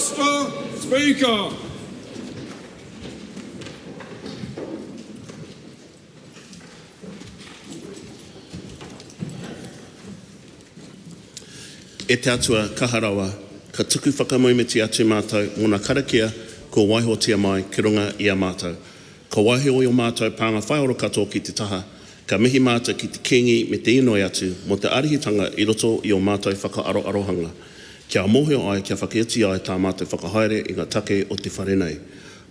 Mr. Speaker. E te atua kaharawa, ka tuku whakamoimiti atu mātou ngona karakia ko waihotia mai ki runga i a mātou. Ka waiho o mātou pānga whaioro katoa ki te taha, ka mihi mātou ki te kingi me te inoi atu mo te arihitanga i roto i o mātou whakaaroarohanga. Kia mōhio ai kia whakiati ai tā mātou whakahaere i ngā take o te wharenei.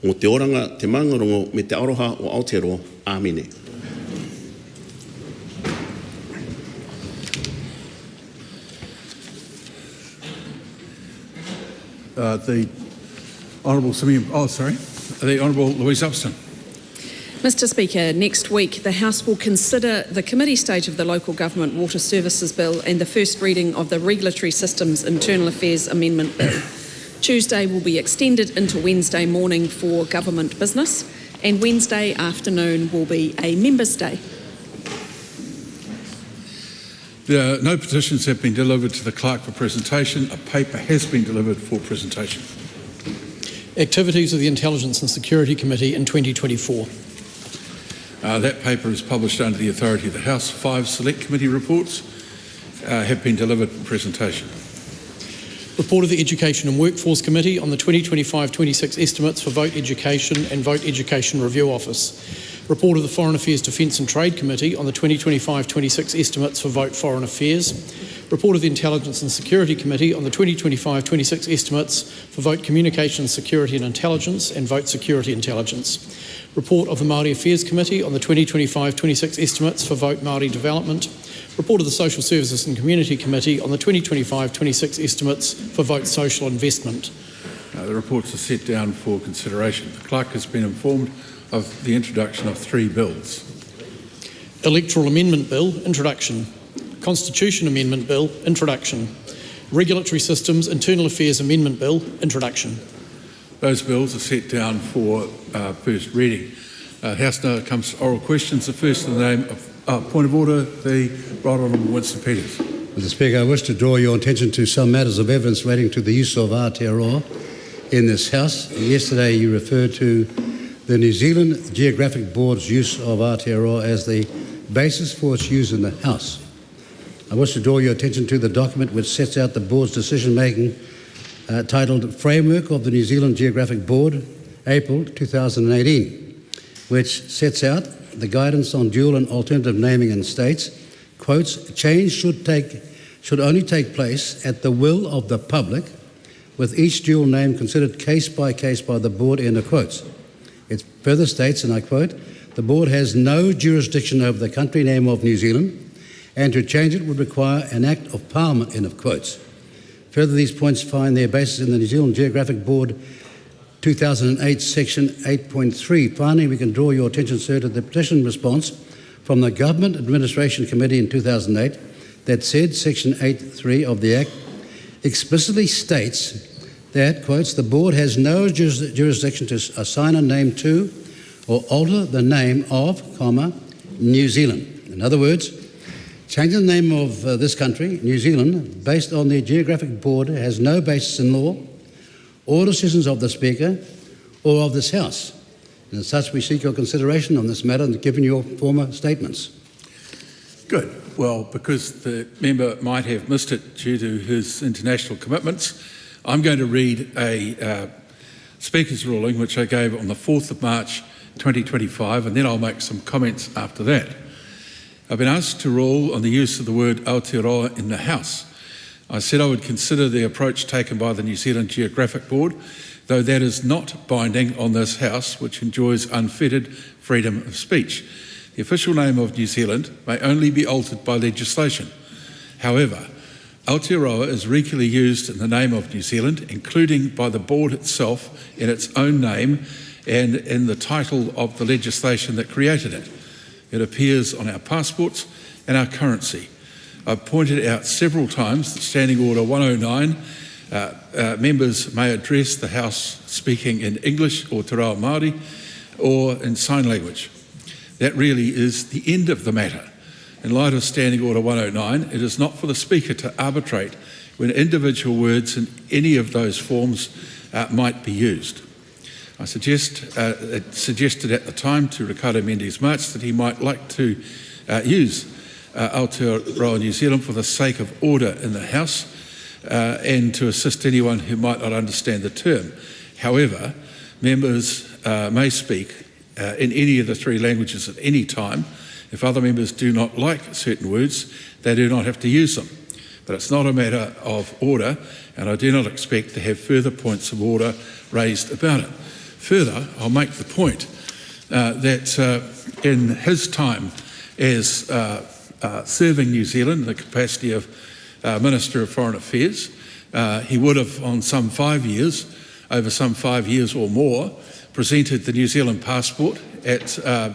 Mō te oranga, te mangarongo me te aroha o Aotearoa. Āmine. The Honourable Louise Upston. Mr Speaker, next week the House will consider the committee stage of the Local Government Water Services Bill and the first reading of the Regulatory Systems Internal Affairs Amendment Bill. Tuesday will be extended into Wednesday morning for government business, and Wednesday afternoon will be a Members' Day. No petitions have been delivered to the clerk for presentation. A paper has been delivered for presentation. Activities of the Intelligence and Security Committee in 2024. That paper is published under the authority of the House. 5 select committee reports have been delivered for presentation. Report of the Education and Workforce Committee on the 2025-26 estimates for Vote Education and Vote Education Review Office. Report of the Foreign Affairs, Defence and Trade Committee on the 2025-26 estimates for Vote Foreign Affairs. Report of the Intelligence and Security Committee on the 2025-26 estimates for Vote Communications, Security and Intelligence and Vote Security Intelligence. Report of the Māori Affairs Committee on the 2025-26 estimates for Vote Māori Development. Report of the Social Services and Community Committee on the 2025-26 estimates for Vote Social Investment. The reports are set down for consideration. The clerk has been informed of the introduction of 3 bills. Electoral Amendment Bill, introduction. Constitution Amendment Bill, introduction. Regulatory Systems Internal Affairs Amendment Bill, introduction. Those bills are set down for first reading. House now comes to oral questions. The first in the name of point of order, the Right Honourable Winston Peters. Mr Speaker, I wish to draw your attention to some matters of evidence relating to the use of Aotearoa in this House. Yesterday you referred to the New Zealand Geographic Board's use of Aotearoa as the basis for its use in the House. I wish to draw your attention to the document which sets out the Board's decision-making titled Framework of the New Zealand Geographic Board, April 2018, which sets out the guidance on dual and alternative naming and states, quotes, change should only take place at the will of the public, with each dual name considered case by case by the Board, end of quotes. It further states, and I quote, the Board has no jurisdiction over the country name of New Zealand, and to change it would require an Act of Parliament, end of quotes. Further, these points find their basis in the New Zealand Geographic Board 2008 section 8.3. Finally, we can draw your attention, sir, to the petition response from the Government Administration Committee in 2008 that said section 8.3 of the Act explicitly states that, quotes, the Board has no jurisdiction to assign a name to or alter the name of, New Zealand. In other words, changing the name of this country, New Zealand, based on the Geographic Board has no basis in law or decisions of the Speaker or of this House. And as such, we seek your consideration on this matter and given your former statements. Good. Well, because the member might have missed it due to his international commitments, I'm going to read a Speaker's ruling which I gave on the 4th of March 2025, and then I'll make some comments after that. I've been asked to rule on the use of the word Aotearoa in the House. I said I would consider the approach taken by the New Zealand Geographic Board, though that is not binding on this House, which enjoys unfettered freedom of speech. The official name of New Zealand may only be altered by legislation. However, Aotearoa is regularly used in the name of New Zealand, including by the Board itself in its own name and in the title of the legislation that created it. It appears on our passports and our currency. I've pointed out several times that Standing Order 109 members may address the House speaking in English or Te Reo Māori or in sign language. That really is the end of the matter. In light of Standing Order 109, it is not for the Speaker to arbitrate when individual words in any of those forms might be used. I suggested at the time to Ricardo Mendes March that he might like to use Aotearoa New Zealand for the sake of order in the House and to assist anyone who might not understand the term. However, members may speak in any of the three languages at any time. If other members do not like certain words, they do not have to use them. But it's not a matter of order, and I do not expect to have further points of order raised about it. Further, I'll make the point that in his time as serving New Zealand in the capacity of Minister of Foreign Affairs, he would have over some 5 years or more, presented the New Zealand passport at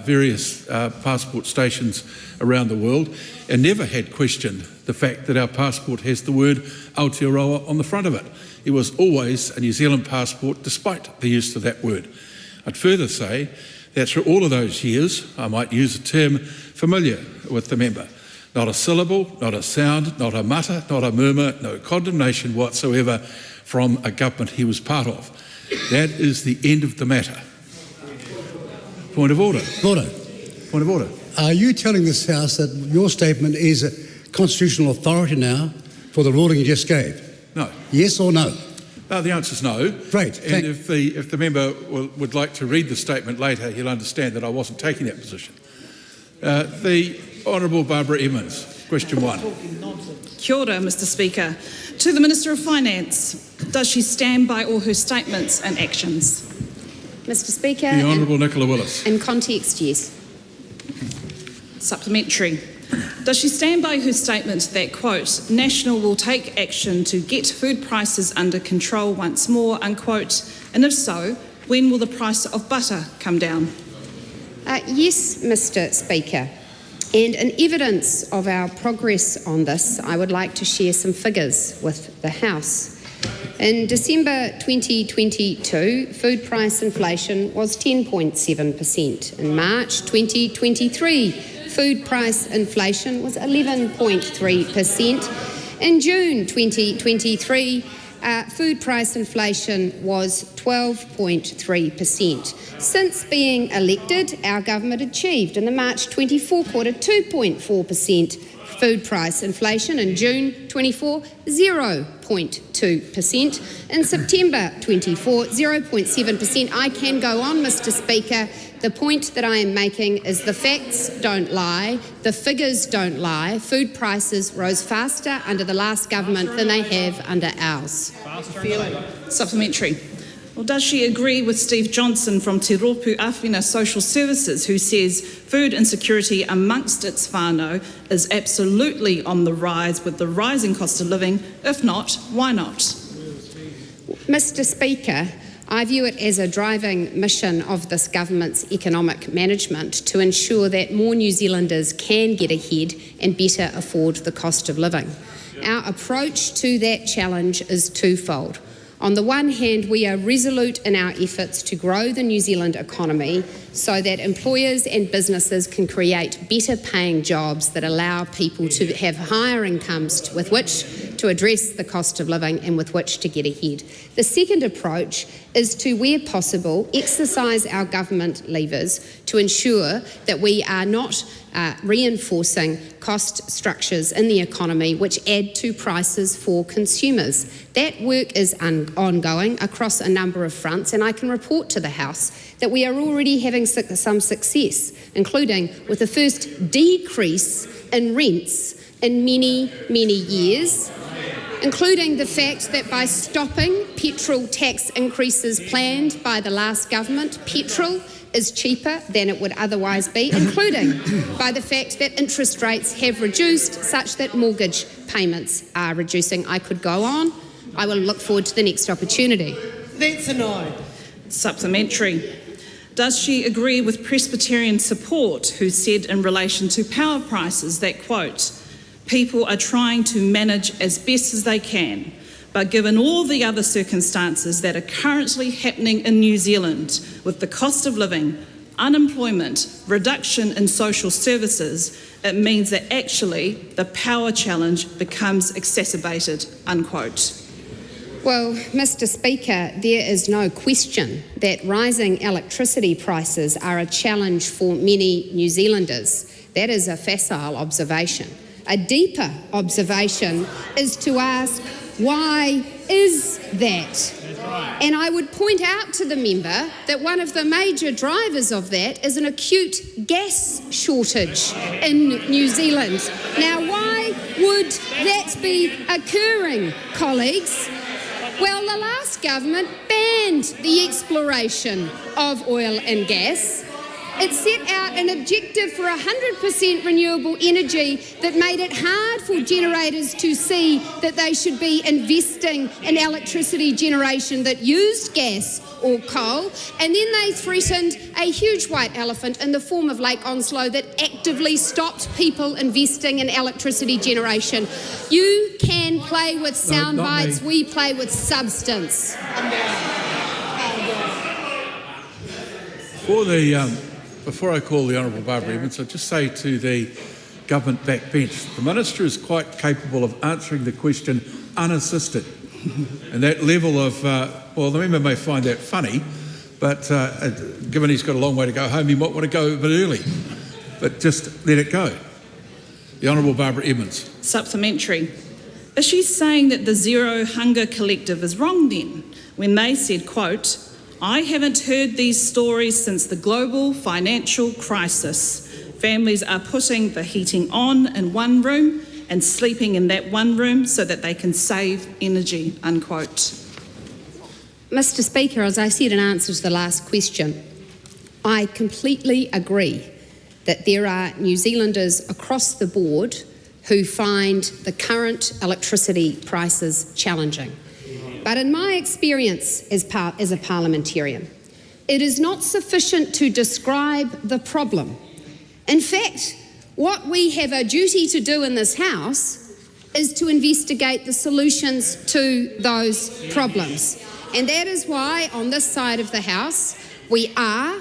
various passport stations around the world and never had questioned the fact that our passport has the word Aotearoa on the front of it. It was always a New Zealand passport despite the use of that word. I'd further say that through all of those years, I might use a term familiar with the member. Not a syllable, not a sound, not a mutter, not a murmur, no condemnation whatsoever from a government he was part of. That is the end of the matter. Point of order. Order. Point of order. Are you telling this House that your statement is a constitutional authority now for the ruling you just gave? No. Yes or no? The answer is no. Great. And if the member would like to read the statement later, he'll understand that I wasn't taking that position. The Honourable Barbara Emmons, question 1. Kia ora, Mr Speaker. To the Minister of Finance, does she stand by all her statements and actions? Mr Speaker. The Honourable Nicola Willis. In context, yes. Supplementary. Does she stand by her statement that, quote, National will take action to get food prices under control once more, unquote, and if so, when will the price of butter come down? Yes, Mr Speaker. And in evidence of our progress on this, I would like to share some figures with the House. In December 2022, food price inflation was 10.7%. In March 2023, food price inflation was 11.3%. In June 2023, food price inflation was 12.3%. Since being elected, our government achieved in the March 24 quarter 2.4% food price inflation. In June 24, 0.2%. In September 24, 0.7%. I can go on, Mr Speaker. The point that I am making is the facts don't lie, the figures don't lie. Food prices rose faster under the last government than they have under ours. Supplementary. Well, does she agree with Steve Johnson from Te Ropu Awhina Social Services, who says food insecurity amongst its whānau is absolutely on the rise with the rising cost of living? If not, why not? Mr Speaker, I view it as a driving mission of this government's economic management to ensure that more New Zealanders can get ahead and better afford the cost of living. Our approach to that challenge is twofold. On the one hand, we are resolute in our efforts to grow the New Zealand economy so that employers and businesses can create better paying jobs that allow people to have higher incomes with which to address the cost of living and with which to get ahead. The second approach is to, where possible, exercise our government levers to ensure that we are not reinforcing cost structures in the economy which add to prices for consumers. That work is ongoing across a number of fronts, and I can report to the House that we are already having some success, including with the first decrease in rents in many, many years, including the fact that by stopping petrol tax increases planned by the last government, petrol is cheaper than it would otherwise be, including by the fact that interest rates have reduced such that mortgage payments are reducing. I could go on. I will look forward to the next opportunity. That's a no. Supplementary. Does she agree with Presbyterian Support, who said in relation to power prices that, quote, people are trying to manage as best as they can, but given all the other circumstances that are currently happening in New Zealand with the cost of living, unemployment, reduction in social services, it means that actually the power challenge becomes exacerbated, unquote. Well, Mr. Speaker, there is no question that rising electricity prices are a challenge for many New Zealanders. That is a facile observation. A deeper observation is to ask, why is that? And I would point out to the member that one of the major drivers of that is an acute gas shortage in New Zealand. Now, why would that be occurring, colleagues? Well, the last government banned the exploration of oil and gas. It set out an objective for 100% renewable energy that made it hard for generators to see that they should be investing in electricity generation that used gas or coal. And then they threatened a huge white elephant in the form of Lake Onslow that actively stopped people investing in electricity generation. You can play with sound bites, we play with substance. Before I call the Honourable Barbara Evans, I'll just say to the government backbench, the Minister is quite capable of answering the question unassisted. And that level of, well, the member may find that funny, but given he's got a long way to go home, he might want to go a bit early. But just let it go. The Honourable Barbara Evans. Supplementary. Is she saying that the Zero Hunger Collective is wrong then, when they said, quote, I haven't heard these stories since the global financial crisis. Families are putting the heating on in one room and sleeping in that one room so that they can save energy, unquote. Mr. Speaker, as I said in answer to the last question, I completely agree that there are New Zealanders across the board who find the current electricity prices challenging. But in my experience as a parliamentarian, it is not sufficient to describe the problem. In fact, what we have a duty to do in this House is to investigate the solutions to those problems. And that is why on this side of the House we are,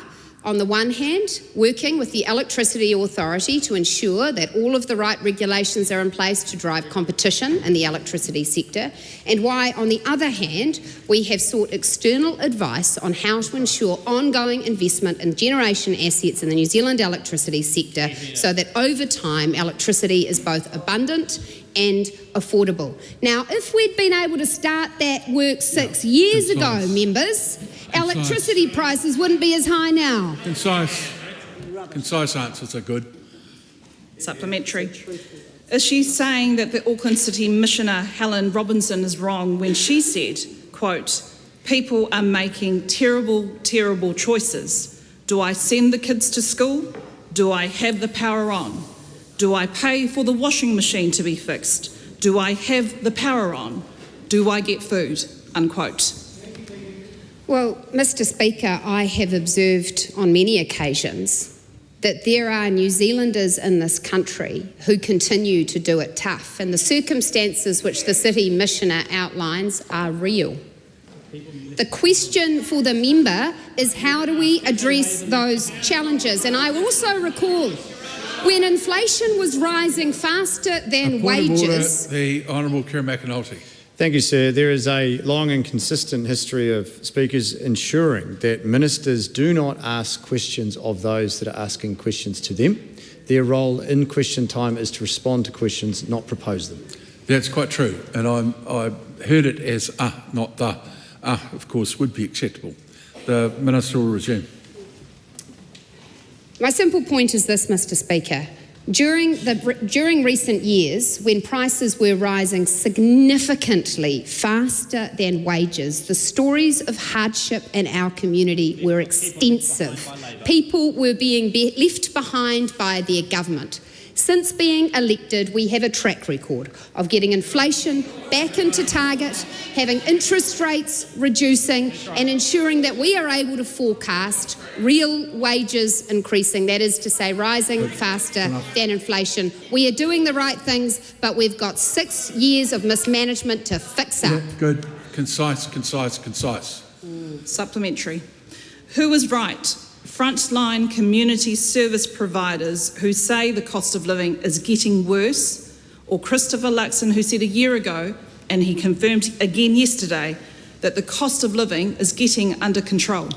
on the one hand, working with the Electricity Authority to ensure that all of the right regulations are in place to drive competition in the electricity sector, and why, on the other hand, we have sought external advice on how to ensure ongoing investment in generation assets in the New Zealand electricity sector so that over time electricity is both abundant and affordable. Now, if we'd been able to start that work 6 years ago, members, electricity prices wouldn't be as high now. Concise answers are good. Supplementary. Is she saying that the Auckland City Missioner Helen Robinson is wrong when she said, quote, people are making terrible, terrible choices. Do I send the kids to school? Do I have the power on? Do I pay for the washing machine to be fixed? Do I have the power on? Do I get food? Unquote. Well, Mr. Speaker, I have observed on many occasions that there are New Zealanders in this country who continue to do it tough, and the circumstances which the City Missioner outlines are real. The question for the member is, how do we address those challenges? And I also recall when inflation was rising faster than wages. The Honourable Kira McAnulty. Thank you, sir. There is a long and consistent history of speakers ensuring that ministers do not ask questions of those that are asking questions to them. Their role in question time is to respond to questions, not propose them. That's quite true, and I heard it as not the. Of course, would be acceptable. The Minister will resume. My simple point is this, Mr. Speaker. During recent years, when prices were rising significantly faster than wages, the stories of hardship in our community were extensive. People were being left behind by their government. Since being elected, we have a track record of getting inflation back into target, having interest rates reducing, and ensuring that we are able to forecast real wages increasing, that is to say rising faster than inflation. We are doing the right things, but we've got 6 years of mismanagement to fix up. Good. Concise. Supplementary. Who is right? Frontline community service providers who say the cost of living is getting worse, or Christopher Luxon, who said a year ago and he confirmed again yesterday that the cost of living is getting under control.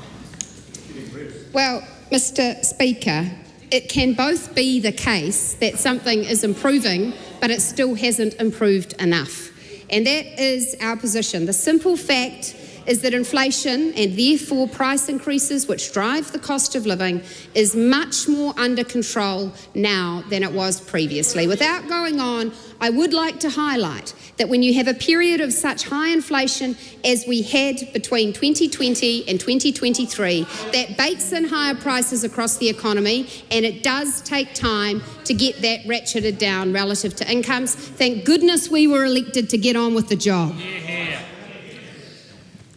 Well, Mr. Speaker, it can both be the case that something is improving, but it still hasn't improved enough. And that is our position. The simple fact is that inflation and therefore price increases, which drive the cost of living, is much more under control now than it was previously. Without going on, I would like to highlight that when you have a period of such high inflation as we had between 2020 and 2023, that bakes in higher prices across the economy, and it does take time to get that ratcheted down relative to incomes. Thank goodness we were elected to get on with the job.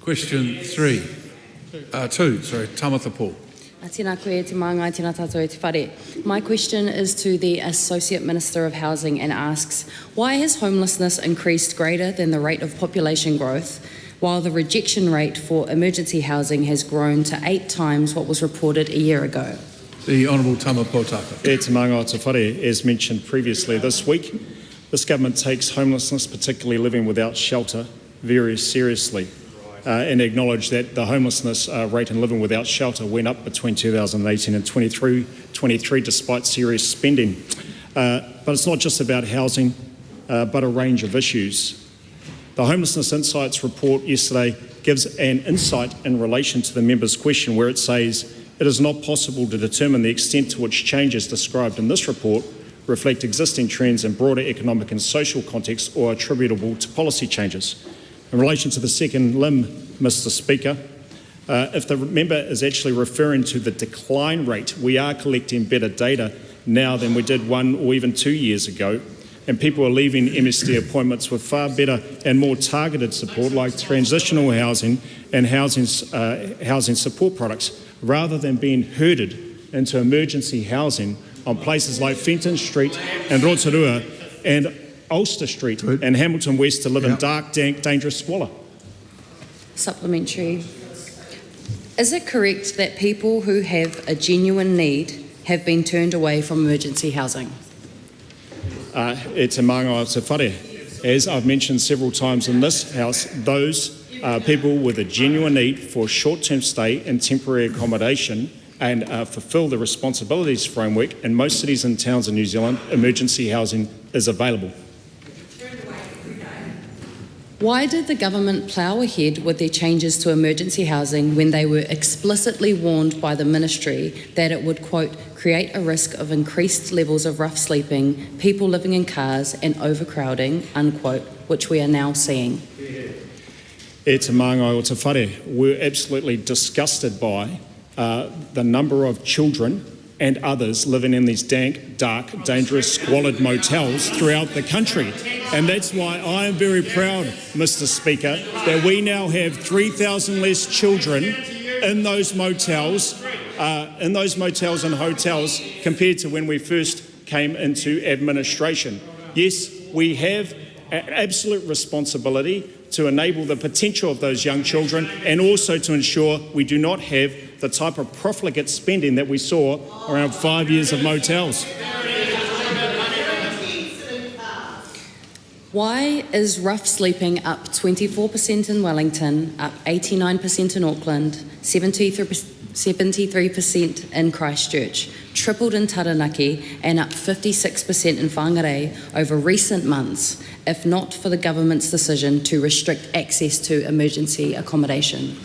Question two, Tamatha Paul. My question is to the Associate Minister of Housing and asks, why has homelessness increased greater than the rate of population growth, while the rejection rate for emergency housing has grown to 8 times what was reported a year ago? The Honourable Tama Potaka. E te maunga o te whare, as mentioned previously this week, this government takes homelessness, particularly living without shelter, very seriously. And acknowledge that the homelessness rate and living without shelter went up between 2018 and 23 despite serious spending. But it's not just about housing, but a range of issues. The Homelessness Insights report yesterday gives an insight in relation to the member's question, where it says it is not possible to determine the extent to which changes described in this report reflect existing trends in broader economic and social context or attributable to policy changes. In relation to the second limb, Mr. Speaker, if the member is actually referring to the decline rate, we are collecting better data now than we did 1 or even 2 years ago, and people are leaving MSD appointments with far better and more targeted support like transitional housing and housing support products, rather than being herded into emergency housing on places like Fenton Street and Aotearoa and Ulster Street and Hamilton West to live in dark, dank, dangerous squalor. Supplementary. Is it correct that people who have a genuine need have been turned away from emergency housing? E te maunga o te whare. As I've mentioned several times in this House, those people with a genuine need for short-term stay and temporary accommodation and fulfil the responsibilities framework, in most cities and towns in New Zealand, emergency housing is available. Why did the government plough ahead with their changes to emergency housing when they were explicitly warned by the ministry that it would, quote, create a risk of increased levels of rough sleeping, people living in cars and overcrowding, unquote, which we are now seeing? E te maunga o te whare. We're absolutely disgusted by the number of children and others living in these dank, dark, dangerous, squalid motels throughout the country. And that's why I am very proud, Mr. Speaker, that we now have 3,000 less children in those motels and hotels compared to when we first came into administration. Yes, we have an absolute responsibility to enable the potential of those young children and also to ensure we do not have the type of profligate spending that we saw around 5 years of motels. Why is rough sleeping up 24% in Wellington, up 89% in Auckland, 73% in Christchurch, tripled in Taranaki and up 56% in Whangarei over recent months, if not for the government's decision to restrict access to emergency accommodation?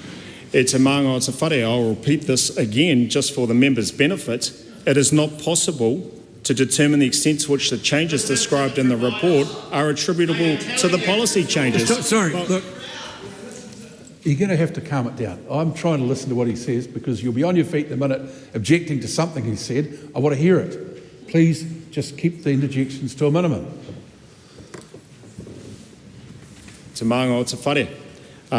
E te maunga o te whare, I'll repeat this again just for the members' benefit. It is not possible to determine the extent to which the changes described in the report are attributable to the policy changes. Sorry, look, you're going to have to calm it down. I'm trying to listen to what he says because you'll be on your feet in a minute objecting to something he said. I want to hear it. Please just keep the interjections to a minimum. Te maunga o te whare.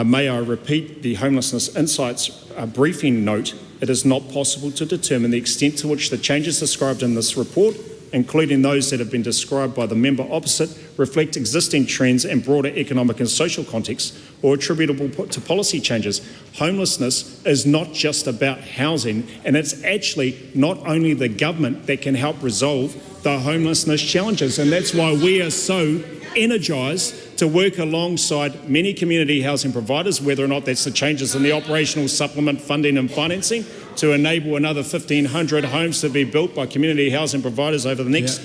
May I repeat the Homelessness Insights briefing note? It is not possible to determine the extent to which the changes described in this report, including those that have been described by the member opposite, reflect existing trends and broader economic and social contexts or attributable to policy changes. Homelessness is not just about housing, and it's actually not only the government that can help resolve the homelessness challenges, and that's why we are so energised to work alongside many community housing providers, whether or not that's the changes in the operational supplement funding and financing, to enable another 1,500 homes to be built by community housing providers over the next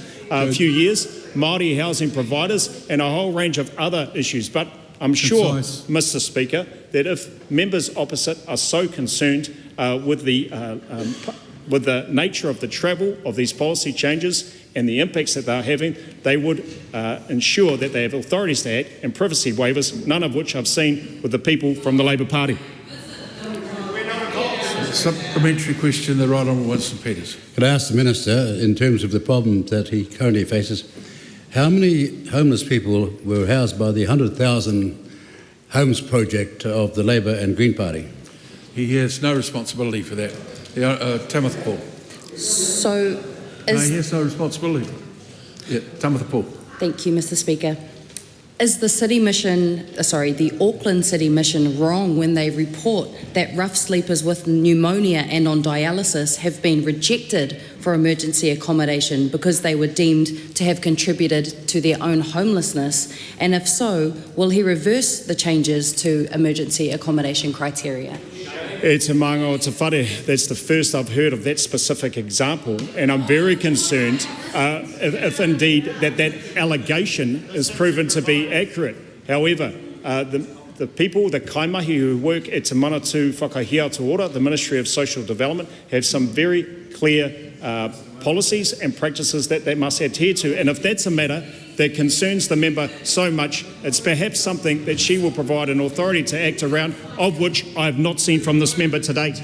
few years, Māori housing providers, and a whole range of other issues. But I'm sure, Mr. Speaker, that if members opposite are so concerned with the nature of the travel of these policy changes and the impacts that they're having, they would ensure that they have authorities to act and privacy waivers, none of which I've seen with the people from the Labour Party. Supplementary question, the Right Honourable Winston Peters. Could I ask the Minister, in terms of the problem that he currently faces, how many homeless people were housed by the 100,000 homes project of the Labour and Green Party? He has no responsibility for that. Tamitha Paul. So, No, he has no responsibility. Yeah, Tamitha Paul. Thank you, Mr. Speaker. Is the City Mission, the Auckland City Mission, wrong when they report that rough sleepers with pneumonia and on dialysis have been rejected for emergency accommodation because they were deemed to have contributed to their own homelessness? And if so, will he reverse the changes to emergency accommodation criteria? It's a manga, it's a whare. That's the first I've heard of that specific example, and I'm very concerned if indeed that allegation is proven to be accurate. However, the people, the kaimahi who work at Te Manatū Whakahia Aotearoa, the Ministry of Social Development, have some very clear policies and practices that they must adhere to, and if that's a matter that concerns the member so much, it's perhaps something that she will provide an authority to act around, of which I have not seen from this member to date.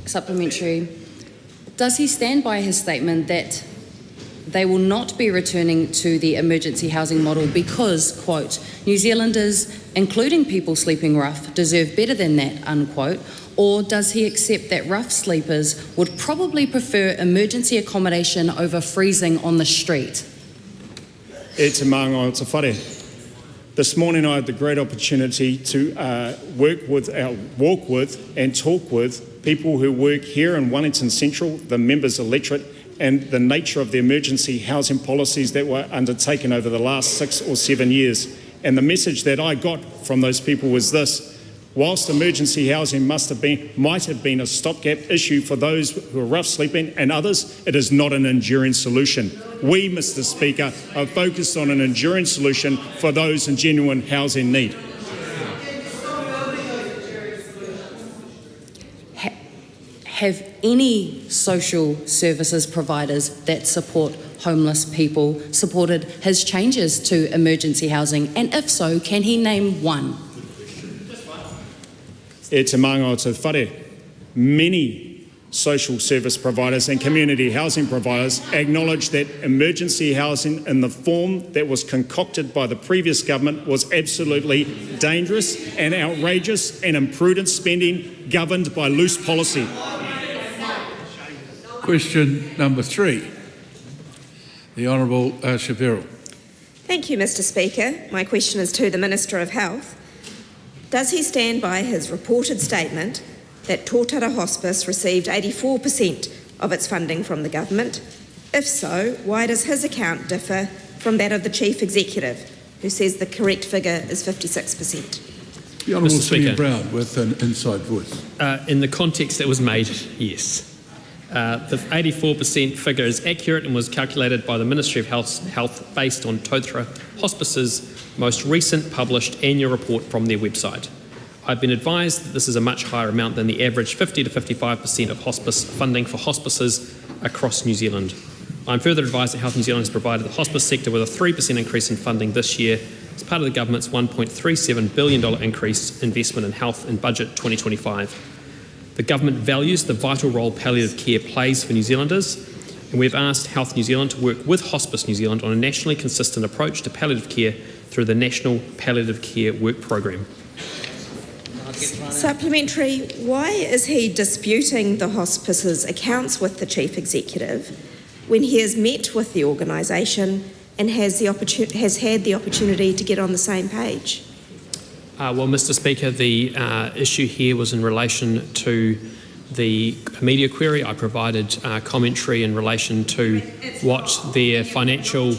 Supplementary. Does he stand by his statement that they will not be returning to the emergency housing model because, quote, New Zealanders, including people sleeping rough, deserve better than that, unquote? Or does he accept that rough sleepers would probably prefer emergency accommodation over freezing on the street? E te maanga o te whare. This morning I had the great opportunity to walk with and talk with people who work here in Wellington Central, the members' electorate, and the nature of the emergency housing policies that were undertaken over the last 6 or 7 years. And the message that I got from those people was this: whilst emergency housing might have been a stopgap issue for those who are rough sleeping and others, it is not an enduring solution. We, Mr. Speaker, are focused on an enduring solution for those in genuine housing need. Have any social services providers that support homeless people supported his changes to emergency housing? And if so, can he name one? E te maanga o te whare. Many social service providers and community housing providers acknowledge that emergency housing in the form that was concocted by the previous government was absolutely dangerous and outrageous and imprudent spending governed by loose policy. Question number 3. The Honourable Shavero. Thank you, Mr. Speaker. My question is to the Minister of Health. Does he stand by his reported statement that Tōtara Hospice received 84% of its funding from the government? If so, why does his account differ from that of the Chief Executive, who says the correct figure is 56%? The Honourable Simeon Brown with an inside voice. In the context that was made, yes. The 84% figure is accurate and was calculated by the Ministry of Health based on Tōtara Hospice's most recent published annual report from their website. I've been advised that this is a much higher amount than the average 50 to 55% of hospice funding for hospices across New Zealand. I'm further advised that Health New Zealand has provided the hospice sector with a 3% increase in funding this year as part of the government's $1.37 billion increase investment in health in budget 2025. The government values the vital role palliative care plays for New Zealanders, and we've asked Health New Zealand to work with Hospice New Zealand on a nationally consistent approach to palliative care through the National Palliative Care Work Programme. Supplementary, why is he disputing the hospice's accounts with the Chief Executive when he has met with the organisation and has had the opportunity to get on the same page? Well, Mr. Speaker, the issue here was in relation to the media query. I provided commentary in relation to what their financial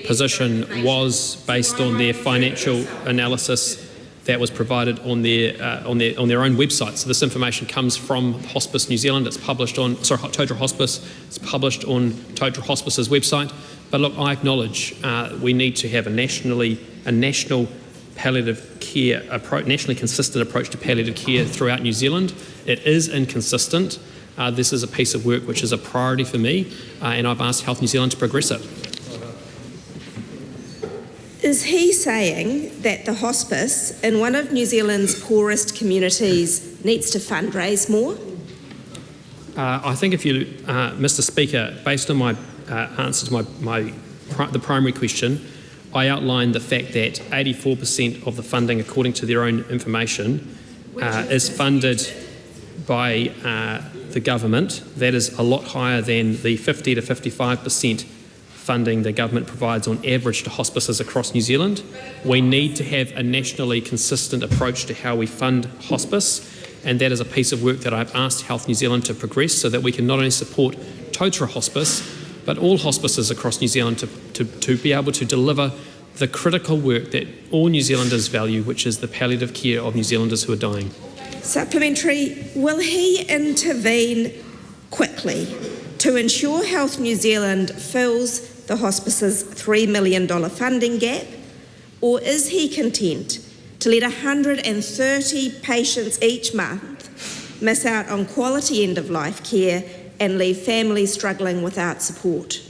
position was based on their financial analysis that was provided on their own website. So this information comes from Hospice New Zealand. It's published on Aotearoa Hospice. It's published on Aotearoa Hospice's website. But look, I acknowledge we need to have a national palliative care approach, nationally consistent approach to palliative care throughout New Zealand. It is inconsistent. This is a piece of work which is a priority for me, and I've asked Health New Zealand to progress it. Is he saying that the hospice in one of New Zealand's poorest communities needs to fundraise more? I think if you, Mr Speaker, based on my answer to the primary question, I outlined the fact that 84% of the funding, according to their own information, is funded by the government. That is a lot higher than the 50 to 55% funding the government provides on average to hospices across New Zealand. We need to have a nationally consistent approach to how we fund hospice, and that is a piece of work that I've asked Health New Zealand to progress so that we can not only support Aotearoa Hospice, but all hospices across New Zealand to be able to deliver the critical work that all New Zealanders value, which is the palliative care of New Zealanders who are dying. Supplementary, will he intervene quickly to ensure Health New Zealand fills the hospice's $3 million funding gap, or is he content to let 130 patients each month miss out on quality end-of-life care and leave families struggling without support?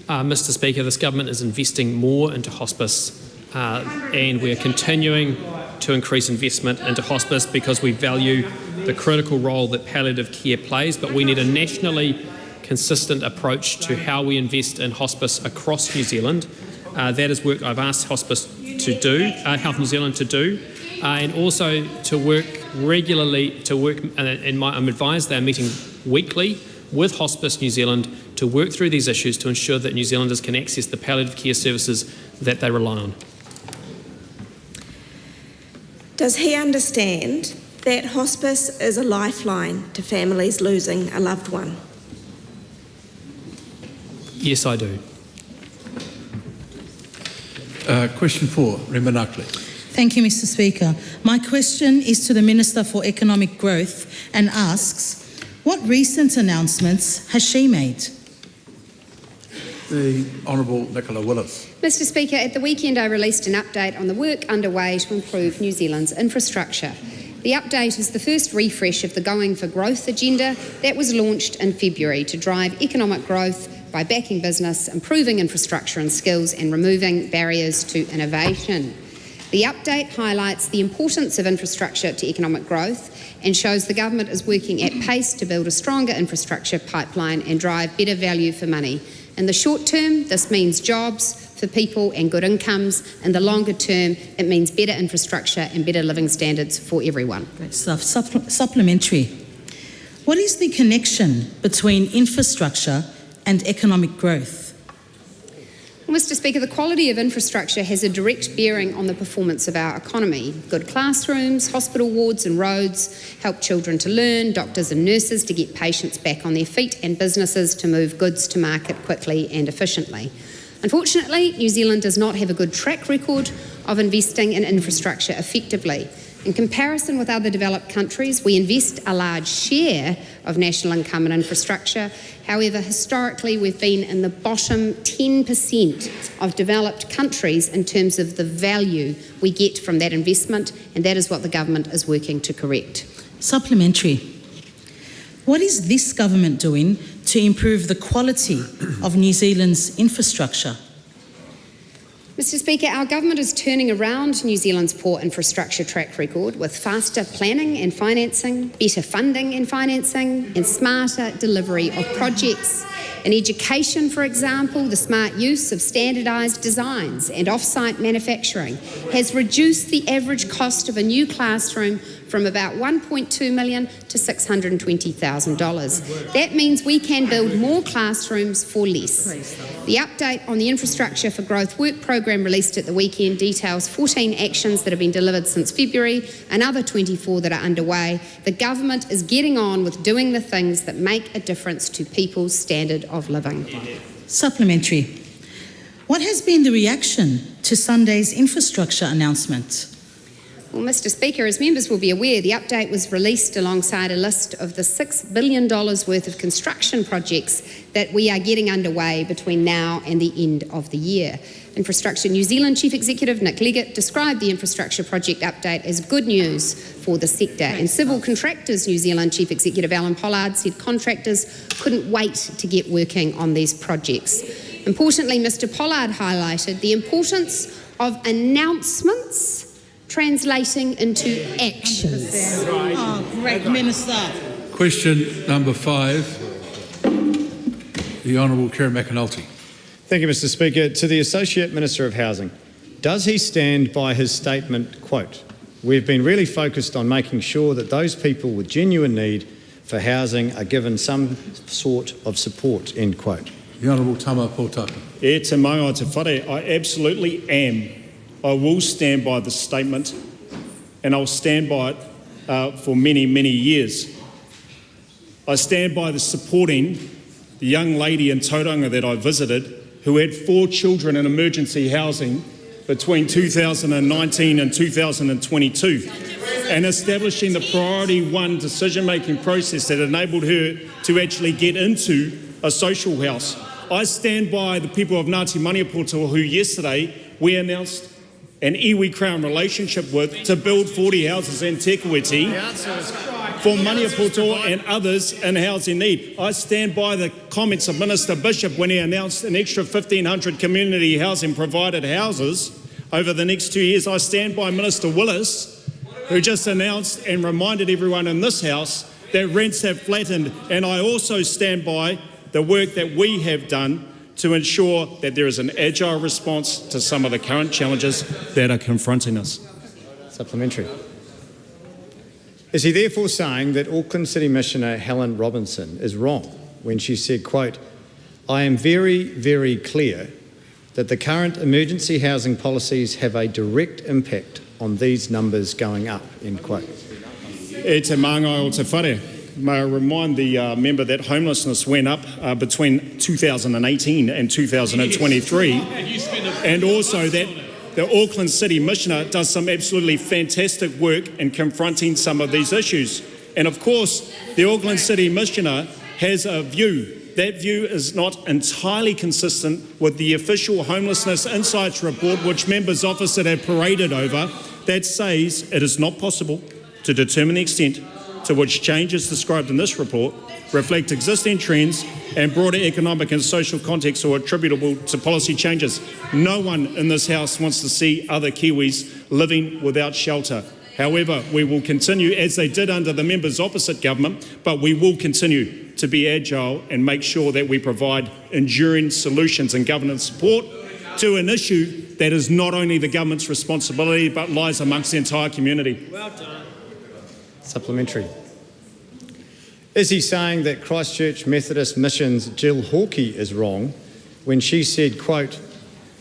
Mr Speaker, this government is investing more into hospice, and we're continuing to increase investment into hospice because we value the critical role that palliative care plays, but we need a nationally consistent approach to how we invest in hospice across New Zealand. That is work I've asked Hospice to do, Health New Zealand to do, and also to work regularly, I'm advised they're meeting weekly with Hospice New Zealand to work through these issues to ensure that New Zealanders can access the palliative care services that they rely on. Does he understand that hospice is a lifeline to families losing a loved one? Yes, I do. Question 4, Member Nuckley. Thank you, Mr Speaker. My question is to the Minister for Economic Growth and asks, what recent announcements has she made? The Honourable Nicola Willis. Mr Speaker, at the weekend I released an update on the work underway to improve New Zealand's infrastructure. The update is the first refresh of the Going for Growth agenda that was launched in February to drive economic growth by backing business, improving infrastructure and skills, and removing barriers to innovation. The update highlights the importance of infrastructure to economic growth and shows the government is working at pace to build a stronger infrastructure pipeline and drive better value for money. In the short term, this means jobs for people and good incomes. In the longer term, it means better infrastructure and better living standards for everyone. Great stuff. Supplementary. What is the connection between infrastructure and economic growth? Well, Mr Speaker, the quality of infrastructure has a direct bearing on the performance of our economy. Good classrooms, hospital wards and roads help children to learn, doctors and nurses to get patients back on their feet, and businesses to move goods to market quickly and efficiently. Unfortunately, New Zealand does not have a good track record of investing in infrastructure effectively. In comparison with other developed countries, we invest a large share of national income in infrastructure. However, historically, we've been in the bottom 10% of developed countries in terms of the value we get from that investment, and that is what the government is working to correct. Supplementary. What is this government doing to improve the quality of New Zealand's infrastructure? Mr Speaker, our government is turning around New Zealand's poor infrastructure track record with faster planning and financing, better funding and financing, and smarter delivery of projects. In education, for example, the smart use of standardised designs and off-site manufacturing has reduced the average cost of a new classroom from about $1.2 million to $620,000. That means we can build more classrooms for less. The update on the Infrastructure for Growth work program released at the weekend details 14 actions that have been delivered since February, another 24 that are underway. The government is getting on with doing the things that make a difference to people's standard of living. Supplementary. What has been the reaction to Sunday's infrastructure announcement? Well, Mr. Speaker, as members will be aware, the update was released alongside a list of the $6 billion worth of construction projects that we are getting underway between now and the end of the year. Infrastructure New Zealand Chief Executive Nick Leggett described the infrastructure project update as good news for the sector, and Civil Contractors New Zealand Chief Executive Alan Pollard said contractors couldn't wait to get working on these projects. Importantly, Mr. Pollard highlighted the importance of announcements translating into actions. Oh, great, Minister. Question number 5, the Honourable Kerry McAnulty. Thank you, Mr. Speaker. To the Associate Minister of Housing, does he stand by his statement, quote, "We've been really focused on making sure that those people with genuine need for housing are given some sort of support," end quote? The Honourable Tama Potaka. E te maunga te whare, I absolutely am. I will stand by the statement, and I'll stand by it for many, many years. I stand by the supporting the young lady in Tauranga that I visited who had 4 children in emergency housing between 2019 and 2022, and establishing the priority 1 decision-making process that enabled her to actually get into a social house. I stand by the people of Ngāti Maniapoto who yesterday we announced an iwi-crown relationship with to build 40 houses in Te Kuiti for Maniapoto and others in housing need. I stand by the comments of Minister Bishop when he announced an extra 1,500 community housing provided houses over the next 2 years. I stand by Minister Willis, who just announced and reminded everyone in this House that rents have flattened, and I also stand by the work that we have done to ensure that there is an agile response to some of the current challenges that are confronting us. Supplementary. Is he therefore saying that Auckland City Missioner Helen Robinson is wrong when she said, quote, "I am very, very clear that the current emergency housing policies have a direct impact on these numbers going up," end quote? E te māngai o te whare. May I remind the member that homelessness went up between 2018 and 2023, and also that the Auckland City Missioner does some absolutely fantastic work in confronting some of these issues. And of course, the Auckland City Missioner has a view. That view is not entirely consistent with the official Homelessness Insights report, which members opposite have paraded over, that says it is not possible to determine the extent to which changes described in this report reflect existing trends and broader economic and social contexts or attributable to policy changes. No one in this House wants to see other Kiwis living without shelter. However, we will continue, as they did under the members opposite government, but we will continue to be agile and make sure that we provide enduring solutions and governance support to an issue that is not only the government's responsibility but lies amongst the entire community. Well done. Supplementary. Is he saying that Christchurch Methodist Mission's Jill Hawkey is wrong when she said, quote,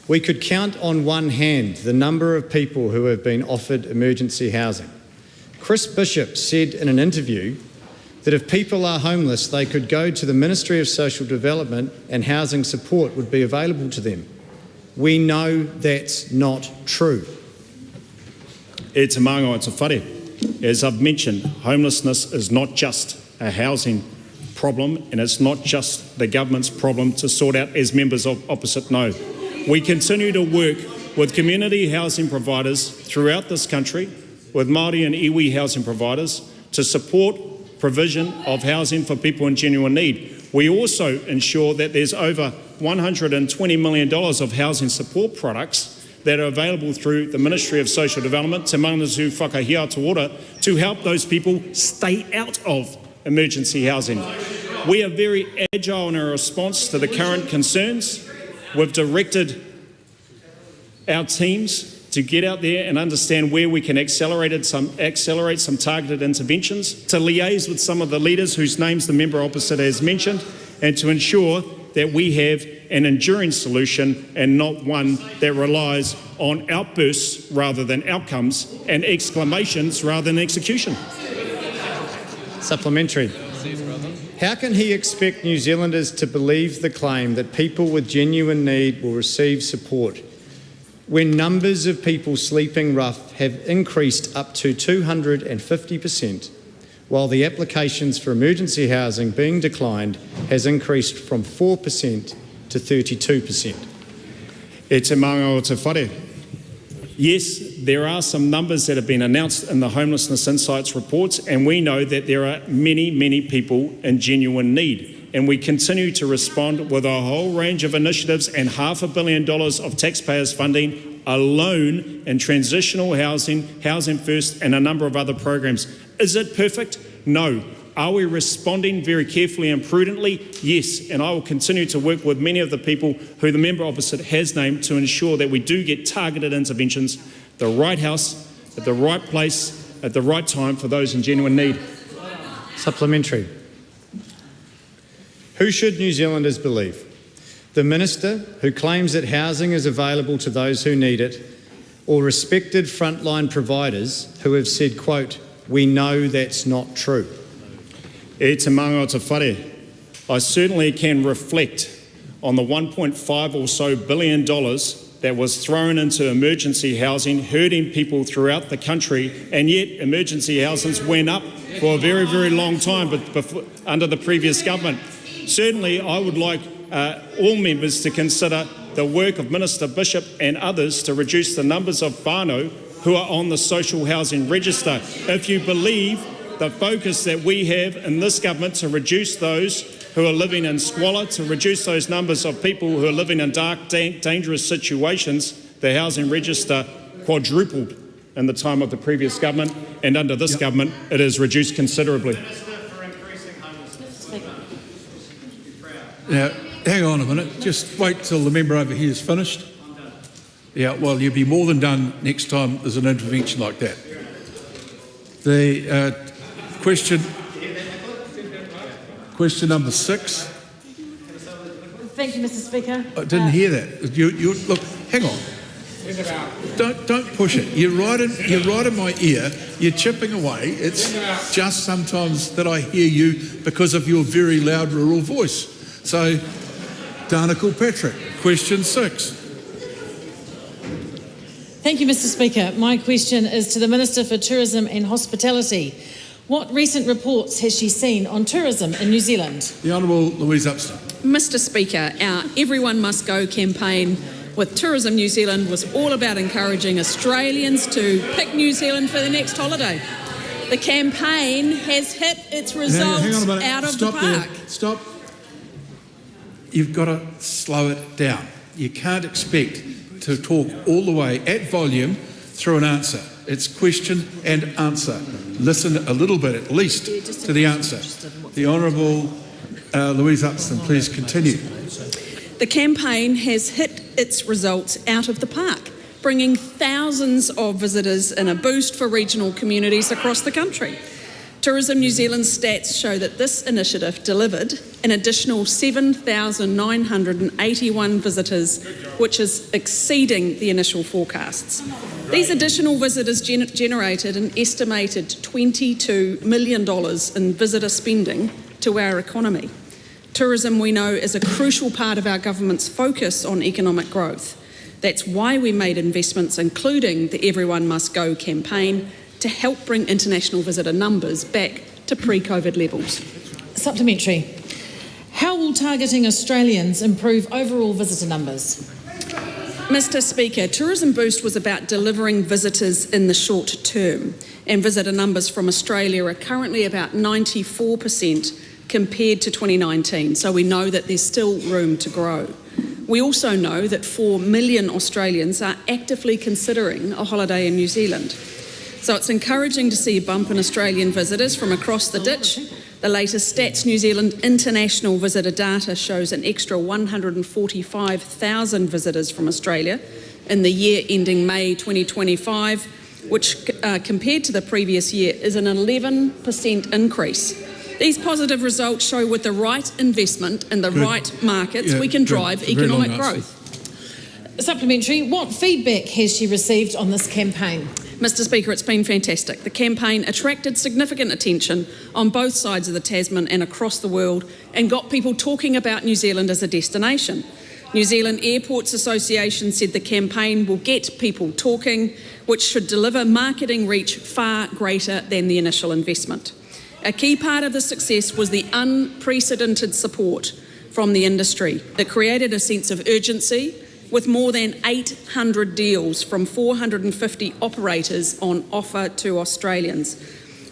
"We could count on one hand the number of people who have been offered emergency housing. Chris Bishop said in an interview that if people are homeless, they could go to the Ministry of Social Development and housing support would be available to them. We know that's not true." E te maunga o te whare. As I've mentioned, homelessness is not just a housing problem, and it's not just the government's problem to sort out, as members of opposite know. We continue to work with community housing providers throughout this country, with Māori and iwi housing providers, to support provision of housing for people in genuine need. We also ensure that there's over $120 million of housing support products that are available through the Ministry of Social Development, Te Manatu Whakahiatoora, to help those people stay out of emergency housing. We are very agile in our response to the current concerns. We've directed our teams to get out there and understand where we can accelerate some targeted interventions, to liaise with some of the leaders whose names the member opposite has mentioned, and to ensure that we have an enduring solution and not one that relies on outbursts rather than outcomes and exclamations rather than execution. Supplementary. How can he expect New Zealanders to believe the claim that people with genuine need will receive support when numbers of people sleeping rough have increased up to 250%, while the applications for emergency housing being declined has increased from 4% to 32%? E te maunga o te whare. Yes, there are some numbers that have been announced in the Homelessness Insights reports, and we know that there are many, many people in genuine need. And we continue to respond with a whole range of initiatives and $500 million of taxpayers' funding alone in transitional housing, Housing First, and a number of other programs. Is it perfect? No. Are we responding very carefully and prudently? Yes, and I will continue to work with many of the people who the member opposite has named to ensure that we do get targeted interventions, the right house, at the right place, at the right time for those in genuine need. Supplementary. Who should New Zealanders believe? The Minister who claims that housing is available to those who need it, or respected frontline providers who have said, quote, "We know that's not true"? E te maunga o te whare. I certainly can reflect on the $1.5 or so billion that was thrown into emergency housing, hurting people throughout the country, and yet emergency housings went up for a very, very long time under the previous government. Certainly, I would like all members to consider the work of Minister Bishop and others to reduce the numbers of whānau who are on the social housing register. If you believe the focus that we have in this government to reduce those who are living in squalor, to reduce those numbers of people who are living in dark, dangerous situations, the housing register quadrupled in the time of the previous government, and under this government it is reduced considerably. Now, hang on a minute. Just wait till the member over here is finished. Yeah, well, you'll be more than done next time there's an intervention like that. The question number 6. Thank you, Mr. Speaker. I didn't hear that. You look. Hang on. Don't push it. You're right in my ear. You're chipping away. It's just sometimes that I hear you because of your very loud rural voice. So, Dana Kilpatrick, question 6. Thank you, Mr. Speaker. My question is to the Minister for Tourism and Hospitality. What recent reports has she seen on tourism in New Zealand? The Honourable Louise Upston. Mr. Speaker, our Everyone Must Go campaign with Tourism New Zealand was all about encouraging Australians to pick New Zealand for their next holiday. The campaign has hit its results out of the park. Stop. You've got to slow it down. You can't expect to talk all the way at volume through an answer. It's question and answer. Listen a little bit at least to the answer. The Honourable Louise Upston, please continue. The campaign has hit its results out of the park, bringing thousands of visitors and a boost for regional communities across the country. Tourism New Zealand's stats show that this initiative delivered an additional 7,981 visitors, which is exceeding the initial forecasts. These additional visitors generated an estimated $22 million in visitor spending to our economy. Tourism, we know, is a crucial part of our government's focus on economic growth. That's why we made investments, including the Everyone Must Go campaign, to help bring international visitor numbers back to pre-COVID levels. Supplementary. How will targeting Australians improve overall visitor numbers? Mr. Speaker, Tourism Boost was about delivering visitors in the short term, and visitor numbers from Australia are currently about 94% compared to 2019, so we know that there's still room to grow. We also know that 4 million Australians are actively considering a holiday in New Zealand. So it's encouraging to see a bump in Australian visitors from across the ditch. The latest Stats New Zealand international visitor data shows an extra 145,000 visitors from Australia in the year ending May 2025, which compared to the previous year is an 11% increase. These positive results show with the right investment in the right markets, we can drive economic growth. Supplementary, what feedback has she received on this campaign? Mr. Speaker, it's been fantastic. The campaign attracted significant attention on both sides of the Tasman and across the world and got people talking about New Zealand as a destination. New Zealand Airports Association said the campaign will get people talking, which should deliver marketing reach far greater than the initial investment. A key part of the success was the unprecedented support from the industry that created a sense of urgency, with more than 800 deals from 450 operators on offer to Australians.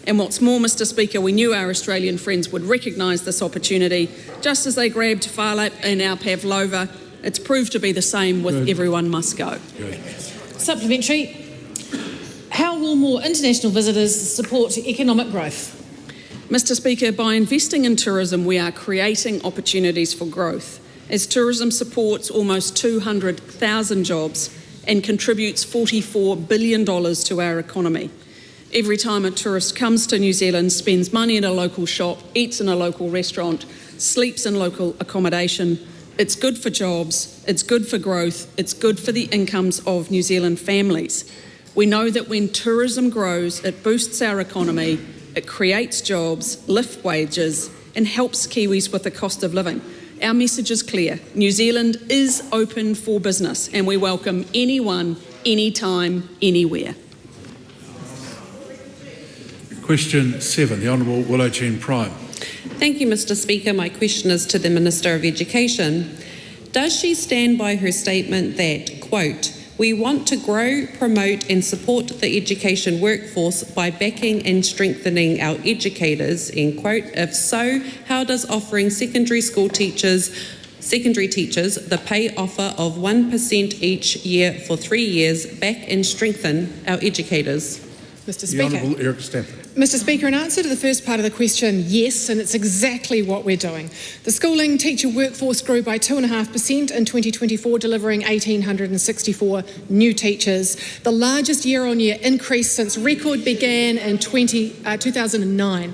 And what's more, Mr. Speaker, we knew our Australian friends would recognise this opportunity, just as they grabbed Farlap and our Pavlova. It's proved to be the same with Everyone Must Go. Supplementary, how will more international visitors support economic growth? Mr. Speaker, by investing in tourism, we are creating opportunities for growth, as tourism supports almost 200,000 jobs and contributes $44 billion to our economy. Every time a tourist comes to New Zealand, spends money in a local shop, eats in a local restaurant, sleeps in local accommodation, it's good for jobs, it's good for growth, it's good for the incomes of New Zealand families. We know that when tourism grows, it boosts our economy, it creates jobs, lifts wages, and helps Kiwis with the cost of living. Our message is clear. New Zealand is open for business and we welcome anyone, anytime, anywhere. Question 7, the Honourable Willow Jean Prime. Thank you, Mr. Speaker. My question is to the Minister of Education. Does she stand by her statement that, quote, "We want to grow, promote and support the education workforce by backing and strengthening our educators," end quote? If so, how does offering secondary teachers the pay offer of 1% each year for 3 years back and strengthen our educators? Mr. The Speaker. Honourable Eric Stafford. Mr. Speaker, in answer to the first part of the question, yes, and it's exactly what we're doing. The schooling teacher workforce grew by 2.5% in 2024, delivering 1,864 new teachers, the largest year-on-year increase since record began in 2009.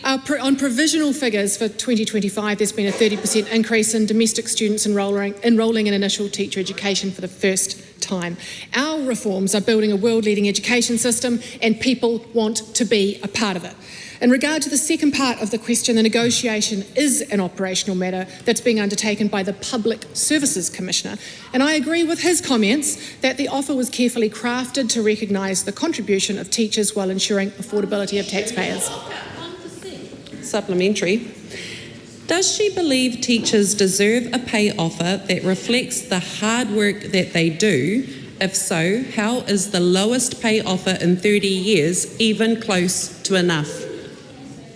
On provisional figures for 2025, there's been a 30% increase in domestic students enrolling in initial teacher education for the first time. Our reforms are building a world-leading education system and people want to be a part of it. In regard to the second part of the question, the negotiation is an operational matter that's being undertaken by the Public Services Commissioner, and I agree with his comments that the offer was carefully crafted to recognise the contribution of teachers while ensuring affordability of taxpayers. Supplementary. Does she believe teachers deserve a pay offer that reflects the hard work that they do? If so, how is the lowest pay offer in 30 years even close to enough?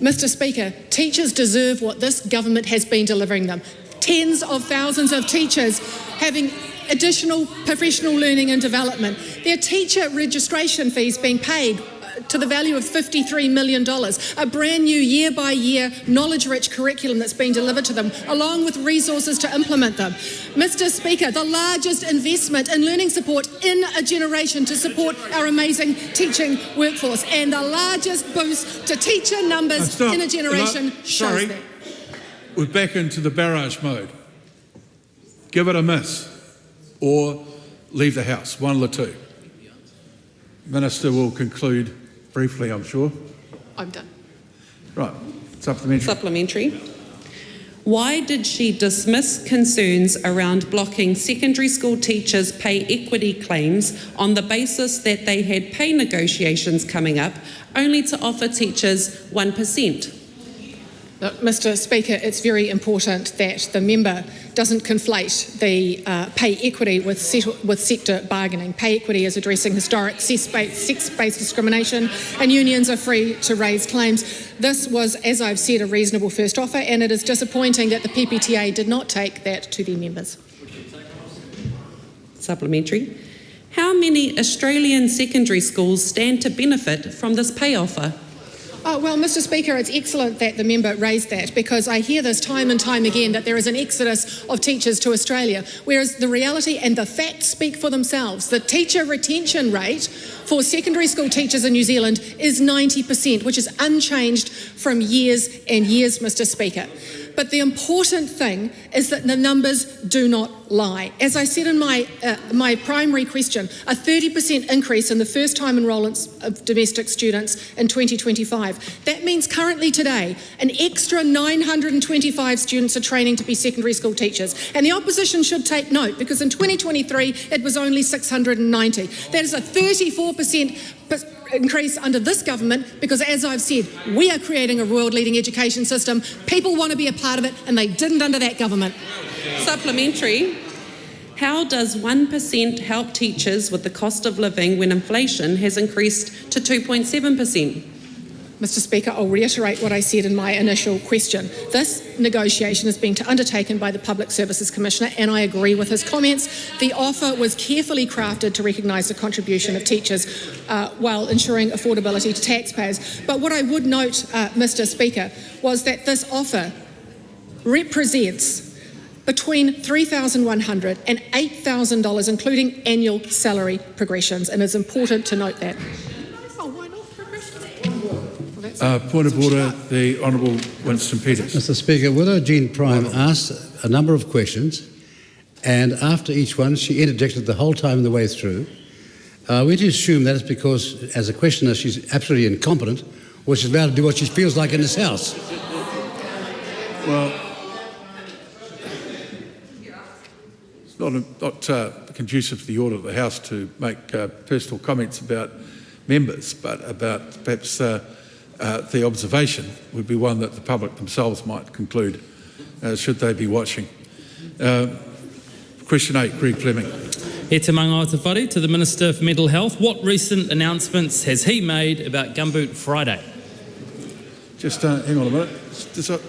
Mr. Speaker, teachers deserve what this government has been delivering them. Tens of thousands of teachers having additional professional learning and development. Their teacher registration fees being paid to the value of $53 million, a brand new year-by-year knowledge-rich curriculum that's been delivered to them, along with resources to implement them. Mr. Speaker, the largest investment in learning support in a generation to support our amazing teaching workforce, and the largest boost to teacher numbers in a generation shows that. We're back into the barrage mode. Give it a miss or leave the House, one of the two. Minister will conclude briefly, I'm sure. I'm done. Right. Supplementary. Why did she dismiss concerns around blocking secondary school teachers' pay equity claims on the basis that they had pay negotiations coming up, only to offer teachers 1%? Mr. Speaker, it's very important that the member doesn't conflate the pay equity with sector bargaining. Pay equity is addressing historic sex-based discrimination, and unions are free to raise claims. This was, as I've said, a reasonable first offer, and it is disappointing that the PPTA did not take that to their members. Supplementary. How many Australian secondary schools stand to benefit from this pay offer? Well, Mr Speaker, it's excellent that the member raised that, because I hear this time and time again that there is an exodus of teachers to Australia, whereas the reality and the facts speak for themselves. The teacher retention rate for secondary school teachers in New Zealand is 90%, which is unchanged from years and years, Mr Speaker. But the important thing is that the numbers do not lie. As I said in my primary question, a 30% increase in the first-time enrolments of domestic students in 2025. That means currently today, an extra 925 students are training to be secondary school teachers. And the opposition should take note, because in 2023 it was only 690. That is a 34% increase under this government, because, as I've said, we are creating a world-leading education system. People want to be a part of it, and they didn't under that government. Supplementary. How does 1% help teachers with the cost of living when inflation has increased to 2.7%? Mr Speaker, I'll reiterate what I said in my initial question. This negotiation is being undertaken by the Public Services Commissioner, and I agree with his comments. The offer was carefully crafted to recognise the contribution of teachers while ensuring affordability to taxpayers. But what I would note, Mr Speaker, was that this offer represents between $3,100 and $8,000, including annual salary progressions, and it's important to note that. Point of order, the Honourable Winston Peters. Mr Speaker, Widow Jean Prime asked a number of questions, and after each one she interjected the whole time the way through. We do assume that it's because, as a questioner, she's absolutely incompetent, or she's allowed to do what she feels like in this House. Well, it's not conducive to the order of the House to make personal comments about members, but about perhaps the observation would be one that the public themselves might conclude, should they be watching. Question 8, Greg Fleming. E te manga o te whare to the Minister for Mental Health. What recent announcements has he made about Gumboot Friday? Just hang on a minute. There's a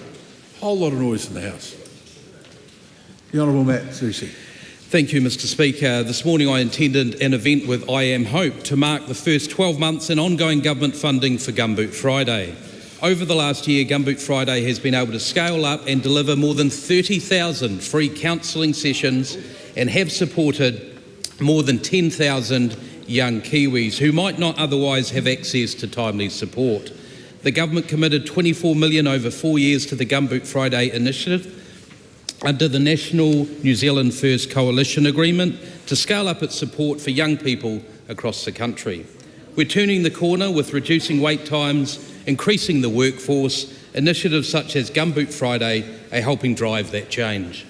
whole lot of noise in the House. The Honourable Matt Susi. Thank you, Mr Speaker. This morning I attended an event with I Am Hope to mark the first 12 months in ongoing government funding for Gumboot Friday. Over the last year, Gumboot Friday has been able to scale up and deliver more than 30,000 free counselling sessions and have supported more than 10,000 young Kiwis who might not otherwise have access to timely support. The government committed $24 million over 4 years to the Gumboot Friday initiative under the National New Zealand First Coalition Agreement to scale up its support for young people across the country. We're turning the corner with reducing wait times, increasing the workforce. Initiatives such as Gumboot Friday are helping drive that change.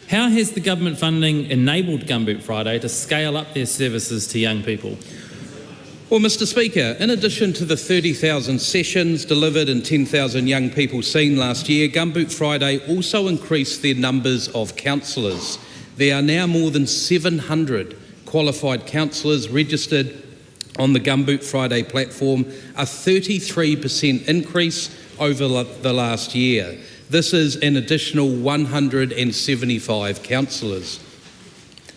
How has the government funding enabled Gumboot Friday to scale up their services to young people? Well, Mr Speaker, in addition to the 30,000 sessions delivered and 10,000 young people seen last year, Gumboot Friday also increased their numbers of counsellors. There are now more than 700 qualified counsellors registered on the Gumboot Friday platform, a 33% increase over the last year. This is an additional 175 counsellors.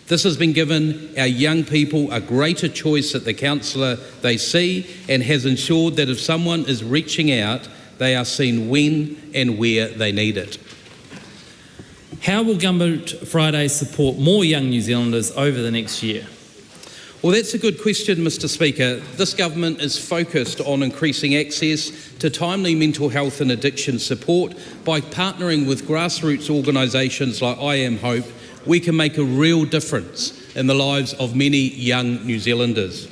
This has been given our young people a greater choice at the counsellor they see, and has ensured that if someone is reaching out, they are seen when and where they need it. How will Gumboot Friday support more young New Zealanders over the next year? Well, that's a good question, Mr Speaker. This government is focused on increasing access to timely mental health and addiction support. By partnering with grassroots organisations like I Am Hope, we can make a real difference in the lives of many young New Zealanders.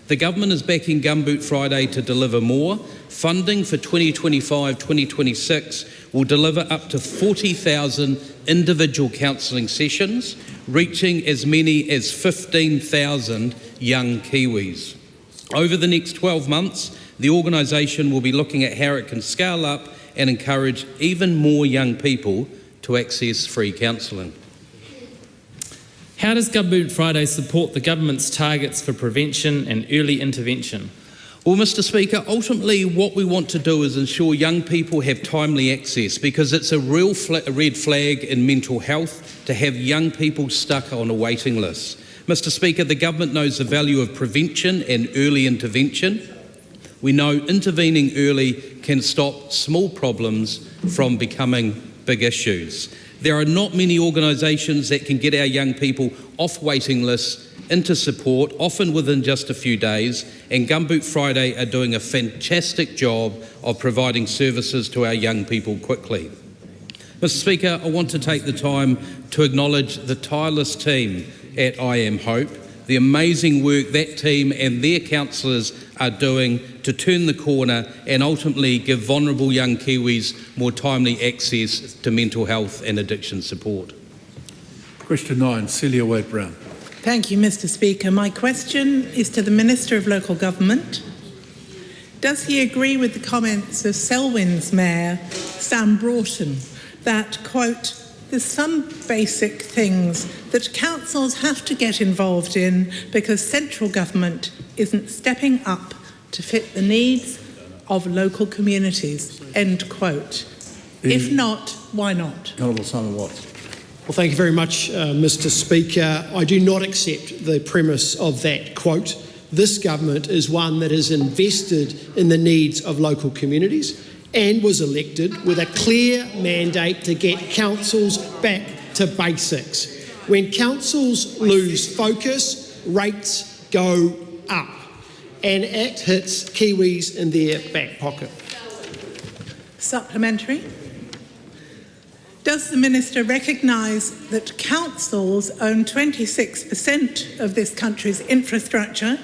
The government is backing Gumboot Friday to deliver more. Funding for 2025-2026 will deliver up to 40,000 individual counselling sessions, reaching as many as 15,000 young Kiwis. Over the next 12 months, the organisation will be looking at how it can scale up and encourage even more young people to access free counselling. How does Gumboot Friday support the government's targets for prevention and early intervention? Well, Mr Speaker, ultimately what we want to do is ensure young people have timely access, because it's a real red flag in mental health to have young people stuck on a waiting list. Mr Speaker, the government knows the value of prevention and early intervention. We know intervening early can stop small problems from becoming big issues. There are not many organisations that can get our young people off waiting lists into support, often within just a few days, and Gumboot Friday are doing a fantastic job of providing services to our young people quickly. Mr Speaker, I want to take the time to acknowledge the tireless team at I Am Hope, the amazing work that team and their counsellors are doing to turn the corner and ultimately give vulnerable young Kiwis more timely access to mental health and addiction support. Question 9, Celia Wade-Brown. Thank you, Mr Speaker. My question is to the Minister of Local Government. Does he agree with the comments of Selwyn's Mayor, Sam Broughton, that, quote, there's some basic things that councils have to get involved in because central government isn't stepping up to fit the needs of local communities, end quote. If not, why not? Honourable Simon Watts. Well, thank you very much, Mr Speaker. I do not accept the premise of that quote. This government is one that is invested in the needs of local communities and was elected with a clear mandate to get councils back to basics. When councils lose focus, rates go up, and Act hits Kiwis in their back pocket. Supplementary. Does the Minister recognise that councils own 26% of this country's infrastructure?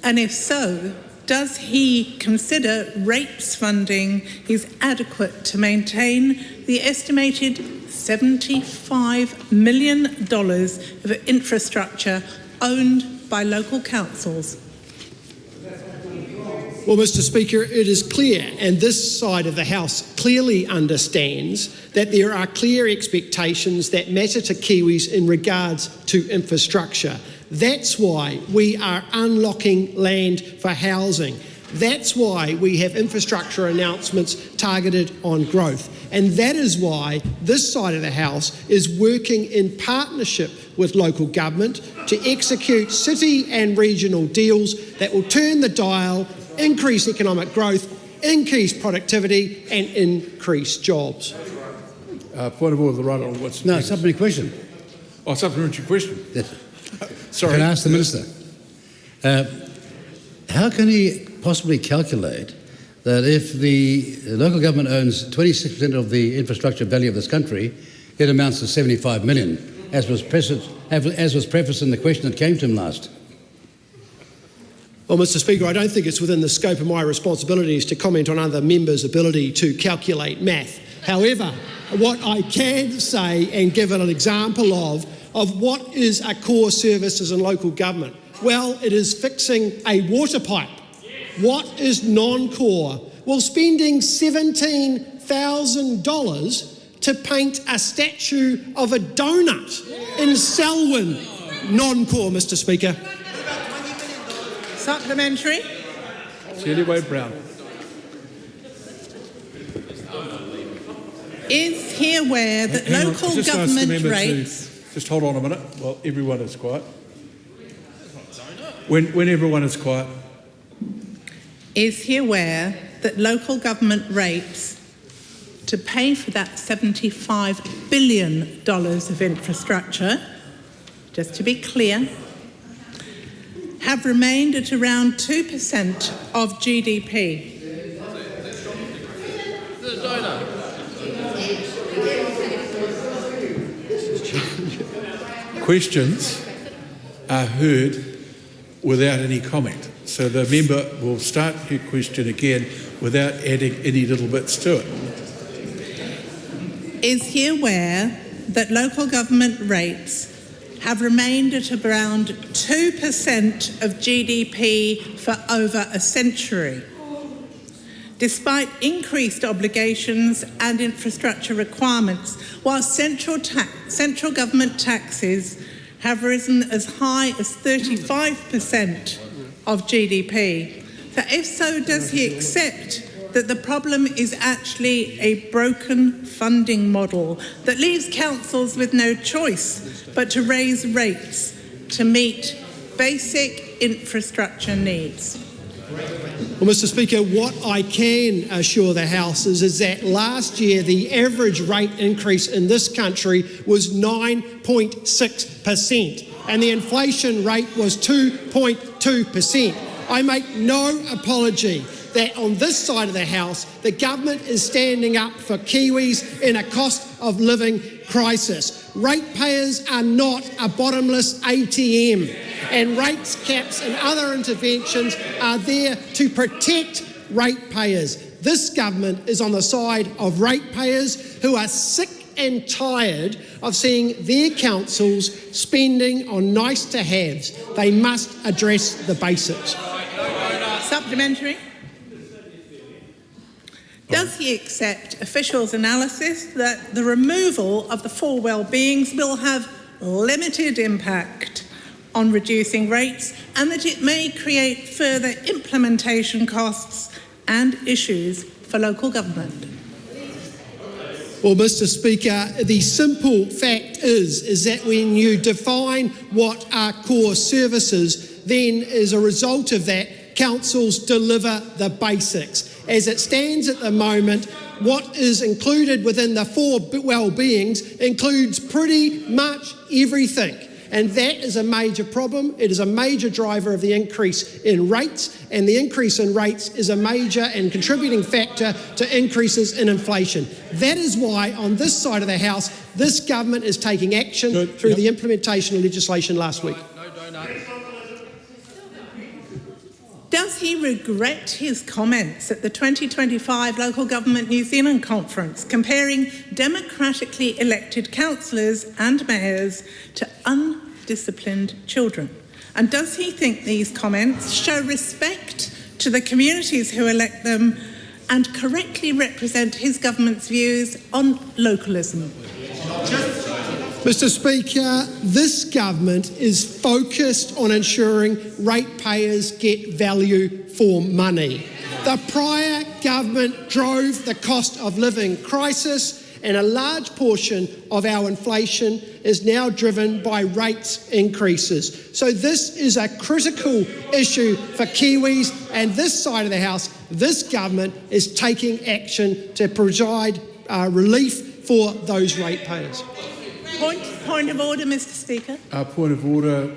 And if so, does he consider rates funding is adequate to maintain the estimated $75 million of infrastructure owned by local councils? Well, Mr Speaker, it is clear, and this side of the House clearly understands, that there are clear expectations that matter to Kiwis in regards to infrastructure. That's why we are unlocking land for housing. That's why we have infrastructure announcements targeted on growth. And that is why this side of the House is working in partnership with local government to execute city and regional deals that will turn the dial, increase economic growth, increase productivity and increase jobs. Point of order, the right on what's No, supplementary question. Oh, supplementary question. Yes. Sorry. Can I ask the Minister? How can he possibly calculate that if the local government owns 26% of the infrastructure value of this country, it amounts to 75 million, as was prefaced in the question that came to him last? Well, Mr Speaker, I don't think it's within the scope of my responsibilities to comment on other members' ability to calculate math. However, what I can say and give an example of what is a core services in local government, well, it is fixing a water pipe. What is non-core? Well, spending $17,000 to paint a statue of a donut in Selwyn. Non-core, Mr Speaker. Supplementary. Celia Wade-Brown. Is he aware that local government rates... Just hold on a minute while everyone is quiet. When everyone is quiet. Is he aware that local government rates to pay for that $75 billion of infrastructure, just to be clear, have remained at around 2% of GDP? Questions are heard without any comment. So the member will start her question again without adding any little bits to it. Is he aware that local government rates have remained at around 2% of GDP for over a century, despite increased obligations and infrastructure requirements, while central government taxes have risen as high as 35% of GDP? So if so, does he accept that the problem is actually a broken funding model that leaves councils with no choice but to raise rates to meet basic infrastructure needs? Well, Mr Speaker, what I can assure the House is that last year the average rate increase in this country was 9.6% and the inflation rate was 2.2%. I make no apology that on this side of the House, the government is standing up for Kiwis in a cost of living crisis. Ratepayers are not a bottomless ATM, and rates caps and other interventions are there to protect ratepayers. This government is on the side of ratepayers who are sick and tired of seeing their councils spending on nice-to-haves. They must address the basics. Supplementary. Does he accept officials' analysis that the removal of the 4 well-beings will have limited impact on reducing rates and that it may create further implementation costs and issues for local government? Well, Mr Speaker, the simple fact is that when you define what are core services, then as a result of that, councils deliver the basics. As it stands at the moment, what is included within the 4 well-beings includes pretty much everything. And that is a major problem. It is a major driver of the increase in rates, and the increase in rates is a major and contributing factor to increases in inflation. That is why, on this side of the House, this government is taking action through the implementation of legislation last week. Does he regret his comments at the 2025 Local Government New Zealand conference comparing democratically elected councillors and mayors to undisciplined children? And does he think these comments show respect to the communities who elect them and correctly represent his government's views on localism? Mr Speaker, this government is focused on ensuring ratepayers get value for money. The prior government drove the cost of living crisis, and a large portion of our inflation is now driven by rates increases. So this is a critical issue for Kiwis, and this side of the House, this government is taking action to provide relief for those ratepayers. Point of order, Mr Speaker. Point of order,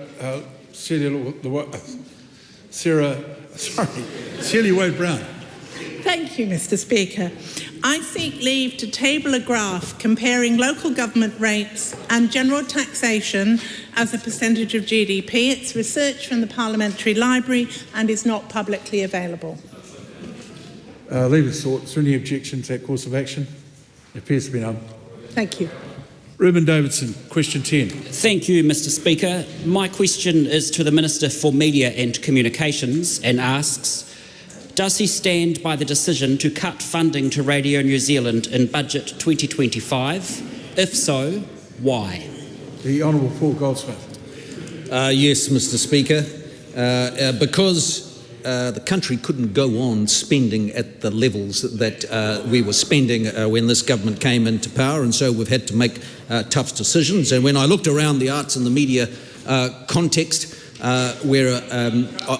Celia Wade-Brown. Thank you, Mr Speaker. I seek leave to table a graph comparing local government rates and general taxation as a percentage of GDP. It's research from the Parliamentary Library and is not publicly available. Leader's thoughts. Is there any objection to that course of action? It appears to be none. Thank you. Ruben Davidson, question 10. Thank you, Mr Speaker. My question is to the Minister for Media and Communications and asks, does he stand by the decision to cut funding to Radio New Zealand in Budget 2025? If so, why? The Honourable Paul Goldsmith. Yes, Mr Speaker. Because the country couldn't go on spending at the levels that we were spending when this government came into power, and so we've had to make tough decisions. And when I looked around the arts and the media context, where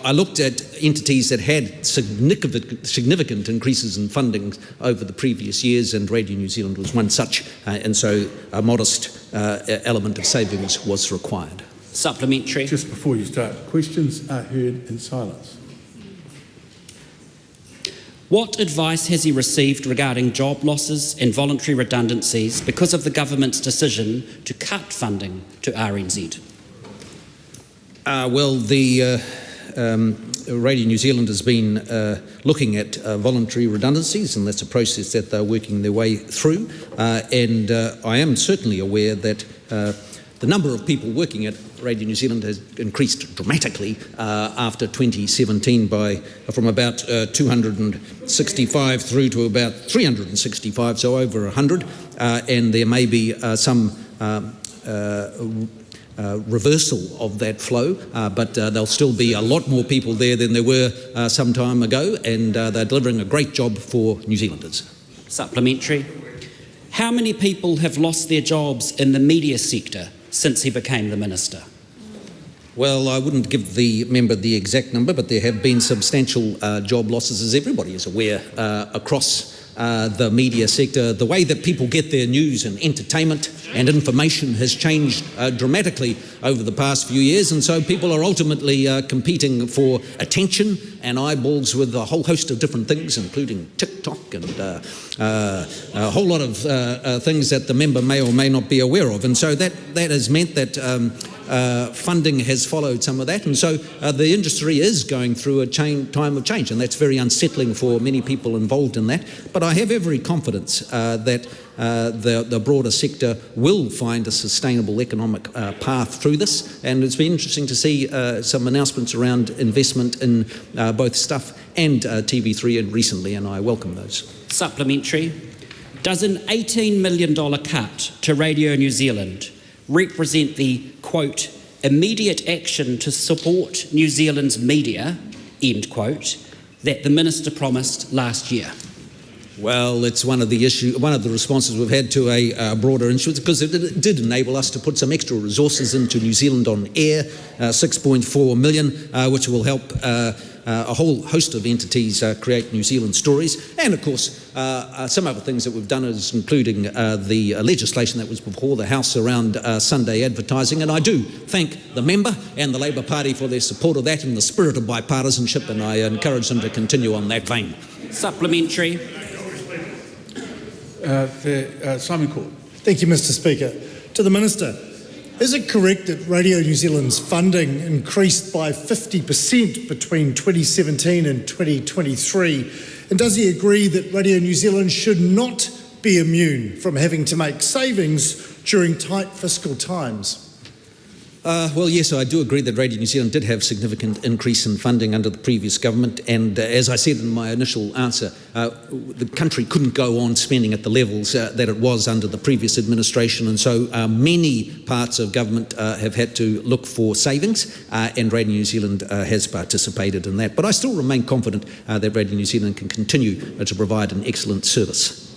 I looked at entities that had significant increases in funding over the previous years, and Radio New Zealand was one such, and so a modest element of savings was required. Supplementary. Just before you start, questions are heard in silence. What advice has he received regarding job losses and voluntary redundancies because of the government's decision to cut funding to RNZ? Well, the Radio New Zealand has been looking at voluntary redundancies, and that's a process that they're working their way through. And I am certainly aware that the number of people working at Radio New Zealand has increased dramatically after 2017 from about 265 through to about 365, so over 100, and there may be some reversal of that flow, but there'll still be a lot more people there than there were some time ago, and they're delivering a great job for New Zealanders. Supplementary. How many people have lost their jobs in the media sector since he became the Minister? Well, I wouldn't give the member the exact number, but there have been substantial job losses, as everybody is aware, across the media sector. The way that people get their news and entertainment and information has changed dramatically over the past few years, and so people are ultimately competing for attention and eyeballs with a whole host of different things, including TikTok and a whole lot of things that the member may or may not be aware of. And so that has meant that funding has followed some of that, and so the industry is going through a time of change, and that's very unsettling for many people involved in that. But I have every confidence that the broader sector will find a sustainable economic path through this, and it's been interesting to see some announcements around investment in both Stuff and TV3 recently, and I welcome those. Supplementary. Does an $18 million cut to Radio New Zealand represent the, quote, immediate action to support New Zealand's media, end quote, that the Minister promised last year? Well, it's one of the responses we've had to a broader issue, because it did enable us to put some extra resources into New Zealand on air, 6.4 million, which will help a whole host of entities create New Zealand stories. And of course, some other things that we've done is including the legislation that was before the House around Sunday advertising. And I do thank the member and the Labour Party for their support of that in the spirit of bipartisanship, and I encourage them to continue on that vein. Supplementary. Simon Court. Thank you, Mr. Speaker. To the Minister, is it correct that Radio New Zealand's funding increased by 50% between 2017 and 2023? And does he agree that Radio New Zealand should not be immune from having to make savings during tight fiscal times? Well, yes, I do agree that Radio New Zealand did have significant increase in funding under the previous government, and as I said in my initial answer, the country couldn't go on spending at the levels that it was under the previous administration, and so many parts of government have had to look for savings, and Radio New Zealand has participated in that. But I still remain confident that Radio New Zealand can continue to provide an excellent service.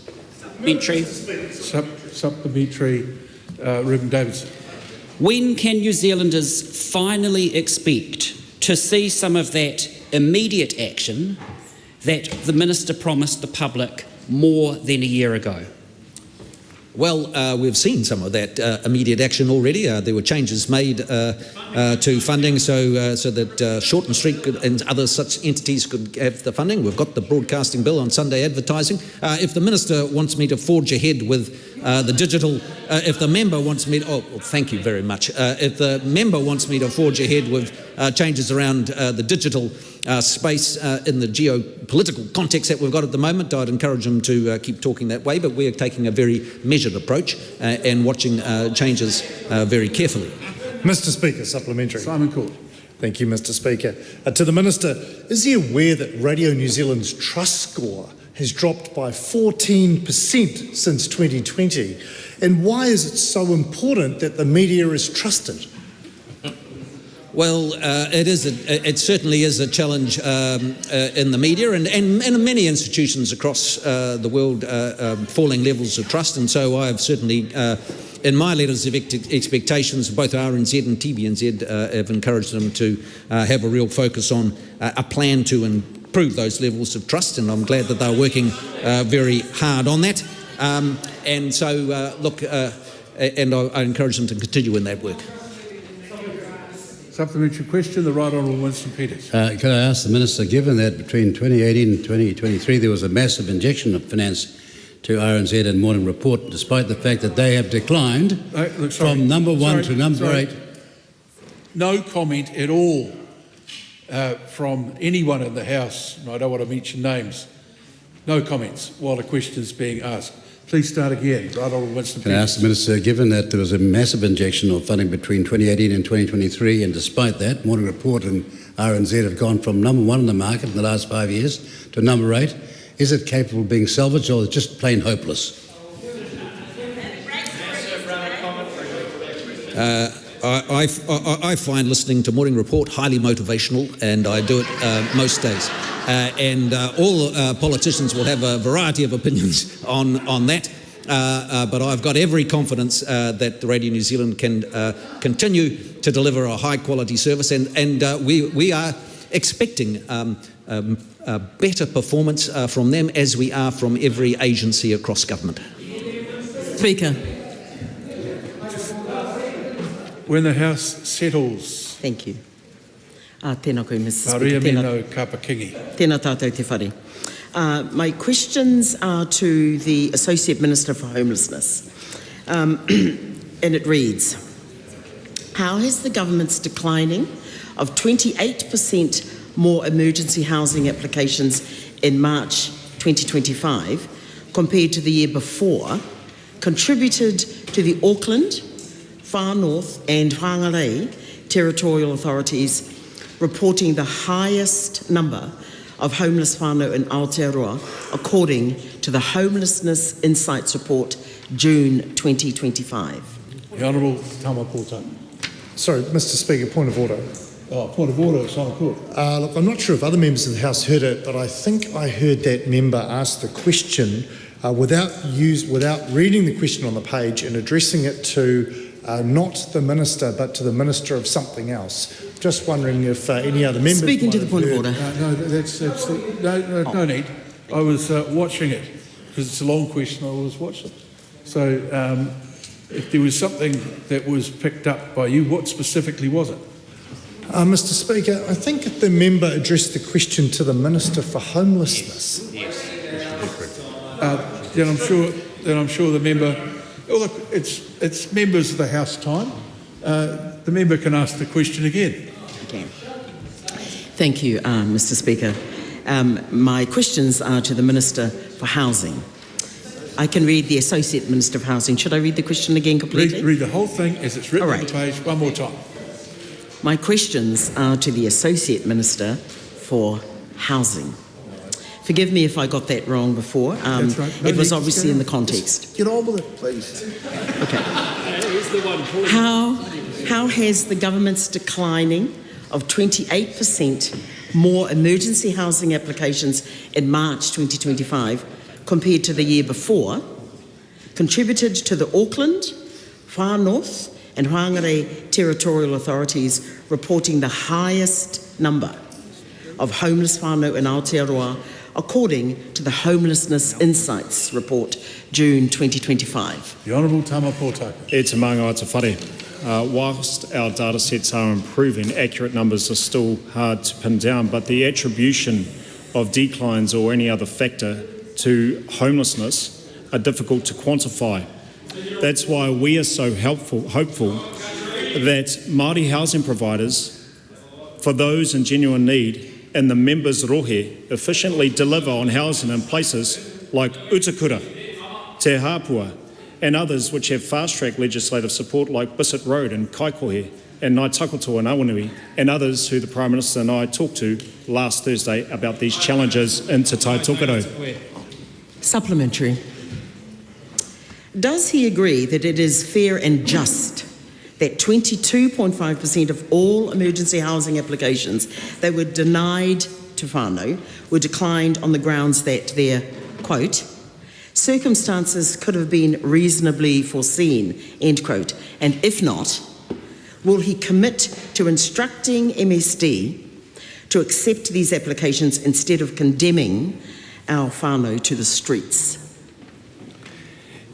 Supplementary, Reuben Davidson. When can New Zealanders finally expect to see some of that immediate action that the Minister promised the public more than a year ago? Well, we've seen some of that immediate action already. There were changes made to funding so that Shorten Street and other such entities could have the funding. We've got the broadcasting bill on Sunday advertising. If the Minister wants me to forge ahead with the digital, if the member wants me to, well, thank you very much. If the member wants me to forge ahead with changes around the digital space in the geopolitical context that we've got at the moment, I'd encourage him to keep talking that way, but we're taking a very measured approach and watching changes very carefully. Mr. Speaker, supplementary. Simon Court. Thank you, Mr. Speaker. To the Minister, is he aware that Radio New Zealand's trust score has dropped by 14% since 2020? And why is it so important that the media is trusted? Well, it certainly is a challenge in the media and in many institutions across the world, falling levels of trust. And so I have certainly, in my letters of expectations, both RNZ and TVNZ have encouraged them to have a real focus on a plan to improve those levels of trust. And I'm glad that they're working very hard on that. And so, and I encourage them to continue in that work. Supplementary question, the Right Honourable Winston Peters. Could I ask the Minister, given that between 2018 and 2023 there was a massive injection of finance to RNZ and Morning Report, despite the fact that they have declined from number one to number 8? No comment at all from anyone in the House, and I don't want to mention names. No comments while the question is being asked. Please start again. Right Honourable Winston Peters. Can I ask the Minister, given that there was a massive injection of funding between 2018 and 2023, and despite that, Morning Report and RNZ have gone from number 1 in the market in the last 5 years to number 8, is it capable of being salvaged, or is it just plain hopeless? I find listening to Morning Report highly motivational, and I do it most days. All politicians will have a variety of opinions on that. but I've got every confidence that Radio New Zealand can continue to deliver a high-quality service, and we are expecting better performance from them, as we are from every agency across government. Speaker. When the House settles. Thank you. Tēnā koe, Mr. Maria Speaker. Mino Kapakingi. Tēnā tātou te whare. My questions are to the Associate Minister for Homelessness. And it reads, how has the government's declining of 28% more emergency housing applications in March 2025 compared to the year before contributed to the Auckland, Far North and Whangarei territorial authorities reporting the highest number of homeless whānau in Aotearoa, according to the Homelessness Insights Report, June 2025. The Honourable Tama Porta. Sorry, Mr. Speaker, point of order. Oh, point of order, it's on court. Look, I'm not sure if other members of the House heard it, but I think I heard that member ask the question without reading the question on the page and addressing it to not the Minister, but to the Minister of something else. Just wondering if any other members... Speaking to the point of order. No need. I was watching it, because it's a long question, I was watching. So if there was something that was picked up by you, what specifically was it? Mr. Speaker, I think the member addressed the question to the Minister for Homelessness. Yes. Then I'm sure the member... Oh, look, it's members of the House time. The member can ask the question again. Okay. Thank you, Mr. Speaker. My questions are to the Minister for Housing. I can read the Associate Minister of Housing. Should I read the question again completely? Read the whole thing as it's written on the page one more time. My questions are to the Associate Minister for Housing. Forgive me if I got that wrong before. That's right. It was obviously in the context. Get on with it, please. Okay. How has the government's declining of 28% more emergency housing applications in March 2025 compared to the year before contributed to the Auckland, Far North and Whangarei territorial authorities reporting the highest number of homeless whānau in Aotearoa, according to the Homelessness Insights Report, June 2025. The Honourable Tama Portaka. E te manga te whare. Whilst our data sets are improving, accurate numbers are still hard to pin down, but the attribution of declines or any other factor to homelessness are difficult to quantify. That's why we are so hopeful that Māori housing providers, for those in genuine need, and the members rohe efficiently deliver on housing in places like Utakura, Te Hapua, and others which have fast-track legislative support like Bissett Road and Kaikohe and Ngāi Takoto and Awanui, and others who the Prime Minister and I talked to last Thursday about these challenges in Te Tai Tokerau. Supplementary. Does he agree that it is fair and just that 22.5% of all emergency housing applications that were denied to whānau were declined on the grounds that their, quote, circumstances could have been reasonably foreseen, end quote, and if not, will he commit to instructing MSD to accept these applications instead of condemning our whānau to the streets?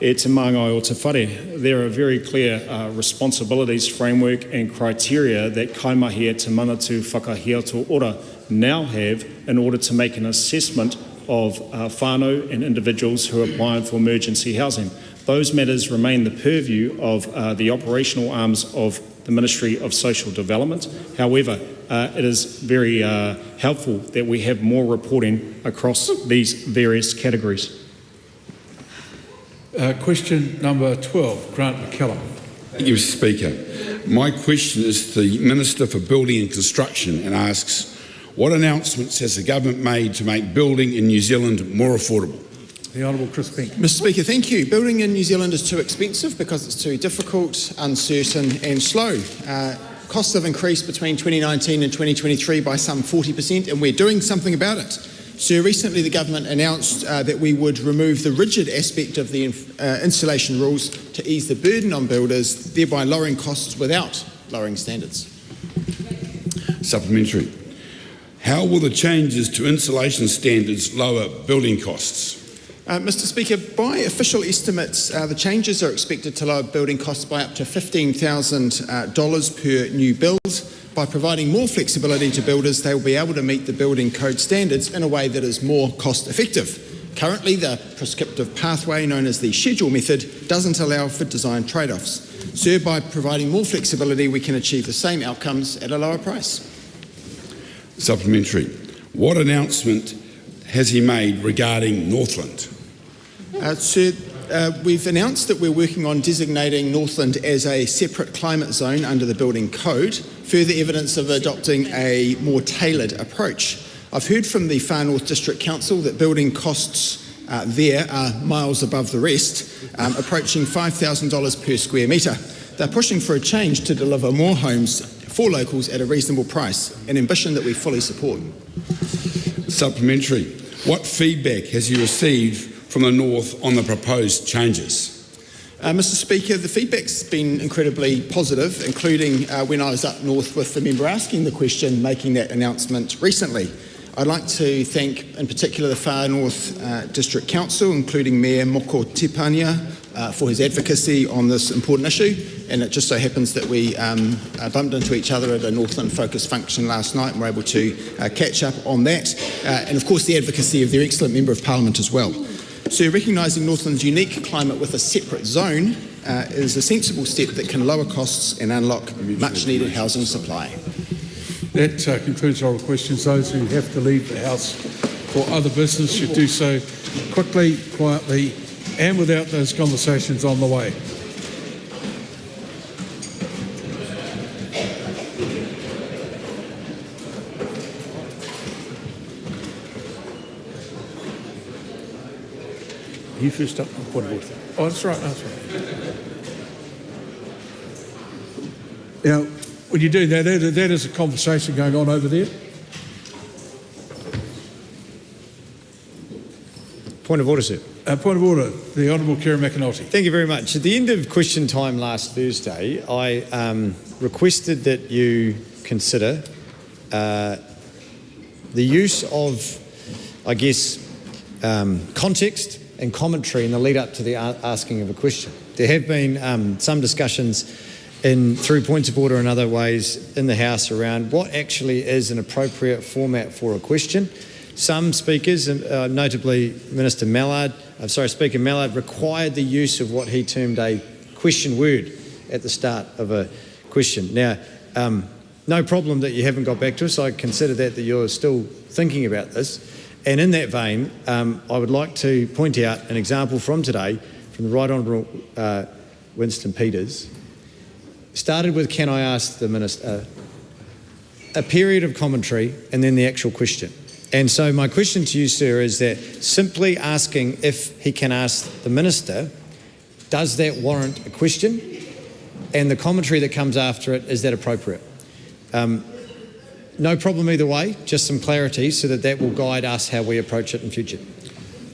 E te māngai o te whare, there are very clear responsibilities, framework and criteria that kaimahi e te manatu whakahiato ora now have in order to make an assessment of whānau and individuals who are applying for emergency housing. Those matters remain the purview of the operational arms of the Ministry of Social Development. However, it is very helpful that we have more reporting across these various categories. Question number 12, Grant McKellum. Thank you, Mr. Speaker. My question is to the Minister for Building and Construction and asks, what announcements has the government made to make building in New Zealand more affordable? The Honourable Chris Pink. Mr. Speaker, thank you. Building in New Zealand is too expensive because it's too difficult, uncertain and slow. Costs have increased between 2019 and 2023 by some 40%, and we're doing something about it. So recently the government announced that we would remove the rigid aspect of the installation rules to ease the burden on builders, thereby lowering costs without lowering standards. Supplementary. How will the changes to insulation standards lower building costs? Mr. Speaker, by official estimates, the changes are expected to lower building costs by up to $15,000 per new build. By providing more flexibility to builders, they will be able to meet the building code standards in a way that is more cost effective. Currently, the prescriptive pathway known as the schedule method doesn't allow for design trade-offs. So by providing more flexibility, we can achieve the same outcomes at a lower price. Supplementary. What announcement has he made regarding Northland? Sir, we've announced that we're working on designating Northland as a separate climate zone under the building code, further evidence of adopting a more tailored approach. I've heard from the Far North District Council that building costs there are miles above the rest, approaching $5,000 per square metre. They're pushing for a change to deliver more homes for locals at a reasonable price, an ambition that we fully support. Supplementary. What feedback has he received from the North on the proposed changes? Mr. Speaker, the feedback's been incredibly positive, including when I was up north with the member asking the question, making that announcement recently. I'd like to thank, in particular, the Far North District Council, including Mayor Moko Tipania, for his advocacy on this important issue. And it just so happens that we bumped into each other at a Northland Focus function last night and were able to catch up on that. And of course, the advocacy of their excellent Member of Parliament as well. So recognising Northland's unique climate with a separate zone is a sensible step that can lower costs and unlock much needed housing supply. That concludes oral questions. Those who have to leave the House for other business should do so quickly, quietly, and without those conversations on the way. You first up on point of order. Oh, that's right, that's right. Now, when you do that, that is a conversation going on over there. Point of order, sir. Point of order, the Honourable Kira McAnulty. Thank you very much. At the end of question time last Thursday, I requested that you consider the use of, I guess, context and commentary in the lead up to the asking of a question. There have been some discussions through points of order and other ways in the House around what actually is an appropriate format for a question. Some speakers, notably Speaker Mallard, required the use of what he termed a question word at the start of a question. Now, no problem that you haven't got back to us. I consider that you're still thinking about this. And in that vein, I would like to point out an example from today from the Right Honourable Winston Peters. Started with, can I ask the Minister, a period of commentary and then the actual question. And so my question to you, sir, is that simply asking if he can ask the Minister, does that warrant a question? And the commentary that comes after it, is that appropriate? No problem either way, just some clarity so that will guide us how we approach it in future.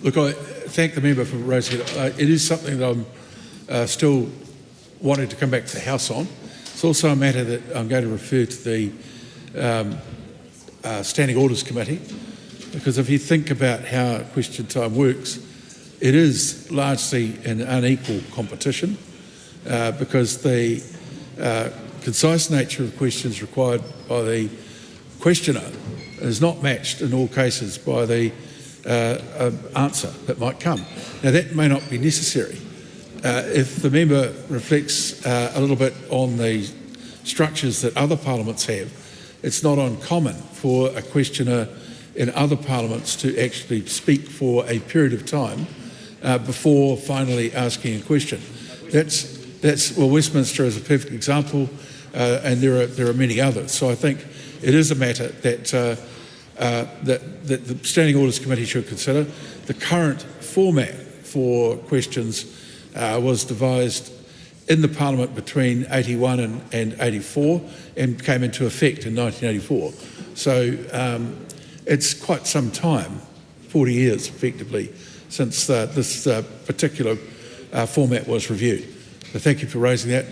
Look, I thank the member for raising it. It is something that I'm still wanting to come back to the House on. It's also a matter that I'm going to refer to the Standing Orders Committee, because if you think about how question time works, it is largely an unequal competition because the concise nature of questions required by the questioner is not matched in all cases by the answer that might come. Now that may not be necessary. If the member reflects a little bit on the structures that other parliaments have, it's not uncommon for a questioner in other parliaments to actually speak for a period of time before finally asking a question. Well, Westminster is a perfect example, and there are many others. So I think it is a matter that the Standing Orders Committee should consider. The current format for questions was devised in the Parliament between 81 and 84 and came into effect in 1984. So it's quite some time 40 years, effectively, since this particular format was reviewed. So thank you for raising that.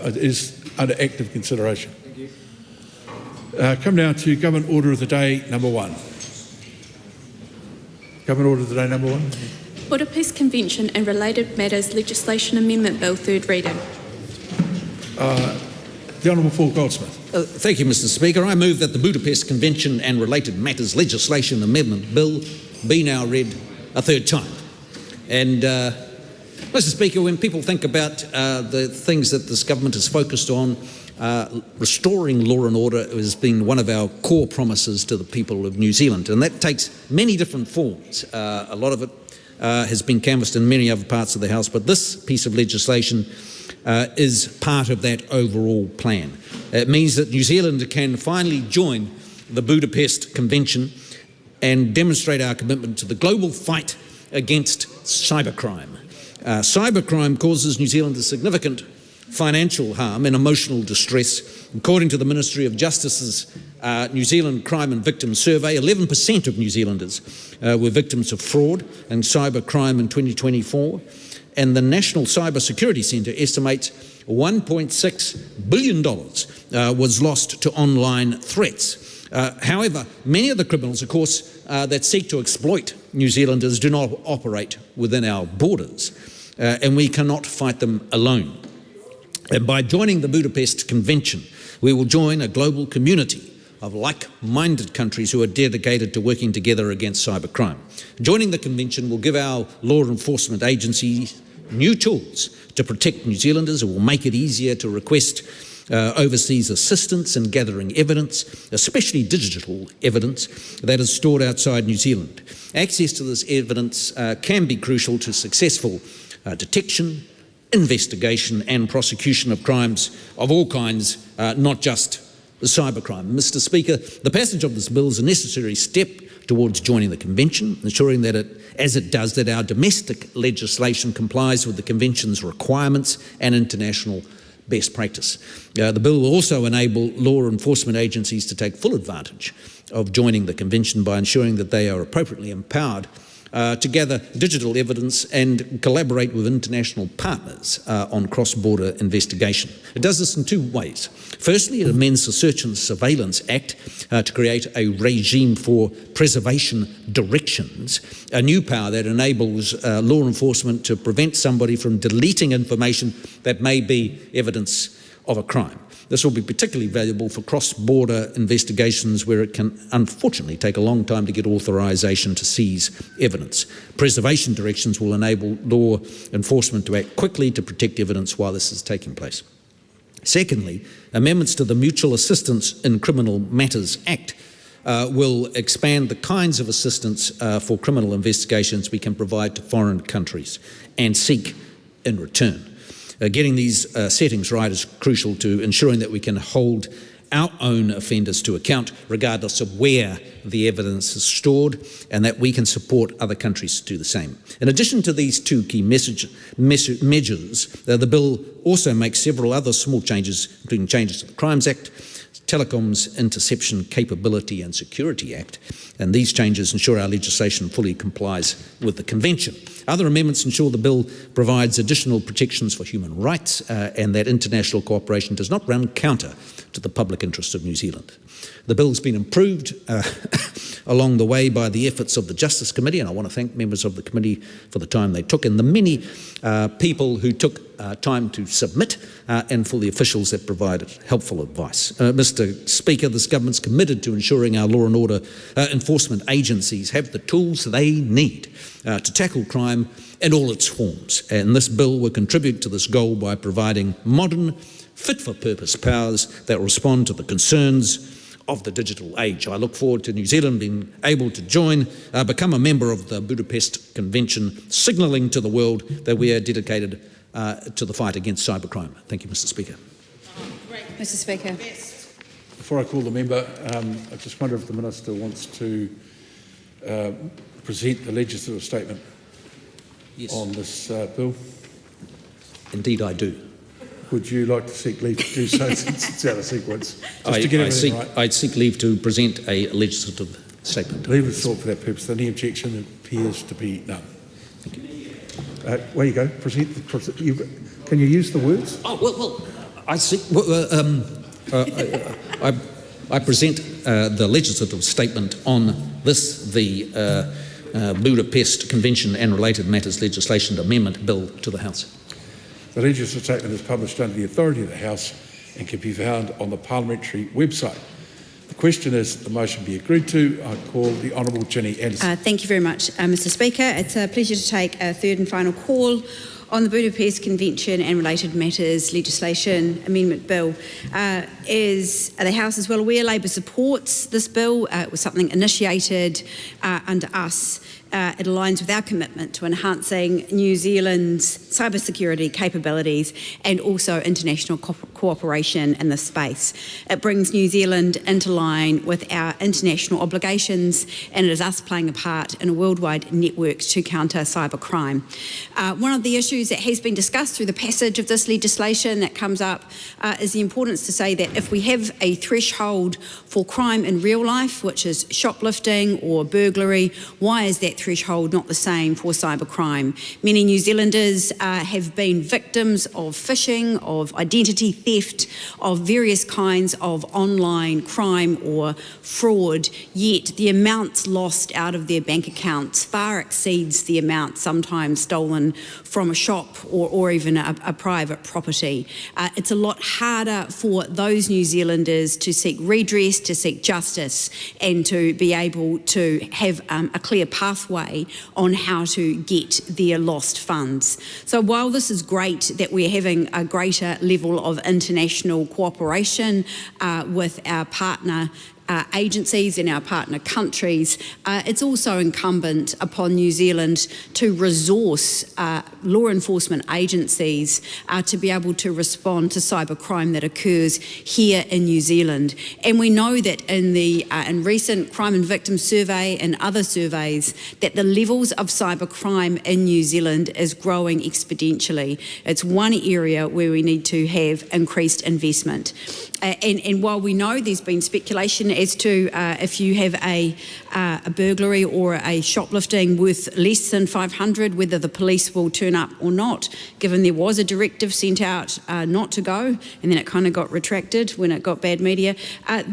It is under active consideration. Thank you. Come now to Government Order of the Day number 1. Government Order of the Day number 1. Budapest Convention and Related Matters Legislation Amendment Bill, third reading. The Honourable Paul Goldsmith. Thank you, Mr. Speaker. I move that the Budapest Convention and Related Matters Legislation Amendment Bill be now read a third time. And, Mr. Speaker, when people think about the things that this government is focused on, restoring law and order has been one of our core promises to the people of New Zealand, and that takes many different forms. A lot of it has been canvassed in many other parts of the House, but this piece of legislation is part of that overall plan. It means that New Zealand can finally join the Budapest Convention and demonstrate our commitment to the global fight against cybercrime. Cybercrime causes New Zealand a significant financial harm and emotional distress. According to the Ministry of Justice's New Zealand Crime and Victims Survey, 11% of New Zealanders were victims of fraud and cybercrime in 2024, and the National Cyber Security Centre estimates $1.6 billion was lost to online threats. However, many of the criminals, of course, that seek to exploit New Zealanders do not operate within our borders, and we cannot fight them alone. And by joining the Budapest Convention, we will join a global community of like-minded countries who are dedicated to working together against cybercrime. Joining the Convention will give our law enforcement agencies new tools to protect New Zealanders. It will make it easier to request overseas assistance in gathering evidence, especially digital evidence that is stored outside New Zealand. Access to this evidence can be crucial to successful detection, investigation and prosecution of crimes of all kinds, not just cybercrime. Mr. Speaker, the passage of this bill is a necessary step towards joining the Convention, ensuring that as it does, that our domestic legislation complies with the Convention's requirements and international best practice. The bill will also enable law enforcement agencies to take full advantage of joining the Convention by ensuring that they are appropriately empowered to gather digital evidence and collaborate with international partners on cross-border investigation. It does this in two ways. Firstly, it amends the Search and Surveillance Act to create a regime for preservation directions, a new power that enables law enforcement to prevent somebody from deleting information that may be evidence of a crime. This will be particularly valuable for cross-border investigations where it can unfortunately take a long time to get authorisation to seize evidence. Preservation directions will enable law enforcement to act quickly to protect evidence while this is taking place. Secondly, amendments to the Mutual Assistance in Criminal Matters Act will expand the kinds of assistance for criminal investigations we can provide to foreign countries and seek in return. Getting these settings right is crucial to ensuring that we can hold our own offenders to account regardless of where the evidence is stored, and that we can support other countries to do the same. In addition to these two key measures, the bill also makes several other small changes, including changes to the Crimes Act, Telecoms Interception Capability and Security Act, and these changes ensure our legislation fully complies with the Convention. Other amendments ensure the bill provides additional protections for human rights and that international cooperation does not run counter to the public interest of New Zealand. The bill has been improved along the way by the efforts of the Justice Committee, and I want to thank members of the committee for the time they took, and the many people who took time to submit, and for the officials that provided helpful advice. Mr. Speaker, this government's committed to ensuring our law and order enforcement agencies have the tools they need to tackle crime in all its forms, and this bill will contribute to this goal by providing modern, fit-for-purpose powers that respond to the concerns of the digital age. I look forward to New Zealand being able to join, become a member of the Budapest Convention, signalling to the world that we are dedicated to the fight against cybercrime. Thank you, Mr. Speaker. Mr. Speaker. Before I call the member, I just wonder if the Minister wants to present a legislative statement on this bill. Indeed I do. Would you like to seek leave to do so since it's out of sequence? I'd seek leave to present a legislative statement. Leave is sought for that purpose. Any objection? appears to be none. Where you go, proceed. Can you use the words? Oh, well I see. I present the legislative statement on this, the Budapest Convention and Related Matters Legislation Amendment Bill to the House. The legislative statement is published under the authority of the House and can be found on the parliamentary website. The question is the motion be agreed to. I call the Honourable Ginny Anderson. Thank you very much, Mr Speaker. It's a pleasure to take a third and final call on the Budapest Convention and Related Matters Legislation Amendment Bill. As the House is well aware, Labor supports this bill. It was something initiated under us. It aligns with our commitment to enhancing New Zealand's cybersecurity capabilities and also international cooperation in this space. It brings New Zealand into line with our international obligations, and it is us playing a part in a worldwide network to counter cybercrime. One of the issues that has been discussed through the passage of this legislation that comes up is the importance to say that if we have a threshold for crime in real life, which is shoplifting or burglary, why is that threshold not the same for cybercrime? Many New Zealanders have been victims of phishing, of identity theft, of various kinds of online crime or fraud, yet the amounts lost out of their bank accounts far exceeds the amount sometimes stolen from a shop or even a private property. It's a lot harder for those New Zealanders to seek redress, to seek justice, and to be able to have a clear pathway on how to get their lost funds. So while this is great that we're having a greater level of international cooperation with our partner agencies in our partner countries, it's also incumbent upon New Zealand to resource law enforcement agencies to be able to respond to cybercrime that occurs here in New Zealand. And we know that in the recent Crime and Victim Survey and other surveys that the levels of cybercrime in New Zealand is growing exponentially. It's one area where we need to have increased investment. And while we know there's been speculation as to if you have a burglary or a shoplifting worth less than 500, whether the police will turn up or not, given there was a directive sent out not to go, and then it kind of got retracted when it got bad media.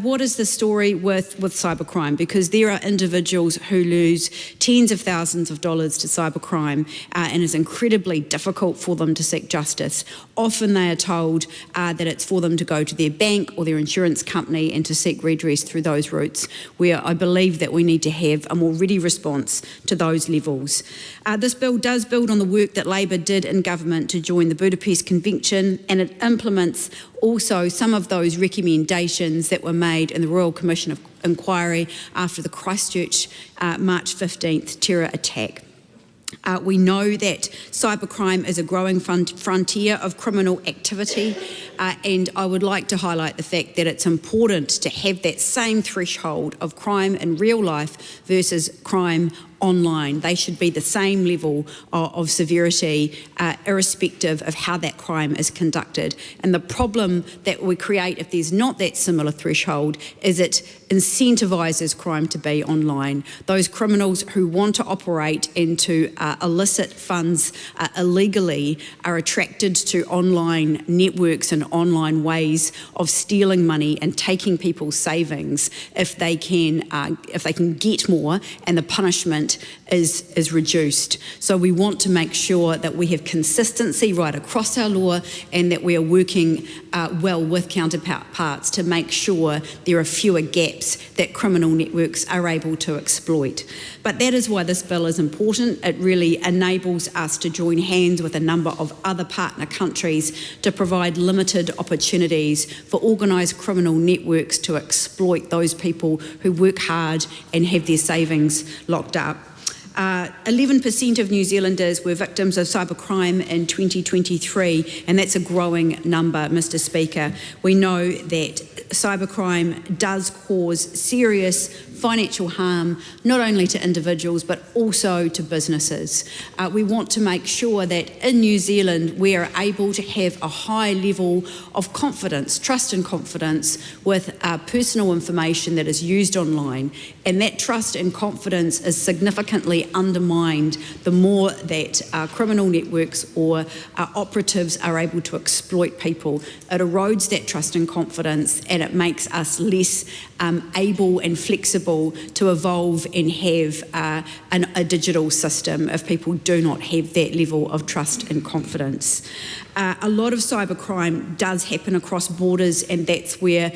What is the story with cybercrime? Because there are individuals who lose tens of thousands of dollars to cybercrime, and it's incredibly difficult for them to seek justice. Often they are told that it's for them to go to their bank or their insurance company and to seek redress through those routes, where I believe that we need to have a more ready response to those levels. This bill does build on the work that Labor did in government to join the Budapest Convention, and it implements also some of those recommendations that were made in the Royal Commission of Inquiry after the Christchurch March 15th terror attack. We know that cybercrime is a growing frontier of criminal activity, and I would like to highlight the fact that it's important to have that same threshold of crime in real life versus crime online. They should be the same level of severity, irrespective of how that crime is conducted. And the problem that we create if there's not that similar threshold is it incentivises crime to be online. Those criminals who want to operate and to elicit funds illegally are attracted to online networks and online ways of stealing money and taking people's savings if they can get more, and the punishment is reduced. So we want to make sure that we have consistency right across our law, and that we are working well with counterparts to make sure there are fewer gaps that criminal networks are able to exploit. But that is why this bill is important. It really enables us to join hands with a number of other partner countries to provide limited opportunities for organised criminal networks to exploit those people who work hard and have their savings locked up. 11% of New Zealanders were victims of cybercrime in 2023, and that's a growing number, Mr. Speaker. We know that cybercrime does cause serious financial harm, not only to individuals but also to businesses. We want to make sure that in New Zealand we are able to have a high level of confidence, trust and confidence with personal information that is used online, and that trust and confidence is significantly actually undermined, the more that criminal networks or operatives are able to exploit people. It erodes that trust and confidence, and it makes us less able and flexible to evolve and have a digital system if people do not have that level of trust and confidence. A lot of cybercrime does happen across borders, and that's where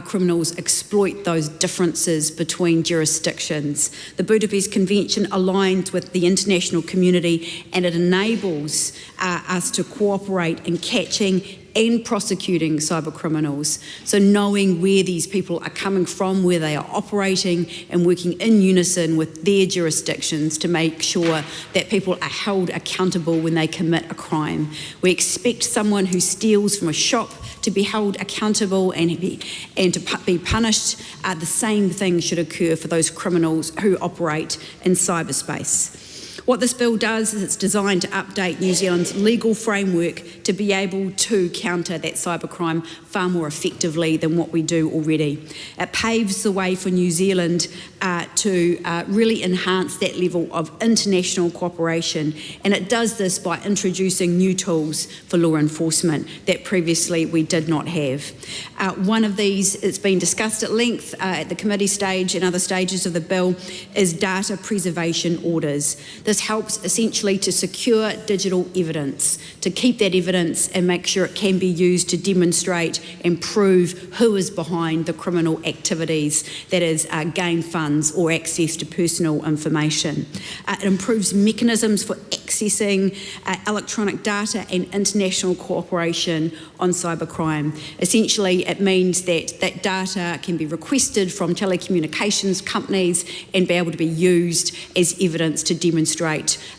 criminals exploit those differences between jurisdictions. The Budapest Convention aligns with the international community, and it enables us to cooperate in catching and prosecuting cyber criminals. So knowing where these people are coming from, where they are operating, and working in unison with their jurisdictions to make sure that people are held accountable when they commit a crime. We expect someone who steals from a shop to be held accountable and to be punished. The same thing should occur for those criminals who operate in cyberspace. What this bill does is it's designed to update New Zealand's legal framework to be able to counter that cybercrime far more effectively than what we do already. It paves the way for New Zealand to really enhance that level of international cooperation, and it does this by introducing new tools for law enforcement that previously we did not have. One of these, it's been discussed at length at the committee stage and other stages of the bill, is data preservation orders. This helps essentially to secure digital evidence, to keep that evidence and make sure it can be used to demonstrate and prove who is behind the criminal activities, that is gain funds or access to personal information. It improves mechanisms for accessing electronic data and international cooperation on cybercrime. Essentially, it means that that data can be requested from telecommunications companies and be able to be used as evidence to demonstrate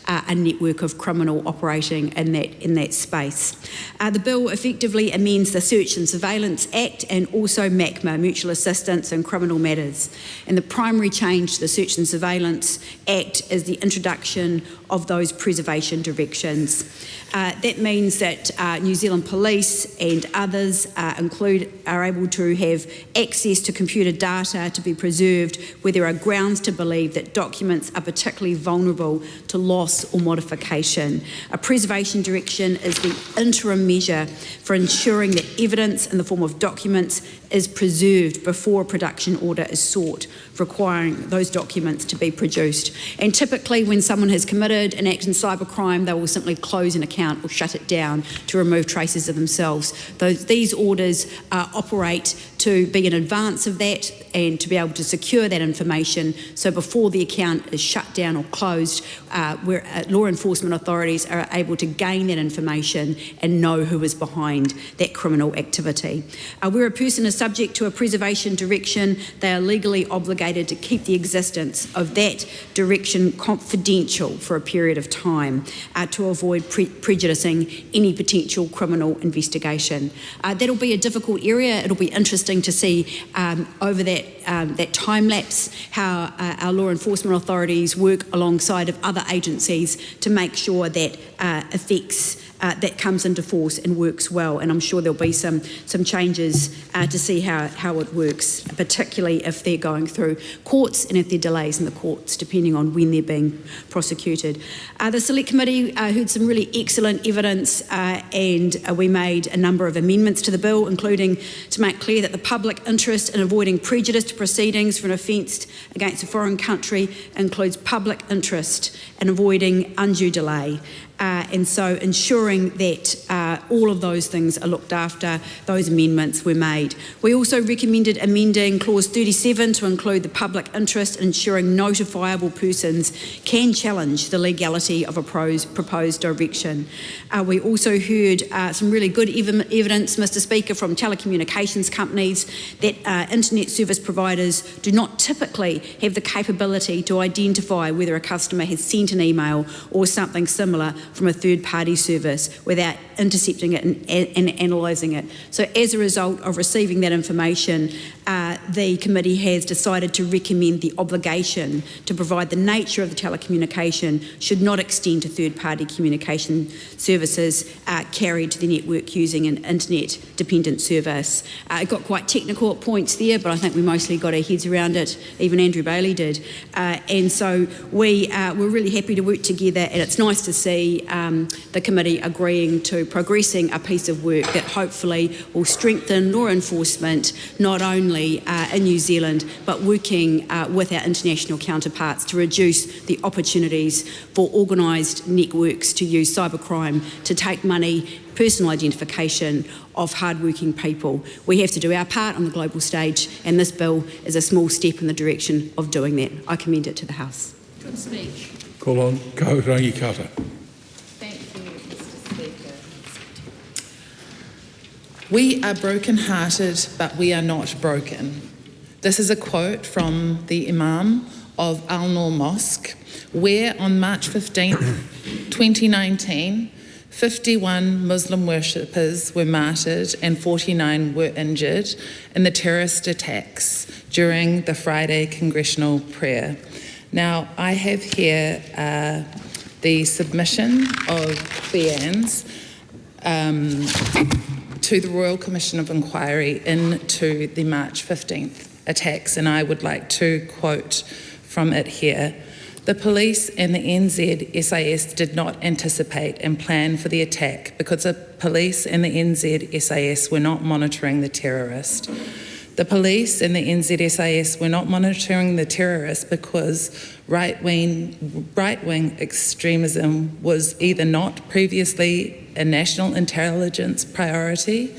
a network of criminal operating in that space. The bill effectively amends the Search and Surveillance Act and also MACMA, Mutual Assistance in Criminal Matters. And the primary change to the Search and Surveillance Act is the introduction of those preservation directions. That means that New Zealand Police and others are able to have access to computer data to be preserved where there are grounds to believe that documents are particularly vulnerable to loss or modification. A preservation direction is the interim measure for ensuring that evidence in the form of documents is preserved before a production order is sought, requiring those documents to be produced. And typically when someone has committed an act in cybercrime, they will simply close an account or shut it down to remove traces of themselves. These orders operate to be in advance of that and to be able to secure that information, so before the account is shut down or closed, where law enforcement authorities are able to gain that information and know who is behind that criminal activity. Where a person is subject to a preservation direction, they are legally obligated to keep the existence of that direction confidential for a period of time to avoid prejudicing any potential criminal investigation. That'll be a difficult area. It'll be interesting to see over that time lapse how our law enforcement authorities work alongside of other agencies to make sure that that comes into force and works well. And I'm sure there'll be some changes to see how it works, particularly if they're going through courts and if there are delays in the courts, depending on when they're being prosecuted. The Select Committee heard some really excellent evidence and we made a number of amendments to the bill, including to make clear that the public interest in avoiding prejudiced proceedings for an offence against a foreign country includes public interest in avoiding undue delay. And so ensuring that all of those things are looked after, those amendments were made. We also recommended amending clause 37 to include the public interest in ensuring notifiable persons can challenge the legality of a proposed direction. We also heard some really good evidence, Mr. Speaker, from telecommunications companies that internet service providers do not typically have the capability to identify whether a customer has sent an email or something similar from a third-party service without intercepting it and analysing it. So as a result of receiving that information, the committee has decided to recommend the obligation to provide the nature of the telecommunication should not extend to third-party communication services carried to the network using an internet-dependent service. It got quite technical at points there, but I think we mostly got our heads around it. Even Andrew Bailey did. And so we're really happy to work together, and it's nice to see the committee agreeing to progressing a piece of work that hopefully will strengthen law enforcement not only in New Zealand but working with our international counterparts to reduce the opportunities for organised networks to use cybercrime to take money, personal identification of hard-working people. We have to do our part on the global stage, and this bill is a small step in the direction of doing that. I commend it to the House. Good speech. Call on Ko Rangikata. Thank you, Mr. Speaker. We are broken-hearted, but we are not broken. This is a quote from the Imam of Al Noor Mosque, where on March 15th, 2019, 51 Muslim worshippers were martyred and 49 were injured in the terrorist attacks during the Friday congressional prayer. Now, I have here the submission of Beans to the Royal Commission of Inquiry into the March 15th attacks, and I would like to quote from it here. The police and the NZ-SIS did not anticipate and plan for the attack because the police and the NZ-SIS were not monitoring the terrorist. The police and the NZ-SIS were not monitoring the terrorist because right-wing extremism was either not previously a national intelligence priority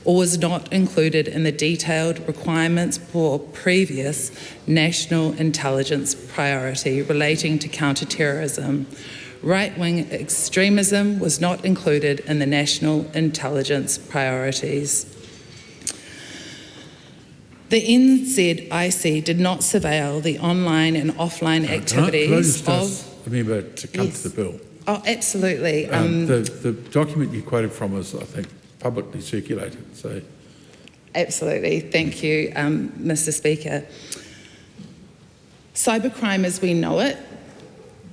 or was not included in the detailed requirements for previous national intelligence priority relating to counter-terrorism. Right-wing extremism was not included in the national intelligence priorities. The NZIC did not surveil the online and offline activities Can I just ask the member to come to the bill? Oh, absolutely. The document you quoted from is, I think, publicly circulated. So, absolutely. Thank you, Mr. Speaker. Cybercrime as we know it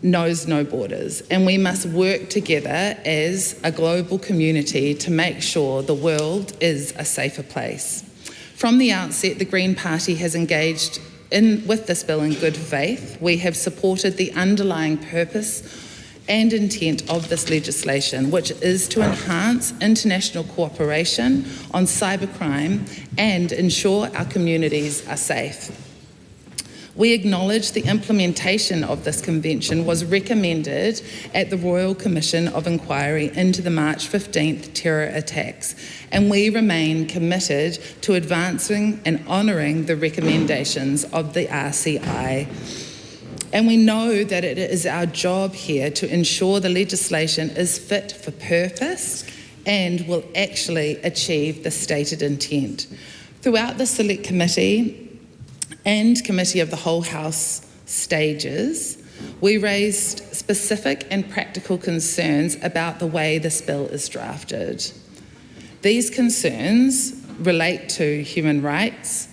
knows no borders, and we must work together as a global community to make sure the world is a safer place. From the outset, the Green Party has engaged with this bill in good faith. We have supported the underlying purpose and intent of this legislation, which is to enhance international cooperation on cybercrime and ensure our communities are safe. We acknowledge the implementation of this convention was recommended at the Royal Commission of Inquiry into the March 15th terror attacks, and we remain committed to advancing and honouring the recommendations of the RCI. And we know that it is our job here to ensure the legislation is fit for purpose and will actually achieve the stated intent. Throughout the Select Committee and Committee of the Whole House stages, we raised specific and practical concerns about the way this bill is drafted. These concerns relate to human rights,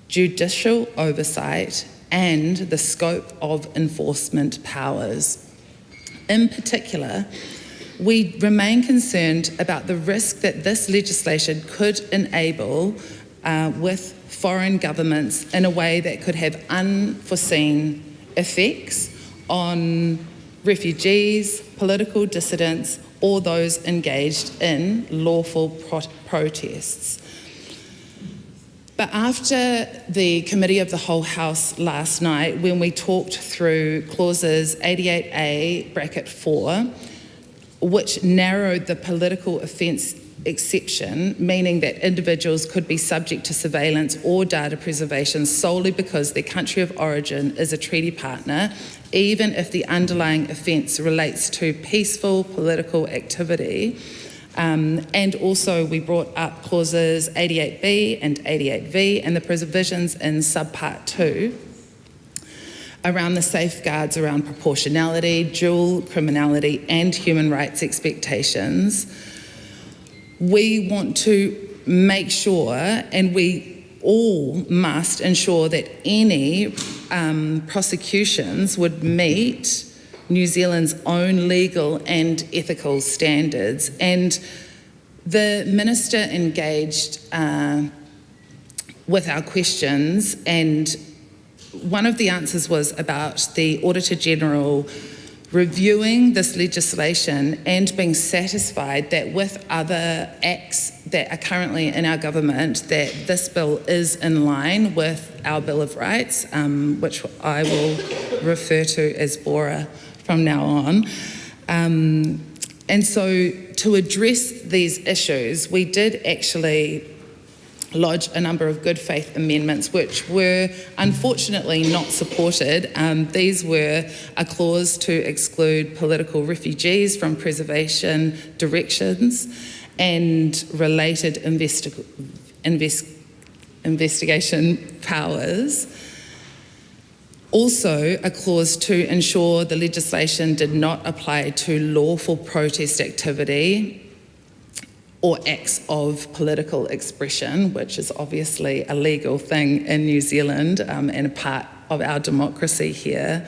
judicial oversight, and the scope of enforcement powers. In particular, we remain concerned about the risk that this legislation could enable with foreign governments in a way that could have unforeseen effects on refugees, political dissidents, or those engaged in lawful protests. But after the Committee of the Whole House last night, when we talked through clauses 88A(4), which narrowed the political offence exception, meaning that individuals could be subject to surveillance or data preservation solely because their country of origin is a treaty partner, even if the underlying offence relates to peaceful political activity. And also we brought up clauses 88B and 88V and the provisions in subpart 2 around the safeguards around proportionality, dual criminality and human rights expectations. We want to make sure, and we all must ensure that any prosecutions would meet New Zealand's own legal and ethical standards. And the Minister engaged with our questions, and one of the answers was about the Auditor-General reviewing this legislation and being satisfied that with other acts that are currently in our government, that this bill is in line with our Bill of Rights, which I will refer to as BORA from now on. And so to address these issues, we did actually lodge a number of good faith amendments which were unfortunately not supported. These were a clause to exclude political refugees from preservation directions and related investigation powers. Also, a clause to ensure the legislation did not apply to lawful protest activity or acts of political expression, which is obviously a legal thing in New Zealand and a part of our democracy here.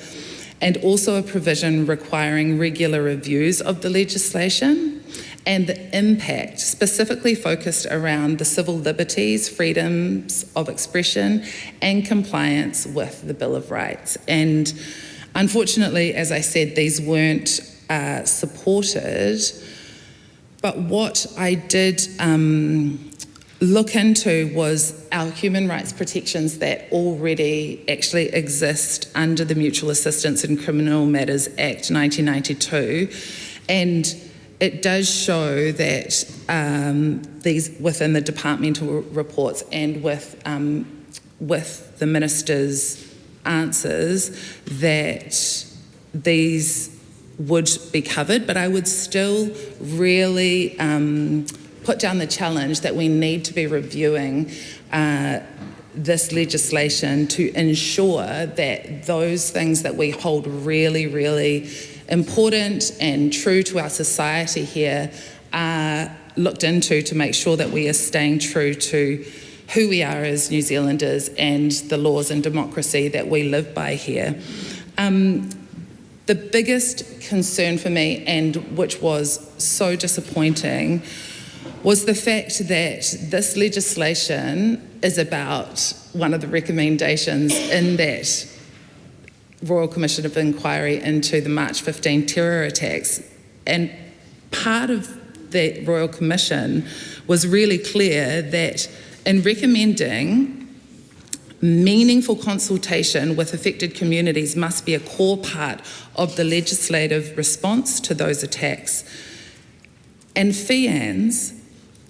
And also a provision requiring regular reviews of the legislation and the impact specifically focused around the civil liberties, freedoms of expression and compliance with the Bill of Rights. And unfortunately, as I said, these weren't supported. But what I did look into was our human rights protections that already actually exist under the Mutual Assistance in Criminal Matters Act 1992. And it does show that these within the departmental reports and with the Minister's answers that these would be covered, but I would still really put down the challenge that we need to be reviewing this legislation to ensure that those things that we hold really, really important and true to our society here are looked into to make sure that we are staying true to who we are as New Zealanders and the laws and democracy that we live by here. The biggest concern for me, and which was so disappointing, was the fact that this legislation is about one of the recommendations in that Royal Commission of Inquiry into the March 15 terror attacks. And part of the Royal Commission was really clear that in recommending meaningful consultation with affected communities must be a core part of the legislative response to those attacks. And FIANZ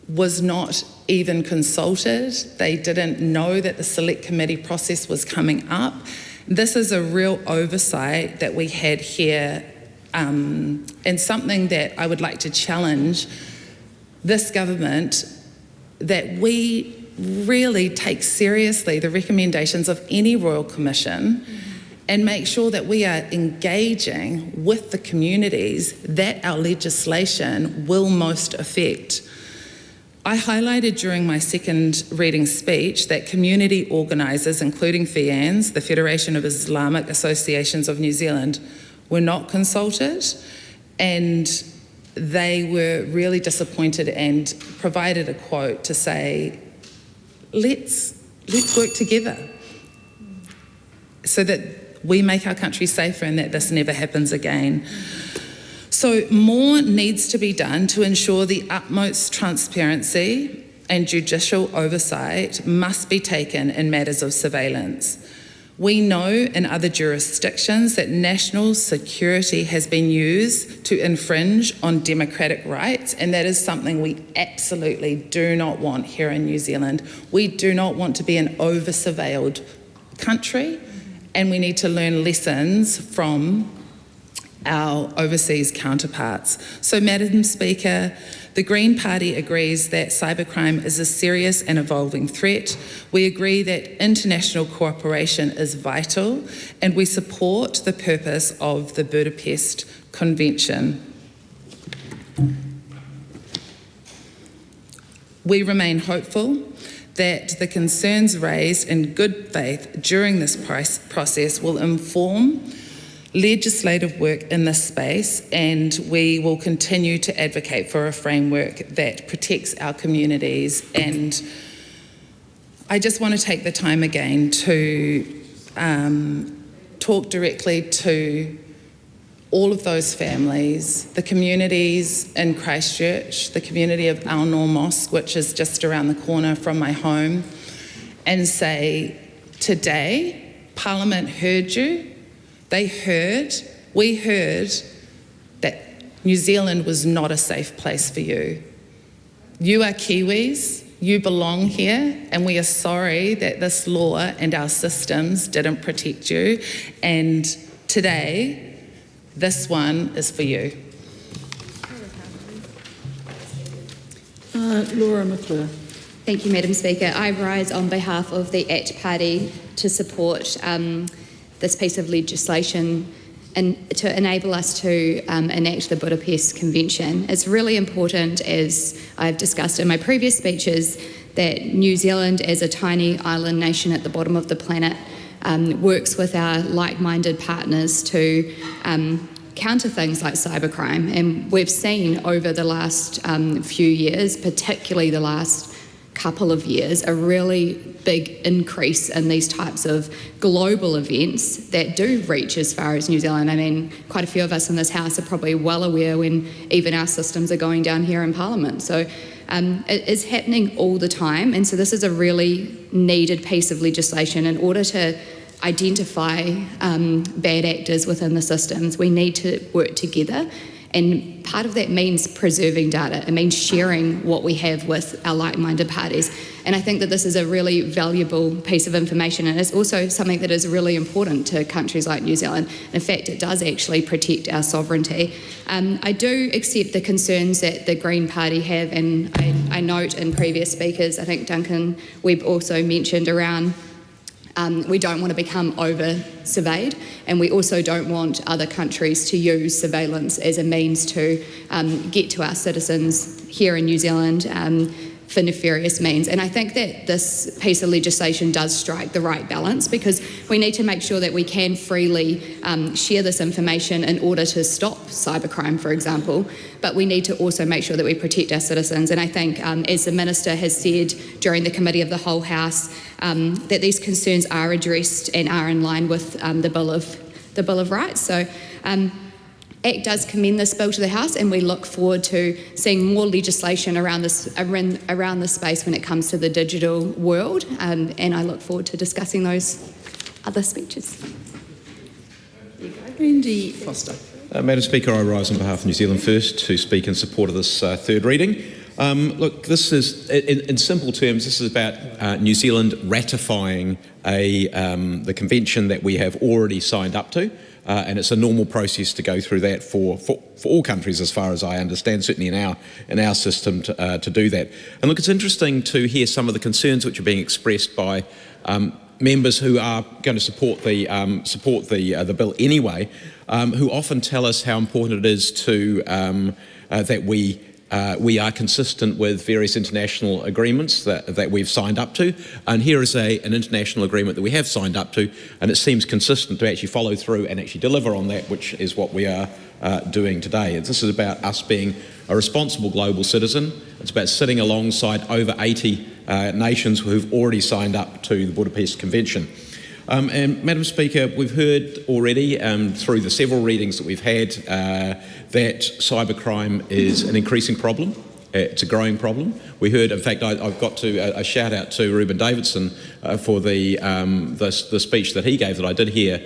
was not even consulted. They didn't know that the select committee process was coming up. This is a real oversight that we had here, and something that I would like to challenge this government, that we really take seriously the recommendations of any Royal Commission and make sure that we are engaging with the communities that our legislation will most affect. I highlighted during my second reading speech that community organisers, including FIANZ, the Federation of Islamic Associations of New Zealand, were not consulted, and they were really disappointed and provided a quote to say, let's work together so that we make our country safer and that this never happens again. So more needs to be done to ensure the utmost transparency and judicial oversight must be taken in matters of surveillance. We know in other jurisdictions that national security has been used to infringe on democratic rights, and that is something we absolutely do not want here in New Zealand. We do not want to be an over-surveilled country, and we need to learn lessons from our overseas counterparts. So, Madam Speaker, the Green Party agrees that cybercrime is a serious and evolving threat. We agree that international cooperation is vital, and we support the purpose of the Budapest Convention. We remain hopeful that the concerns raised in good faith during this process will inform legislative work in this space, and we will continue to advocate for a framework that protects our communities. And I just want to take the time again to talk directly to all of those families, the communities in Christchurch, the community of Aotearoa Mosque, which is just around the corner from my home, and say, today, Parliament heard you. We heard that New Zealand was not a safe place for you. You are Kiwis, you belong here, and we are sorry that this law and our systems didn't protect you. And today, this one is for you. Laura McClure. Thank you, Madam Speaker. I rise on behalf of the ACT Party to support this piece of legislation and to enable us to enact the Budapest Convention. It's really important, as I've discussed in my previous speeches, that New Zealand, as a tiny island nation at the bottom of the planet, works with our like-minded partners to counter things like cybercrime. And we've seen over the last few years, particularly the last couple of years, a really big increase in these types of global events that do reach as far as New Zealand. I mean, quite a few of us in this House are probably well aware when even our systems are going down here in Parliament. So it is happening all the time, and so this is a really needed piece of legislation. In order to identify bad actors within the systems, we need to work together. And part of that means preserving data. It means sharing what we have with our like-minded parties. And I think that this is a really valuable piece of information, and it's also something that is really important to countries like New Zealand. In fact, it does actually protect our sovereignty. I do accept the concerns that the Green Party have, and I note in previous speakers, I think Duncan Webb also mentioned around we don't want to become over-surveyed, and we also don't want other countries to use surveillance as a means to get to our citizens here in New Zealand for nefarious means. And I think that this piece of legislation does strike the right balance, because we need to make sure that we can freely share this information in order to stop cybercrime, for example, but we need to also make sure that we protect our citizens. And I think, as the Minister has said during the Committee of the Whole House, that these concerns are addressed and are in line with the Bill of Rights. So ACT does commend this bill to the House, and we look forward to seeing more legislation around this space when it comes to the digital world, and I look forward to discussing those other speeches. Andy Foster. Madam Speaker, I rise on behalf of New Zealand First to speak in support of this third reading. Look, this is, in simple terms, this is about New Zealand ratifying the convention that we have already signed up to. And it's a normal process to go through that for all countries, as far as I understand, certainly in our system to do that. And look, it's interesting to hear some of the concerns which are being expressed by members who are going to support the bill anyway, who often tell us how important it is to that we are consistent with various international agreements that we've signed up to. And here is an international agreement that we have signed up to, and it seems consistent to actually follow through and actually deliver on that, which is what we are doing today. This is about us being a responsible global citizen. It's about sitting alongside over 80 nations who've already signed up to the Budapest Convention. And Madam Speaker, we've heard already through the several readings that we've had that cybercrime is an increasing problem. It's a growing problem. We heard, in fact, I've got to a shout out to Ruben Davidson for the speech that he gave that I did hear,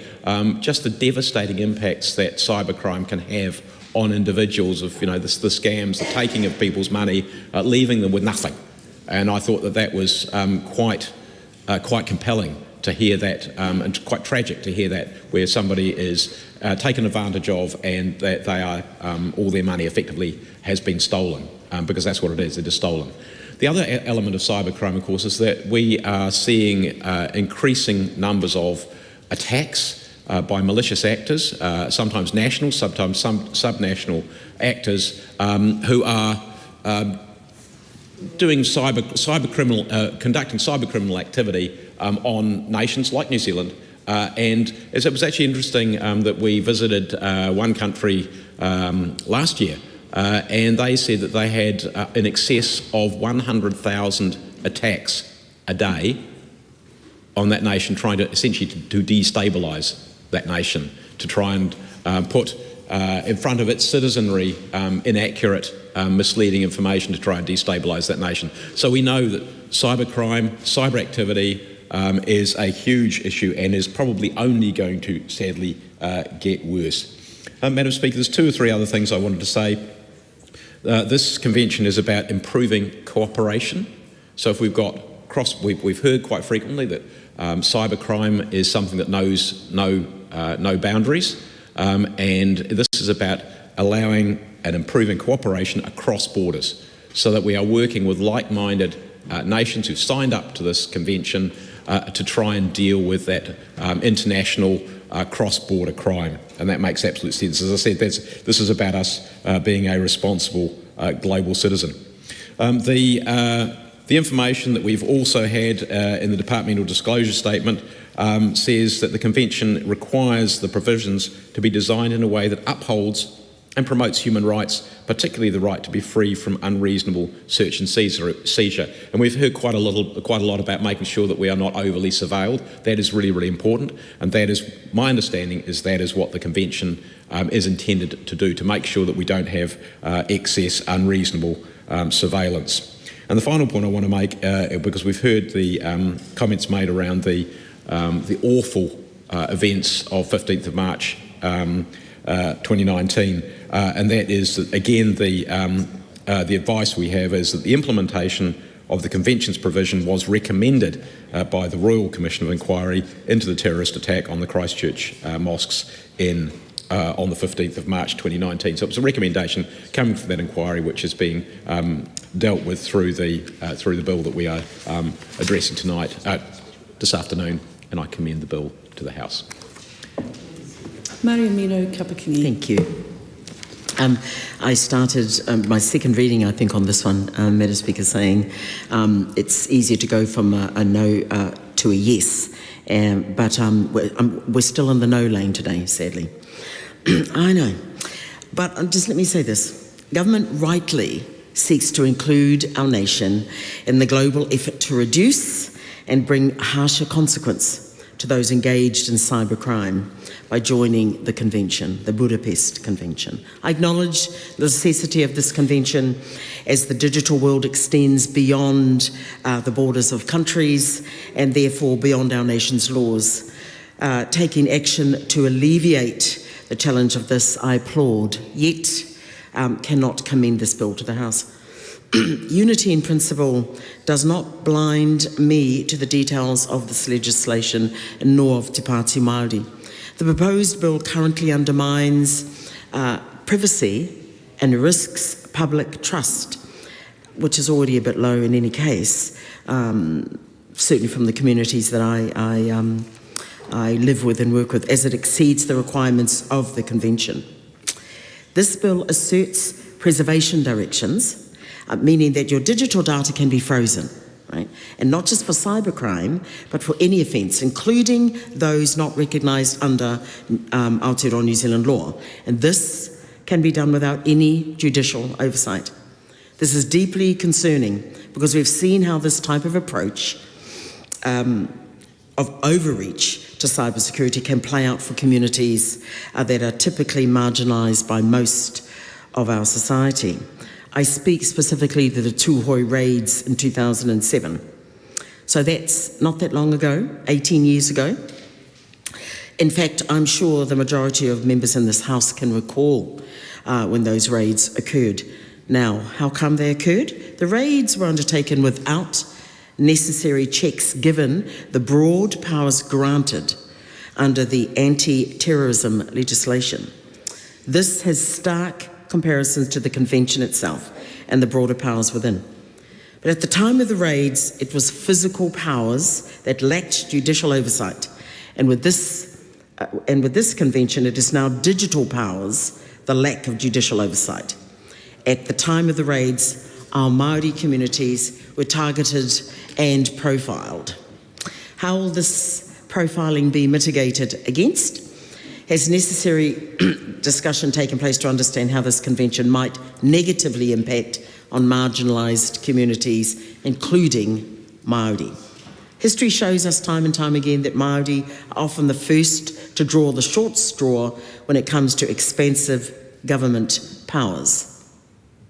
just the devastating impacts that cybercrime can have on individuals, of the scams, the taking of people's money, leaving them with nothing. And I thought that was quite compelling to hear that, and quite tragic to hear that, where somebody is taken advantage of and that they are all their money effectively has been stolen, because that's what it is, it is stolen. The other element of cybercrime, of course, is that we are seeing increasing numbers of attacks by malicious actors, sometimes national, sometimes subnational actors, who are doing conducting cyber criminal activity on nations like New Zealand. And it was actually interesting that we visited one country last year, and they said that they had in excess of 100,000 attacks a day on that nation, trying to essentially to destabilise that nation, to try and put in front of its citizenry inaccurate, misleading information to try and destabilise that nation. So we know that cybercrime, cyber activity is a huge issue and is probably only going to, sadly, get worse. Madam Speaker, there's 2 or 3 other things I wanted to say. This convention is about improving cooperation. So if we've got we've heard quite frequently that cybercrime is something that knows no boundaries, and this is about allowing and improving cooperation across borders so that we are working with like-minded nations who've signed up to this convention to try and deal with that international cross-border crime, and that makes absolute sense. As I said, this is about us being a responsible global citizen. The information that we've also had in the departmental disclosure statement says that the convention requires the provisions to be designed in a way that upholds and promotes human rights, particularly the right to be free from unreasonable search and seizure. And we've heard quite a lot about making sure that we are not overly surveilled. That is really, really important, and that is my understanding is that is what the convention is intended to do, to make sure that we don't have excess unreasonable surveillance. And the final point I want to make, because we've heard the comments made around the awful events of 15th of March 2019, and that is that, again, the advice we have is that the implementation of the Convention's provision was recommended by the Royal Commission of Inquiry into the terrorist attack on the Christchurch mosques on the 15th of March 2019. So it was a recommendation coming from that inquiry, which is being dealt with through the bill that we are addressing tonight, this afternoon, and I commend the bill to the House. Mariamino Kapakini. Thank you. I started my second reading, I think, on this one, Madam Speaker, saying it's easier to go from a no to a yes, but we're still in the no lane today, sadly. I know, but just let me say this. Government rightly seeks to include our nation in the global effort to reduce and bring harsher consequence to those engaged in cybercrime by joining the convention, the Budapest Convention. I acknowledge the necessity of this convention as the digital world extends beyond the borders of countries and therefore beyond our nation's laws. Taking action to alleviate the challenge of this, I applaud, yet cannot commend this bill to the House. Unity in principle does not blind me to the details of this legislation, nor of Te Pāti Māori. The proposed bill currently undermines privacy and risks public trust, which is already a bit low in any case, certainly from the communities that I live with and work with, as it exceeds the requirements of the Convention. This bill asserts preservation directions, meaning that your digital data can be frozen, right? And not just for cybercrime, but for any offence, including those not recognised under Aotearoa New Zealand law. And this can be done without any judicial oversight. This is deeply concerning because we've seen how this type of approach of overreach to cybersecurity can play out for communities that are typically marginalised by most of our society. I speak specifically to the Tūhoi raids in 2007. So that's not that long ago, 18 years ago. In fact, I'm sure the majority of members in this House can recall when those raids occurred. Now, how come they occurred? The raids were undertaken without necessary checks given the broad powers granted under the anti-terrorism legislation. This has stark comparisons to the Convention itself and the broader powers within. But at the time of the raids, it was physical powers that lacked judicial oversight. And with this Convention, it is now digital powers, the lack of judicial oversight. At the time of the raids, our Māori communities were targeted and profiled. How will this profiling be mitigated against? Has necessary discussion taken place to understand how this convention might negatively impact on marginalised communities, including Māori? History shows us time and time again that Māori are often the first to draw the short straw when it comes to expansive government powers.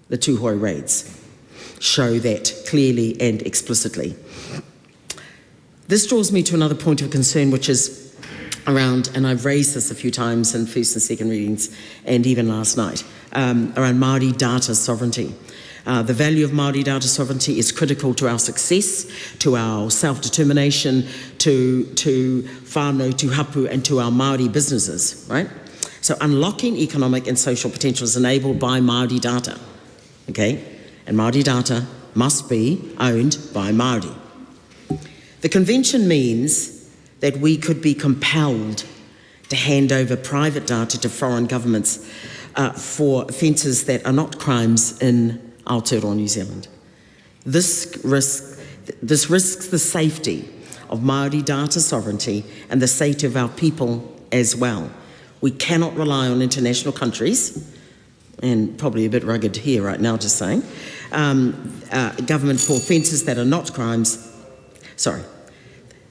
The Tūhoe raids show that clearly and explicitly. This draws me to another point of concern, which is around, and I've raised this a few times in first and second readings and even last night, around Māori data sovereignty. The value of Māori data sovereignty is critical to our success, to our self-determination, to whānau, to hapu, and to our Māori businesses, right? So unlocking economic and social potential is enabled by Māori data, okay? And Māori data must be owned by Māori. The convention means that we could be compelled to hand over private data to foreign governments for offences that are not crimes in Aotearoa, New Zealand. This risks the safety of Māori data sovereignty and the safety of our people as well. We cannot rely on international countries, and probably a bit rugged here right now just saying, government for offences that are not crimes. Sorry.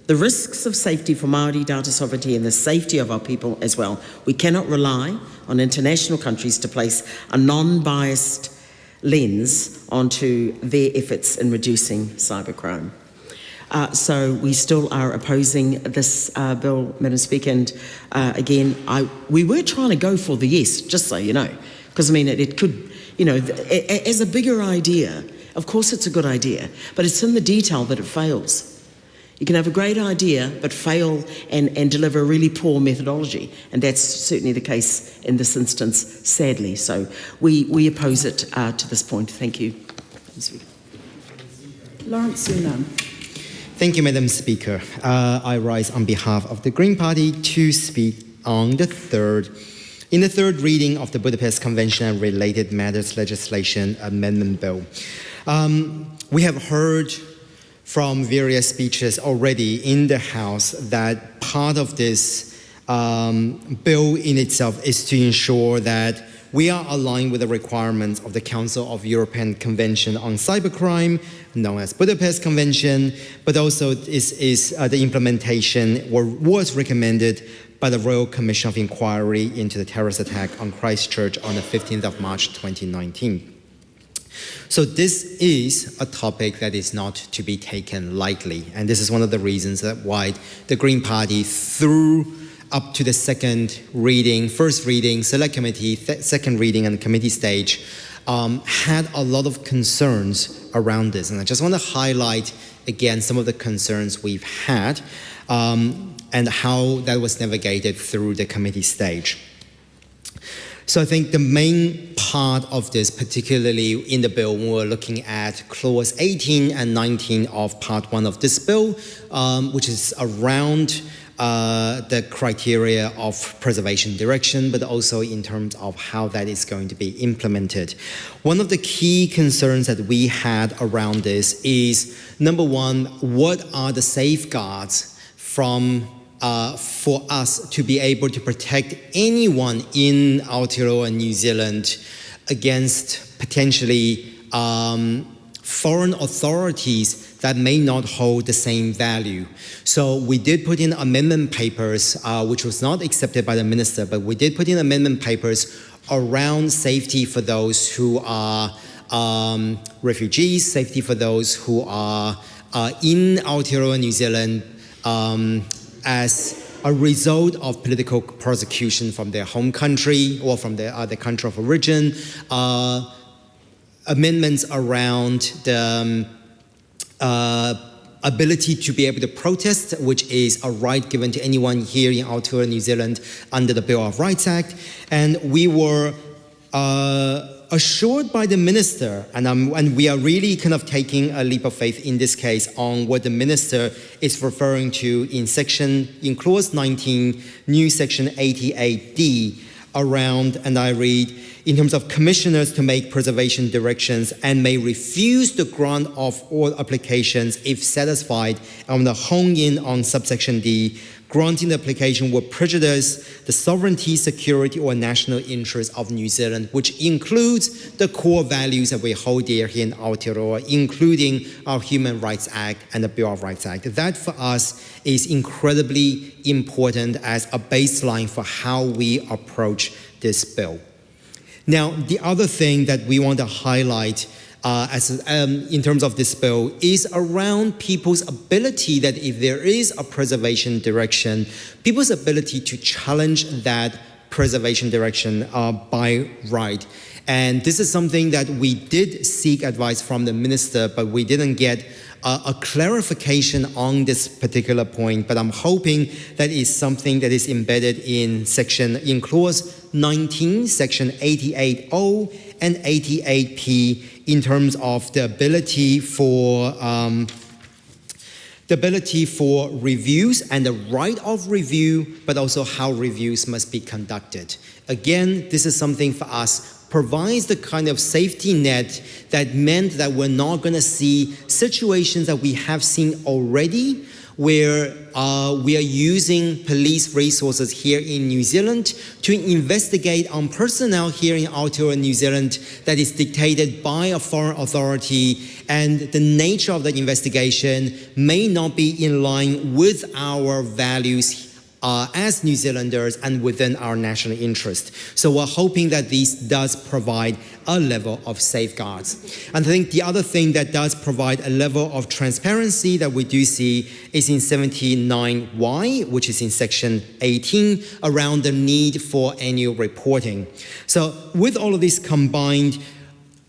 The risks of safety for Māori data sovereignty and the safety of our people as well. We cannot rely on international countries to place a non-biased lens onto their efforts in reducing cybercrime. So we still are opposing this bill, Madam Speaker, and again, we were trying to go for the yes, just so you know, because I mean, it could, you know, as a bigger idea, of course it's a good idea, but it's in the detail that it fails. You can have a great idea, but fail and deliver a really poor methodology. And that's certainly the case in this instance, sadly. So we oppose it to this point. Thank you. Lawrence Sunan. Thank you, Madam Speaker. I rise on behalf of the Green Party to speak on the third reading of the Budapest Convention and Related Matters Legislation Amendment Bill. We have heard from various speeches already in the House that part of this bill in itself is to ensure that we are aligned with the requirements of the Council of European Convention on Cybercrime, known as Budapest Convention, but also is the implementation was recommended by the Royal Commission of Inquiry into the terrorist attack on Christchurch on the 15th of March 2019. So this is a topic that is not to be taken lightly, and this is one of the reasons why the Green Party, through up to the first reading, select committee, second reading, and committee stage, had a lot of concerns around this. And I just want to highlight again some of the concerns we've had and how that was navigated through the committee stage. So I think the main part of this, particularly in the bill, when we're looking at clause 18 and 19 of part 1 of this bill, which is around the criteria of preservation direction, but also in terms of how that is going to be implemented. One of the key concerns that we had around this is, number one, what are the safeguards for us to be able to protect anyone in Aotearoa, New Zealand, against potentially foreign authorities that may not hold the same value. So we did put in amendment papers, which was not accepted by the minister, but we did put in amendment papers around safety for those who are refugees, safety for those who are in Aotearoa, New Zealand, as a result of political persecution from their home country or from their country of origin, amendments around the ability to be able to protest, which is a right given to anyone here in Aotearoa, New Zealand under the Bill of Rights Act. And we were assured by the minister, and we are really kind of taking a leap of faith in this case on what the minister is referring to in clause 19, new section 88D, around, and I read, in terms of commissioners to make preservation directions and may refuse the grant of all applications if satisfied. I want to hone in on subsection D. Granting the application will prejudice the sovereignty, security, or national interest of New Zealand, which includes the core values that we hold dear here in Aotearoa, including our Human Rights Act and the Bill of Rights Act. That for us is incredibly important as a baseline for how we approach this bill. Now, the other thing that we want to highlight in terms of this bill is around people's ability that if there is a preservation direction, people's ability to challenge that preservation direction by right. And this is something that we did seek advice from the minister, but we didn't get a clarification on this particular point. But I'm hoping that is something that is embedded in clause 19, section 88O and 88P in terms of the ability for reviews and the right of review, but also how reviews must be conducted. Again, this is something for us provides the kind of safety net that meant that we're not going to see situations that we have seen already where we are using police resources here in New Zealand to investigate on personnel here in Aotearoa, New Zealand, that is dictated by a foreign authority, and the nature of the investigation may not be in line with our values as New Zealanders and within our national interest. So we're hoping that this does provide a level of safeguards. And I think the other thing that does provide a level of transparency that we do see is in 79Y, which is in section 18, around the need for annual reporting. So with all of this combined,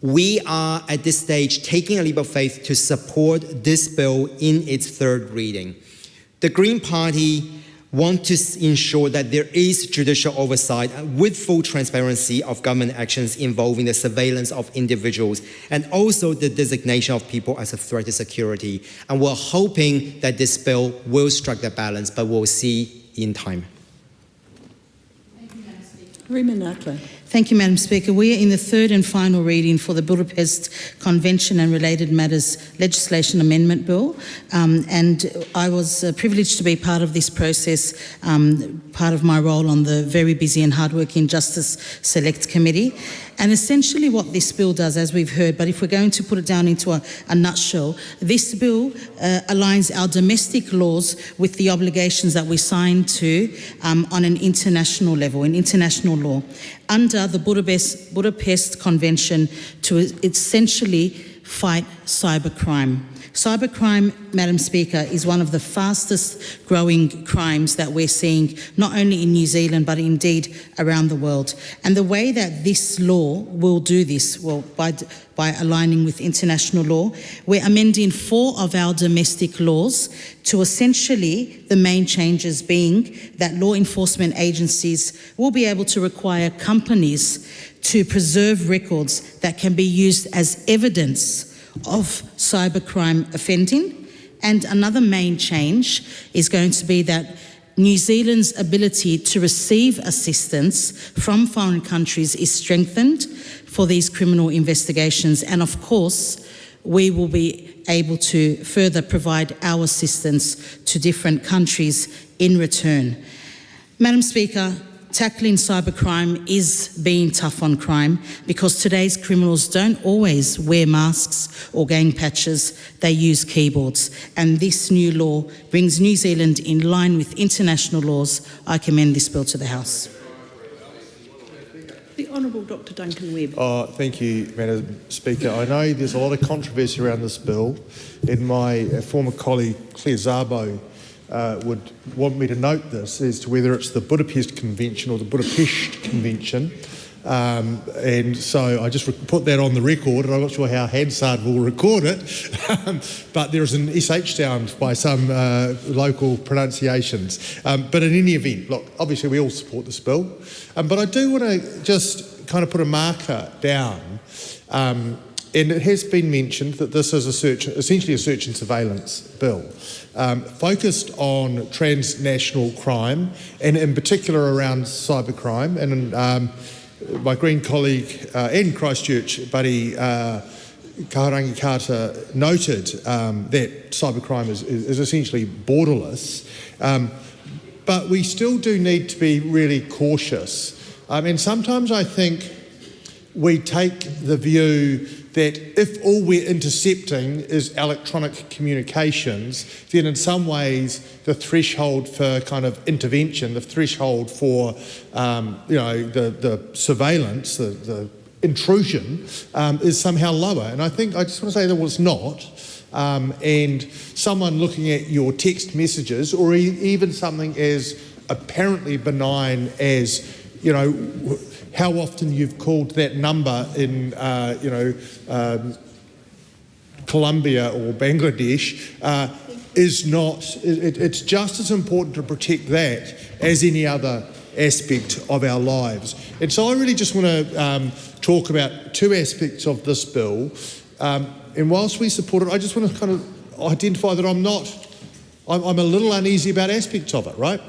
we are at this stage taking a leap of faith to support this bill in its third reading. The Green Party want to ensure that there is judicial oversight with full transparency of government actions involving the surveillance of individuals and also the designation of people as a threat to security. And we're hoping that this bill will strike that balance, but we'll see in time. Thank you, Madam Speaker. We are in the third and final reading for the Budapest Convention and Related Matters Legislation Amendment Bill, and I was privileged to be part of this process, part of my role on the very busy and hardworking Justice Select Committee. And essentially what this bill does, as we've heard, but if we're going to put it down into a nutshell, this bill aligns our domestic laws with the obligations that we signed to on an international level, in international law, under the Budapest Convention to essentially fight cybercrime. Cybercrime, Madam Speaker, is one of the fastest growing crimes that we're seeing, not only in New Zealand, but indeed around the world. And the way that this law will do this, well, by aligning with international law, we're amending 4 of our domestic laws to essentially the main changes being that law enforcement agencies will be able to require companies to preserve records that can be used as evidence of cybercrime offending. And another main change is going to be that New Zealand's ability to receive assistance from foreign countries is strengthened for these criminal investigations. And of course, we will be able to further provide our assistance to different countries in return. Madam Speaker, tackling cybercrime is being tough on crime because today's criminals don't always wear masks or gang patches, they use keyboards. And this new law brings New Zealand in line with international laws. I commend this bill to the House. The Honourable Dr Duncan Webb. Thank you, Madam Speaker. I know there's a lot of controversy around this bill, and my former colleague Claire Szabo would want me to note this as to whether it's the Budapest Convention or the Budapest Convention. And so I just put that on the record, and I'm not sure how Hansard will record it, but there's an SH sound by some local pronunciations. But in any event, look, obviously we all support this bill, but I do want to just kind of put a marker down And it has been mentioned that this is essentially a search and surveillance bill, focused on transnational crime, and in particular around cybercrime. And my Green colleague and Christchurch buddy, Kaharangi Carter, noted that cybercrime is essentially borderless. But we still do need to be really cautious. And sometimes I think we take the view that if all we're intercepting is electronic communications, then in some ways the threshold for kind of intervention, the threshold for the surveillance, the intrusion is somehow lower. And I just want to say that it's not. And someone looking at your text messages, or even something as apparently benign as, how often you've called that number in, Colombia or Bangladesh, is not. It's just as important to protect that as any other aspect of our lives. And so I really just want to talk about two aspects of this bill. And whilst we support it, I just want to kind of identify that I'm a little uneasy about aspects of it, right?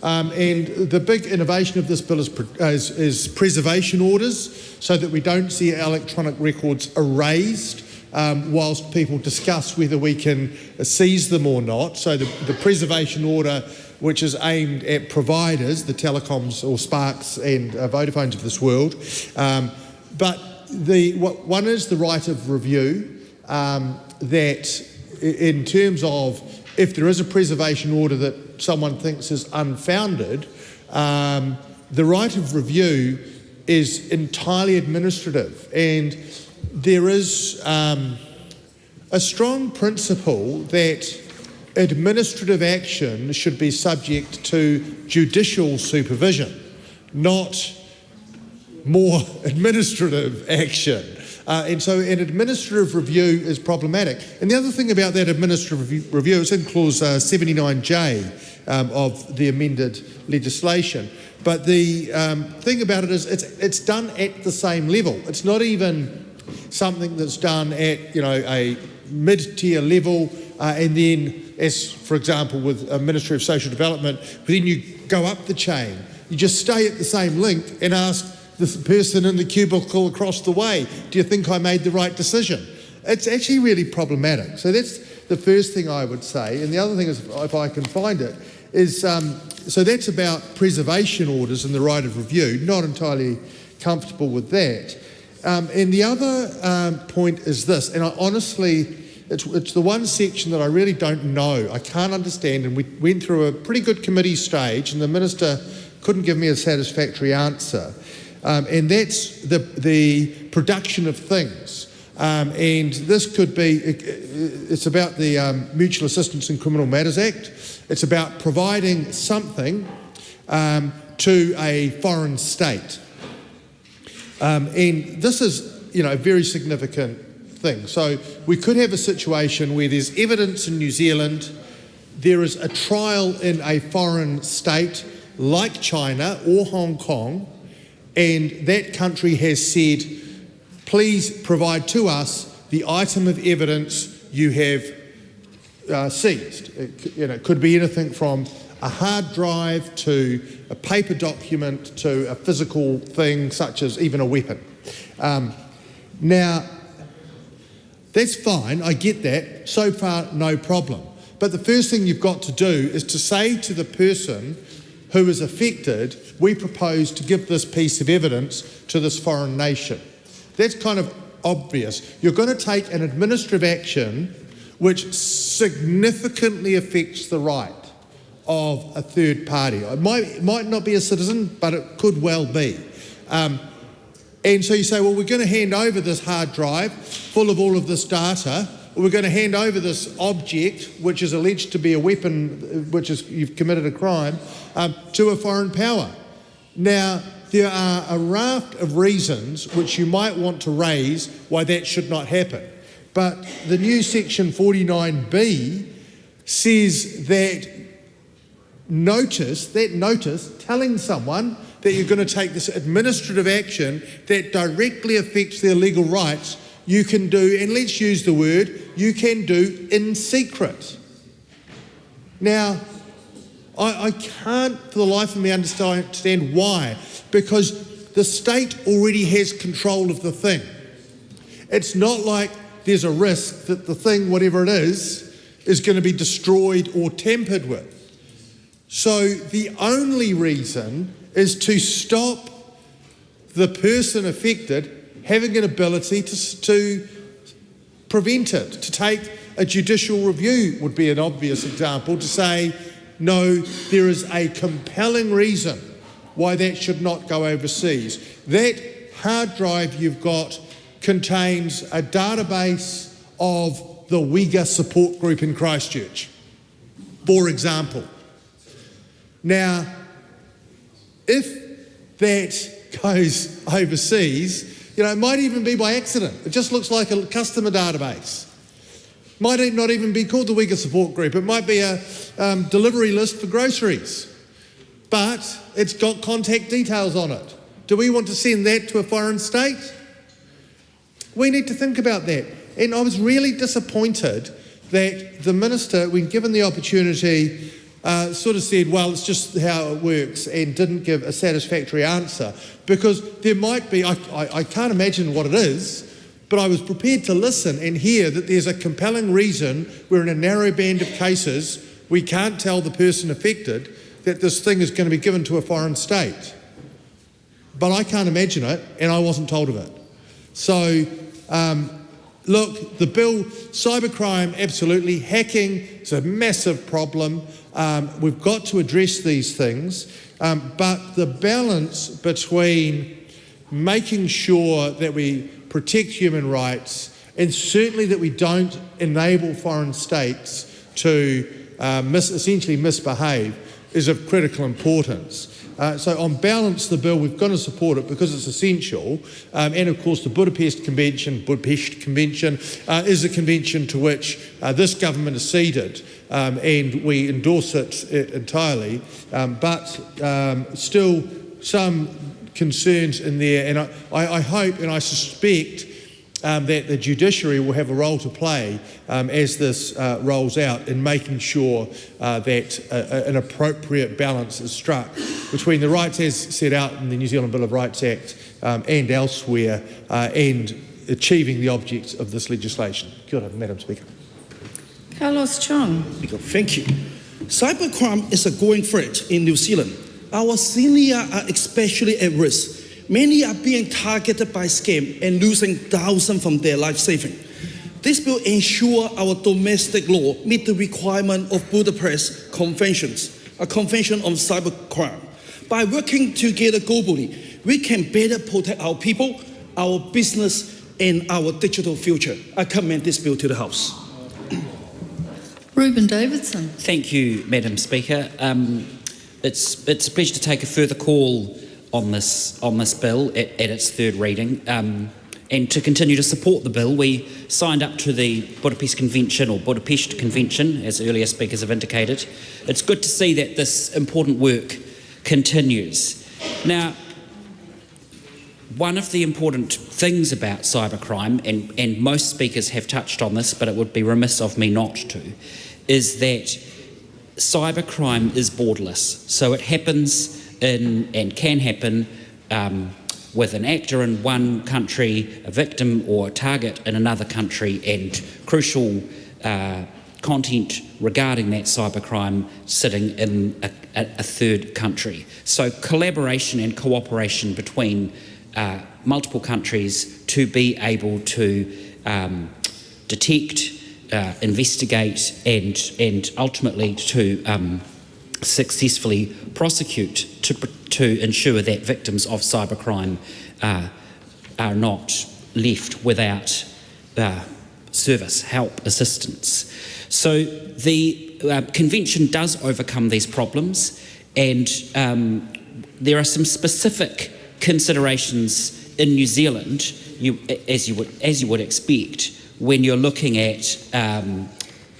And the big innovation of this bill is preservation orders, so that we don't see electronic records erased whilst people discuss whether we can seize them or not. So the preservation order, which is aimed at providers, the telecoms or Sparks and Vodafones of this world. But one is the right of review, that in terms of if there is a preservation order that someone thinks is unfounded, the right of review is entirely administrative. And there is a strong principle that administrative action should be subject to judicial supervision, not more administrative action. And so an administrative review is problematic. And the other thing about that administrative review is in clause 79J of the amended legislation. But the thing about it is it's done at the same level. It's not even something that's done at a mid-tier level and then, as for example with a Ministry of Social Development, then you go up the chain. You just stay at the same link and ask the person in the cubicle across the way, do you think I made the right decision? It's actually really problematic. So that's the first thing I would say. And the other thing is, if I can find it, is so that's about preservation orders and the right of review. Not entirely comfortable with that. And the other point is this, and I honestly, it's the one section that I really don't know. I can't understand, and we went through a pretty good committee stage, and the Minister couldn't give me a satisfactory answer. And that's the production of things. And this could be, it's about the Mutual Assistance in Criminal Matters Act. It's about providing something to a foreign state. And this is, a very significant thing. So we could have a situation where there's evidence in New Zealand, there is a trial in a foreign state like China or Hong Kong, and that country has said, please provide to us the item of evidence you have seized. It could be anything from a hard drive to a paper document to a physical thing such as even a weapon. Now, that's fine, I get that. So far, no problem. But the first thing you've got to do is to say to the person who is affected, we propose to give this piece of evidence to this foreign nation. That's kind of obvious. You're going to take an administrative action which significantly affects the right of a third party. It might not be a citizen, but it could well be. And so you say, well, we're going to hand over this hard drive full of all of this data, or we're going to hand over this object, which is alleged to be a weapon, which is you've committed a crime, to a foreign power. Now, there are a raft of reasons which you might want to raise why that should not happen. But the new section 49B says that notice telling someone that you're going to take this administrative action that directly affects their legal rights you can do, and let's use the word, you can do in secret. Now, I can't for the life of me understand why, because the state already has control of the thing. It's not like there's a risk that the thing, whatever it is going to be destroyed or tampered with. So the only reason is to stop the person affected having an ability to prevent it. To take a judicial review would be an obvious example, to say, no, there is a compelling reason why that should not go overseas. That hard drive you've got contains a database of the Uyghur support group in Christchurch, for example. Now, if that goes overseas, it might even be by accident. It just looks like a customer database. Might not even be called the Uyghur support group. It might be a delivery list for groceries, but it's got contact details on it. Do we want to send that to a foreign state? We need to think about that. And I was really disappointed that the Minister, when given the opportunity, sort of said, well, it's just how it works, and didn't give a satisfactory answer, because there might be, I can't imagine what it is, but I was prepared to listen and hear that there's a compelling reason where in a narrow band of cases we can't tell the person affected that this thing is going to be given to a foreign state. But I can't imagine it, and I wasn't told of it. So, look, the bill, cybercrime, absolutely. Hacking is a massive problem. We've got to address these things. But the balance between making sure that we protect human rights, and certainly that we don't enable foreign states to essentially misbehave, is of critical importance. So on balance, the bill, we've got to support it because it's essential. And of course, the Budapest Convention is a convention to which this government has ceded, and we endorse it entirely. But still some concerns in there, and I hope and I suspect that the judiciary will have a role to play as this rolls out in making sure that an appropriate balance is struck between the rights as set out in the New Zealand Bill of Rights Act and elsewhere, and achieving the objects of this legislation. Kia ora, Madam Speaker. Carlos Chong. Thank you. Cybercrime is a growing threat in New Zealand. Our seniors are especially at risk. Many are being targeted by scam and losing thousands from their life saving. This will ensure our domestic law meet the requirement of Budapest Conventions, a convention on cybercrime. By working together globally, we can better protect our people, our business, and our digital future. I commend this bill to the House. Ruben Davidson. Thank you, Madam Speaker. It's a pleasure to take a further call on this bill at its third reading, and to continue to support the bill. We signed up to the Budapest Convention, or Budapest Convention, as earlier speakers have indicated. It's good to see that this important work continues. Now, one of the important things about cybercrime, and most speakers have touched on this, but it would be remiss of me not to, is that cybercrime is borderless. So it happens and can happen with an actor in one country, a victim or a target in another country, and crucial content regarding that cybercrime sitting in a third country. So collaboration and cooperation between multiple countries to be able to detect, investigate, and ultimately to successfully prosecute to ensure that victims of cybercrime are not left without service, help, assistance. So the convention does overcome these problems, and there are some specific considerations in New Zealand, as you would expect, when you're looking at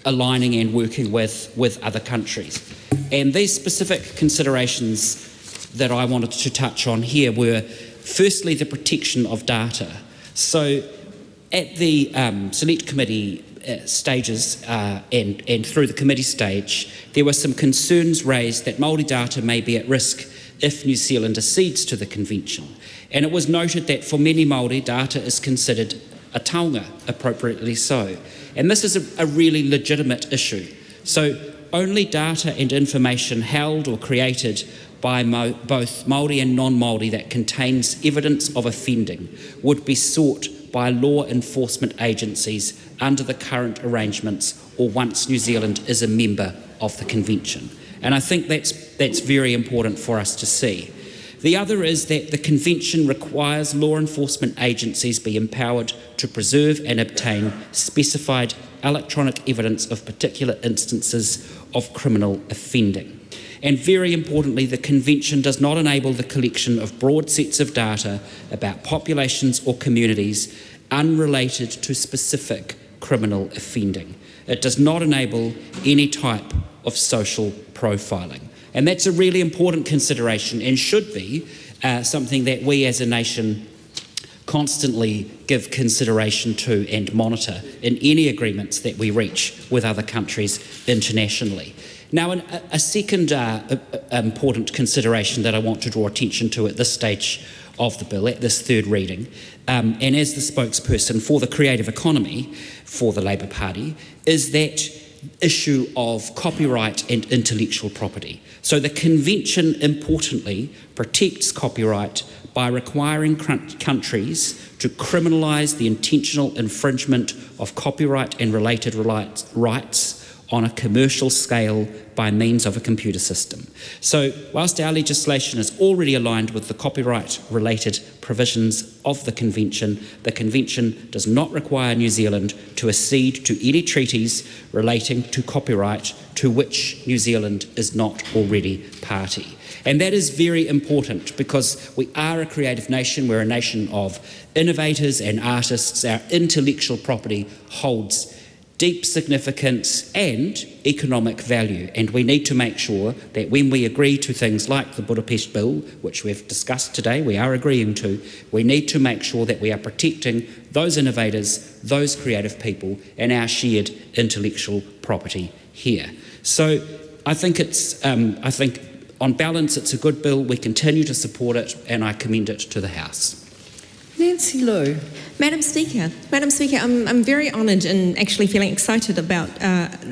aligning and working with other countries. And these specific considerations that I wanted to touch on here were, firstly, the protection of data. So At the Select Committee stages and through the committee stage, there were some concerns raised that Māori data may be at risk if New Zealand accedes to the Convention. And it was noted that for many Māori, data is considered a taonga, appropriately so. And this is a really legitimate issue. So only data and information held or created by both Māori and non-Māori that contains evidence of offending would be sought by law enforcement agencies under the current arrangements or once New Zealand is a member of the Convention. And I think that's very important for us to see. The other is that the Convention requires law enforcement agencies be empowered to preserve and obtain specified electronic evidence of particular instances of criminal offending. And very importantly, the Convention does not enable the collection of broad sets of data about populations or communities unrelated to specific criminal offending. It does not enable any type of social profiling. And that's a really important consideration and should be something that we as a nation constantly give consideration to and monitor in any agreements that we reach with other countries internationally. Now, a second important consideration that I want to draw attention to at this stage of the bill, at this third reading, and as the spokesperson for the creative economy for the Labour Party, is that issue of copyright and intellectual property. So the Convention, importantly, protects copyright by requiring countries to criminalise the intentional infringement of copyright and related rights on a commercial scale by means of a computer system. So whilst our legislation is already aligned with the copyright-related provisions of the Convention does not require New Zealand to accede to any treaties relating to copyright to which New Zealand is not already party. And that is very important because we are a creative nation, we're a nation of innovators and artists. Our intellectual property holds deep significance and economic value, and we need to make sure that when we agree to things like the Budapest Bill, which we've discussed today, we are agreeing to, we need to make sure that we are protecting those innovators, those creative people, and our shared intellectual property here. So I think on balance it's a good bill, we continue to support it, and I commend it to the House. Nancy Lou. Madam Speaker, I'm very honoured and actually feeling excited about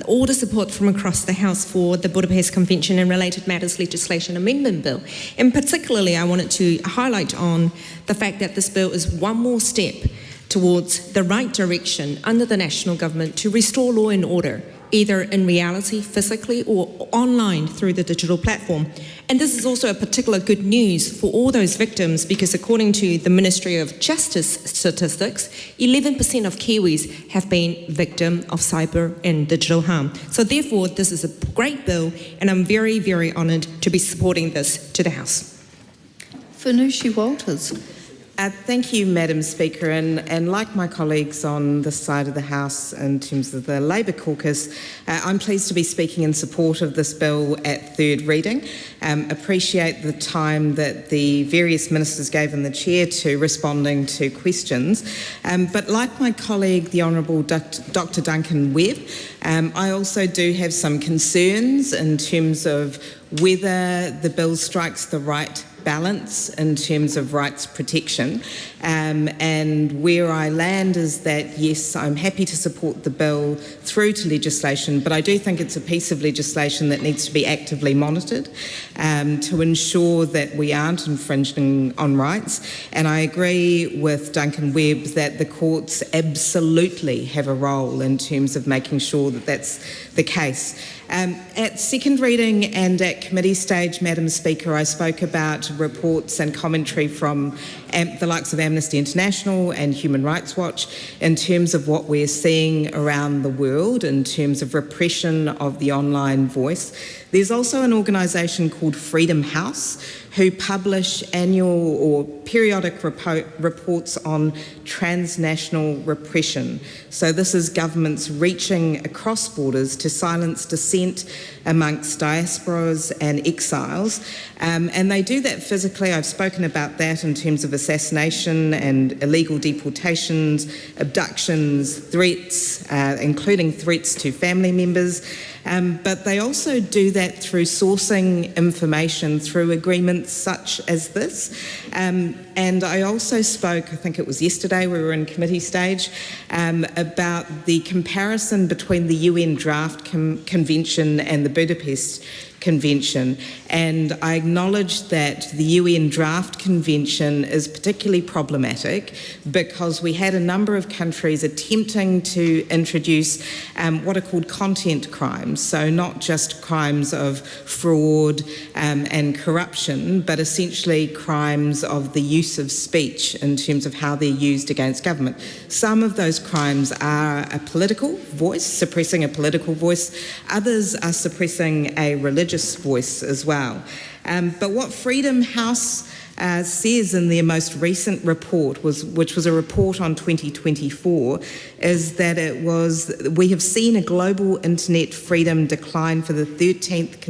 all the support from across the House for the Budapest Convention and Related Matters Legislation Amendment Bill. And particularly I wanted to highlight on the fact that this bill is one more step towards the right direction under the national government to restore law and order, either in reality, physically, or online through the digital platform. And this is also a particular good news for all those victims because according to the Ministry of Justice statistics, 11% of Kiwis have been victim of cyber and digital harm. So therefore, this is a great bill and I'm very, very honoured to be supporting this to the House. Fanushi Walters. Thank you, Madam Speaker, and like my colleagues on this side of the House in terms of the Labour caucus, I'm pleased to be speaking in support of this bill at third reading. Appreciate the time that the various ministers gave in the chair to responding to questions. But like my colleague, the Honourable Dr. Duncan Webb, I also do have some concerns in terms of whether the bill strikes the right balance in terms of rights protection, and where I land is that yes, I'm happy to support the bill through to legislation, but I do think it's a piece of legislation that needs to be actively monitored to ensure that we aren't infringing on rights. And I agree with Duncan Webb that the courts absolutely have a role in terms of making sure that that's the case. At second reading and at committee stage, Madam Speaker, I spoke about reports and commentary from the likes of Amnesty International and Human Rights Watch in terms of what we're seeing around the world in terms of repression of the online voice. There's also an organisation called Freedom House who publish annual or periodic reports on transnational repression. So this is governments reaching across borders to silence dissent amongst diasporas and exiles. And they do that physically. I've spoken about that in terms of assassination and illegal deportations, abductions, threats, including threats to family members. But they also do that through sourcing information through agreements such as this. And I also spoke, I think it was yesterday, we were in committee stage, about the comparison between the UN Draft Convention and the Budapest Convention, and I acknowledge that the UN Draft Convention is particularly problematic because we had a number of countries attempting to introduce what are called content crimes, so not just crimes of fraud and corruption, but essentially crimes of the use of speech in terms of how they're used against government. Some of those crimes are a political voice, suppressing a political voice. Others are suppressing a religious voice as well. But what Freedom House says in their most recent report, which was a report on 2024, is that we have seen a global internet freedom decline for the 13th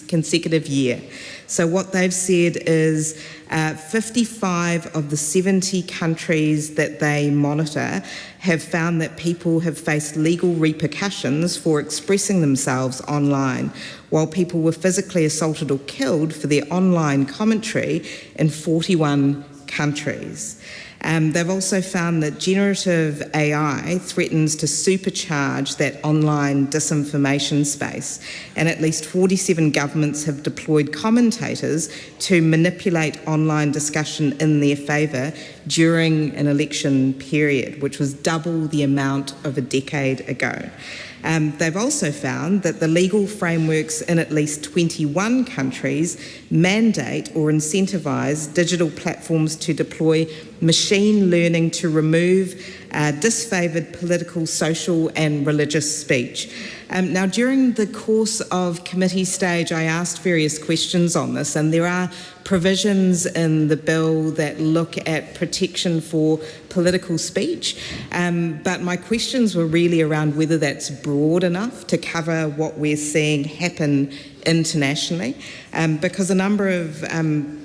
consecutive year. So what they've said is 55 of the 70 countries that they monitor have found that people have faced legal repercussions for expressing themselves online, while people were physically assaulted or killed for their online commentary in 41 countries. They've also found that generative AI threatens to supercharge that online disinformation space, and at least 47 governments have deployed commentators to manipulate online discussion in their favour during an election period, which was double the amount of a decade ago. They've also found that the legal frameworks in at least 21 countries mandate or incentivise digital platforms to deploy machine learning to remove disfavoured political, social and religious speech. Now, during the course of committee stage, I asked various questions on this, and there are provisions in the bill that look at protection for political speech, but my questions were really around whether that's broad enough to cover what we're seeing happen internationally, because a number of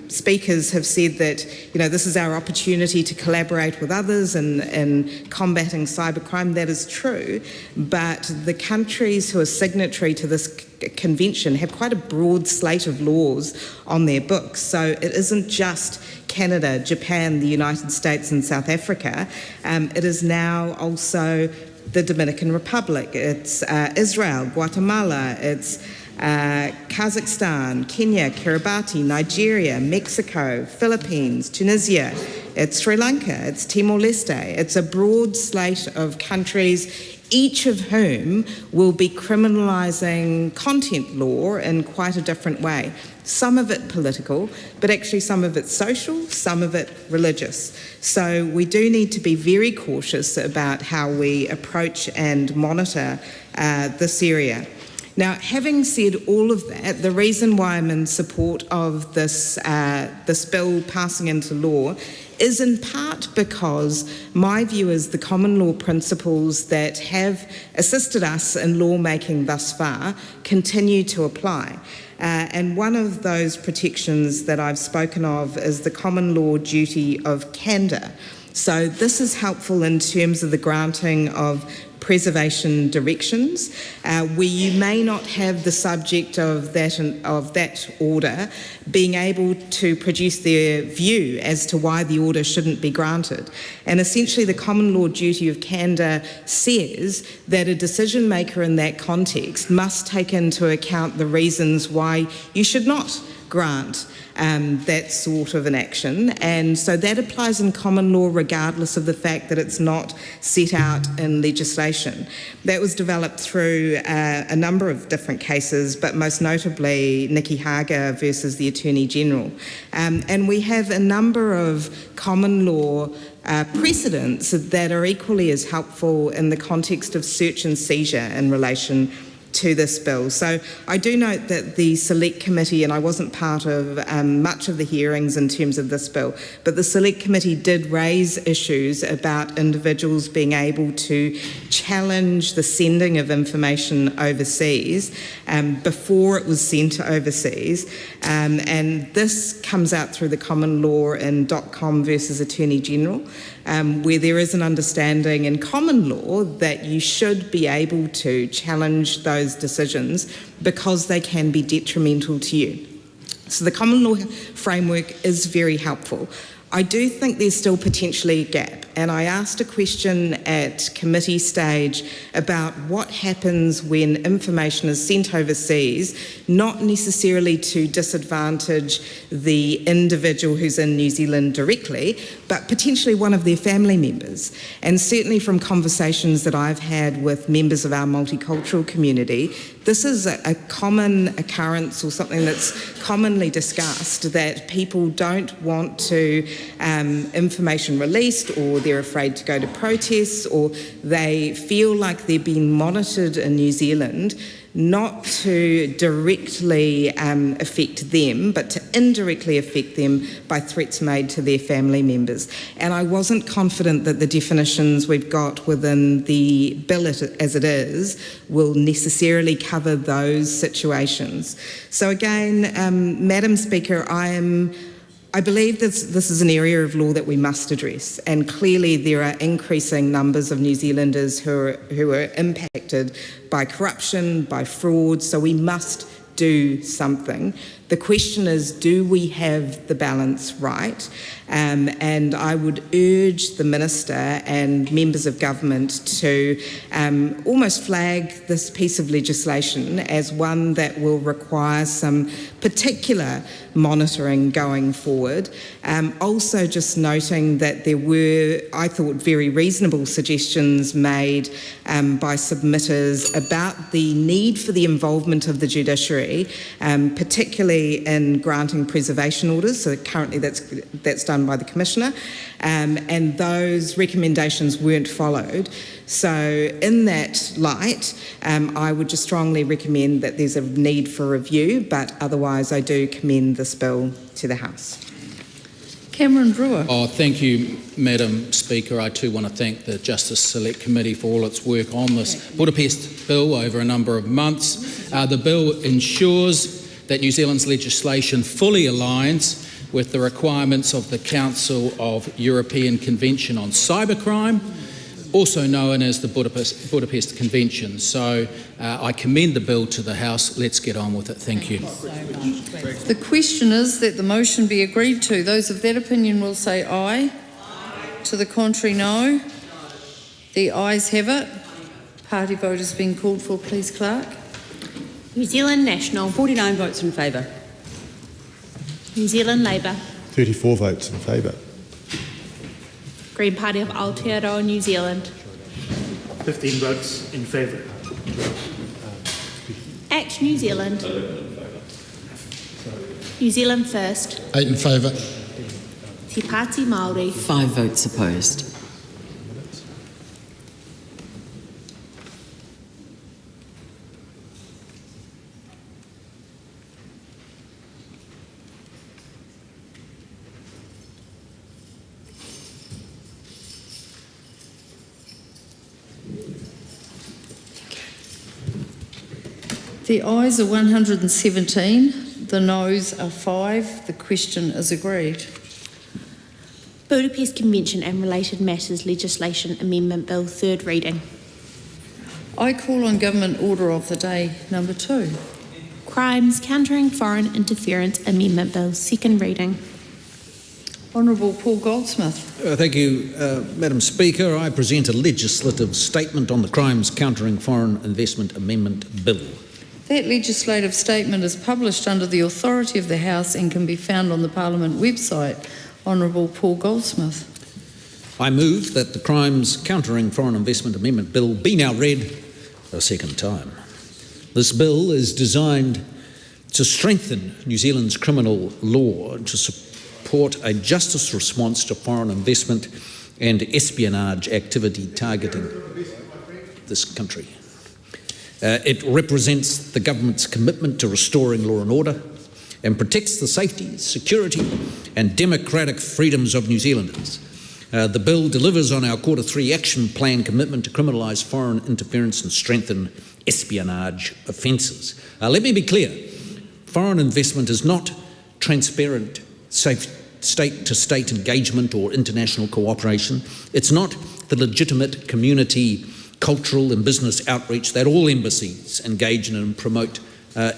speakers have said that, this is our opportunity to collaborate with others in combating cybercrime. That is true, but the countries who are signatory to this convention have quite a broad slate of laws on their books. So it isn't just Canada, Japan, the United States and South Africa. It is now also the Dominican Republic. It's Israel, Guatemala, it's Kazakhstan, Kenya, Kiribati, Nigeria, Mexico, Philippines, Tunisia, it's Sri Lanka, it's Timor-Leste. It's a broad slate of countries, each of whom will be criminalising content law in quite a different way. Some of it political, but actually some of it social, some of it religious. So we do need to be very cautious about how we approach and monitor this area. Now, having said all of that, the reason why I'm in support of this bill passing into law is in part because my view is the common law principles that have assisted us in lawmaking thus far continue to apply. And one of those protections that I've spoken of is the common law duty of candour. So this is helpful in terms of the granting of preservation directions, where you may not have the subject of that order being able to produce their view as to why the order shouldn't be granted. And essentially the common law duty of candour says that a decision maker in that context must take into account the reasons why you should not grant that sort of an action, and so that applies in common law regardless of the fact that it's not set out in legislation. That was developed through a number of different cases, but most notably Nikki Hager versus the Attorney General. And we have a number of common law precedents that are equally as helpful in the context of search and seizure in relation to this bill. So I do note that the Select Committee, and I wasn't part of much of the hearings in terms of this bill, but the Select Committee did raise issues about individuals being able to challenge the sending of information overseas before it was sent overseas. And this comes out through the common law in .com versus Attorney General, where there is an understanding in common law that you should be able to challenge those decisions because they can be detrimental to you. So the common law framework is very helpful. I do think there's still potentially a gap, and I asked a question at committee stage about what happens when information is sent overseas, not necessarily to disadvantage the individual who's in New Zealand directly, but potentially one of their family members. And certainly from conversations that I've had with members of our multicultural community, this is a common occurrence or something that's commonly discussed, that people don't want to information released, or they're afraid to go to protests, or they feel like they're being monitored in New Zealand, not to directly affect them, but to indirectly affect them by threats made to their family members. And I wasn't confident that the definitions we've got within the bill as it is will necessarily cover those situations. So again, Madam Speaker, I believe this is an area of law that we must address, and clearly there are increasing numbers of New Zealanders who are impacted by corruption, by fraud, so we must do something. The question is, do we have the balance right? And I would urge the Minister and members of government to almost flag this piece of legislation as one that will require some particular monitoring going forward. Also just noting that there were, I thought, very reasonable suggestions made by submitters about the need for the involvement of the judiciary, particularly in granting preservation orders. So currently that's done by the Commissioner, and those recommendations weren't followed. So in that light, I would just strongly recommend that there's a need for review, but otherwise I do commend this bill to the House. Cameron Brewer. Thank you, Madam Speaker. I too want to thank the Justice Select Committee for all its work on this Budapest bill over a number of months. The bill ensures that New Zealand's legislation fully aligns with the requirements of the Council of European Convention on Cybercrime, also known as the Budapest Convention. So I commend the bill to the House. Let's get on with it. Thank you. The question is that the motion be agreed to. Those of that opinion will say aye. To the contrary, no. The ayes have it. Party vote has been called for. Please, Clerk. New Zealand National, 49 votes in favour. New Zealand Labour, 34 votes in favour. Green Party of Aotearoa, New Zealand, 15 votes in favour. Act New Zealand, New Zealand First, 8 in favour. Te Pāti Māori, 5 votes opposed. The ayes are 117, the noes are 5. The question is agreed. Budapest Convention and Related Matters Legislation Amendment Bill, third reading. I call on Government Order of the Day, number 2. Crimes Countering Foreign Interference Amendment Bill, second reading. Honourable Paul Goldsmith. Thank you, Madam Speaker. I present a legislative statement on the Crimes Countering Foreign Investment Amendment Bill. That legislative statement is published under the authority of the House and can be found on the Parliament website. Honourable Paul Goldsmith. I move that the Crimes Countering Foreign Investment Amendment Bill be now read a second time. This bill is designed to strengthen New Zealand's criminal law to support a justice response to foreign investment and espionage activity targeting this country. It represents the government's commitment to restoring law and order and protects the safety, security and democratic freedoms of New Zealanders. The bill delivers on our Q3 action plan commitment to criminalise foreign interference and strengthen espionage offences. Let me be clear, foreign investment is not transparent, safe state-to-state engagement or international cooperation. It's not the legitimate community, cultural and business outreach that all embassies engage in and promote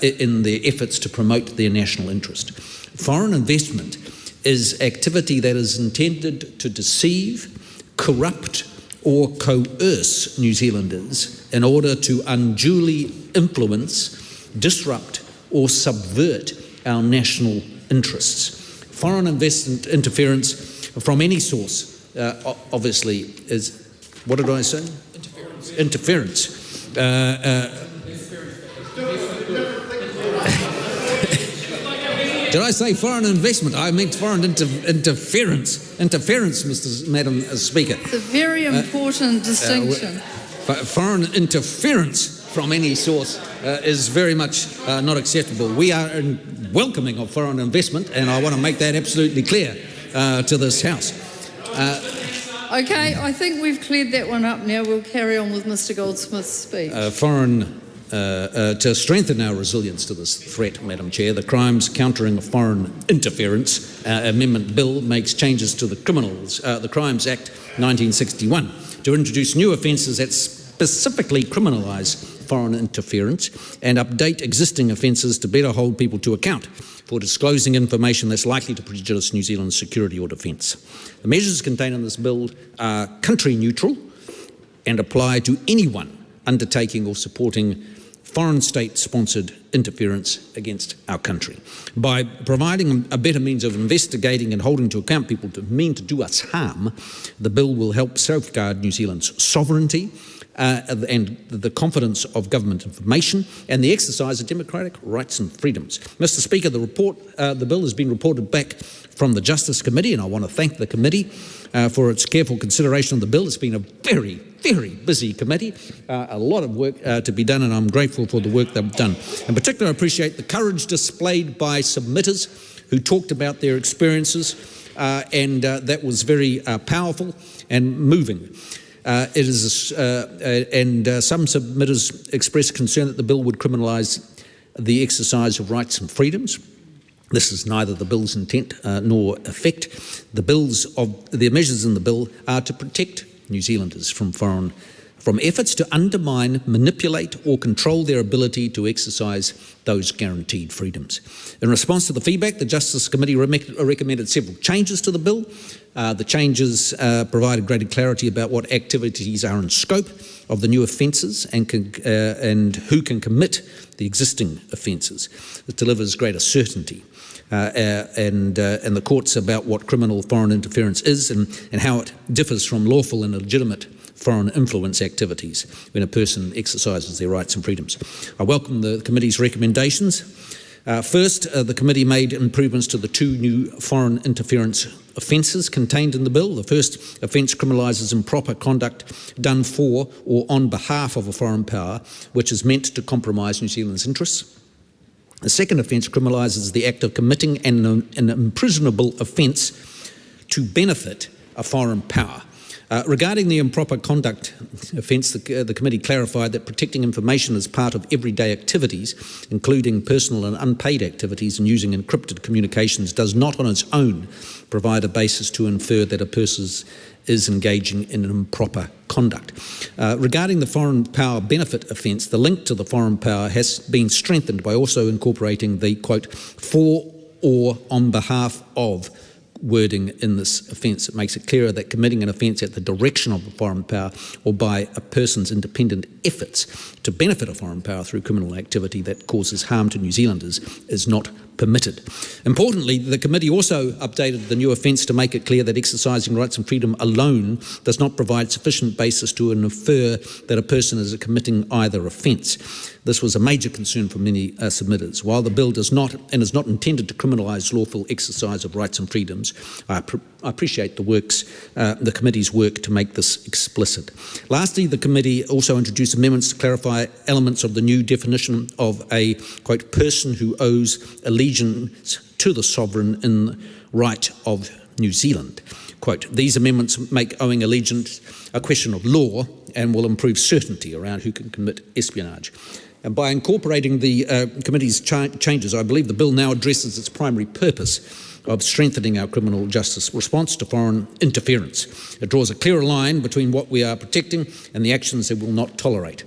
in their efforts to promote their national interest. Foreign investment is activity that is intended to deceive, corrupt or coerce New Zealanders in order to unduly influence, disrupt or subvert our national interests. Foreign investment interference from any source, obviously, is, what did I say? Interference. Did I say foreign investment? I meant foreign interference. Interference, Madam Speaker. It's a very important distinction. Foreign interference from any source is very much not acceptable. We are welcoming of foreign investment, and I want to make that absolutely clear to this House. Okay, I think we've cleared that one up now. We'll carry on with Mr Goldsmith's speech. To strengthen our resilience to this threat, Madam Chair, the Crimes Countering Foreign Interference Amendment Bill makes changes to the Crimes Act 1961 to introduce new offences that specifically criminalise foreign interference and update existing offences to better hold people to account for disclosing information that's likely to prejudice New Zealand's security or defence. The measures contained in this bill are country neutral and apply to anyone undertaking or supporting foreign state-sponsored interference against our country. By providing a better means of investigating and holding to account people who mean to do us harm, the bill will help safeguard New Zealand's sovereignty and the confidence of government information and the exercise of democratic rights and freedoms. Mr Speaker, the bill has been reported back from the Justice Committee, and I want to thank the committee for its careful consideration of the bill. It's been a very, very busy committee, a lot of work to be done, and I'm grateful for the work they've done. In particular, I appreciate the courage displayed by submitters who talked about their experiences, and that was very powerful and moving. Some submitters expressed concern that the bill would criminalise the exercise of rights and freedoms. This is neither the bill's intent nor effect. The measures in the bill are to protect New Zealanders from efforts to undermine, manipulate or control their ability to exercise those guaranteed freedoms. In response to the feedback, the Justice Committee recommended several changes to the bill. The changes provided greater clarity about what activities are in scope of the new offences and who can commit the existing offences. It delivers greater certainty and the courts about what criminal foreign interference is and how it differs from lawful and legitimate foreign influence activities when a person exercises their rights and freedoms. I welcome the committee's recommendations. First, the committee made improvements to the two new foreign interference offences contained in the bill. The first offence criminalises improper conduct done for or on behalf of a foreign power which is meant to compromise New Zealand's interests. The second offence criminalises the act of committing an imprisonable offence to benefit a foreign power. Regarding the improper conduct offence, the committee clarified that protecting information as part of everyday activities, including personal and unpaid activities and using encrypted communications, does not on its own provide a basis to infer that a person is engaging in improper conduct. Regarding the foreign power benefit offence, the link to the foreign power has been strengthened by also incorporating the, quote, for or on behalf of wording in this offence. It makes it clearer that committing an offence at the direction of a foreign power or by a person's independent efforts to benefit a foreign power through criminal activity that causes harm to New Zealanders is not permitted. Importantly, the committee also updated the new offence to make it clear that exercising rights and freedom alone does not provide sufficient basis to infer that a person is committing either offence. This was a major concern for many submitters. While the bill does not and is not intended to criminalise lawful exercise of rights and freedoms, I appreciate the committee's work to make this explicit. Lastly, the committee also introduced amendments to clarify elements of the new definition of a, quote, person who owes allegiance to the sovereign in right of New Zealand. Quote, these amendments make owing allegiance a question of law and will improve certainty around who can commit espionage. And by incorporating the committee's changes, I believe the bill now addresses its primary purpose of strengthening our criminal justice response to foreign interference. It draws a clearer line between what we are protecting and the actions it will not tolerate.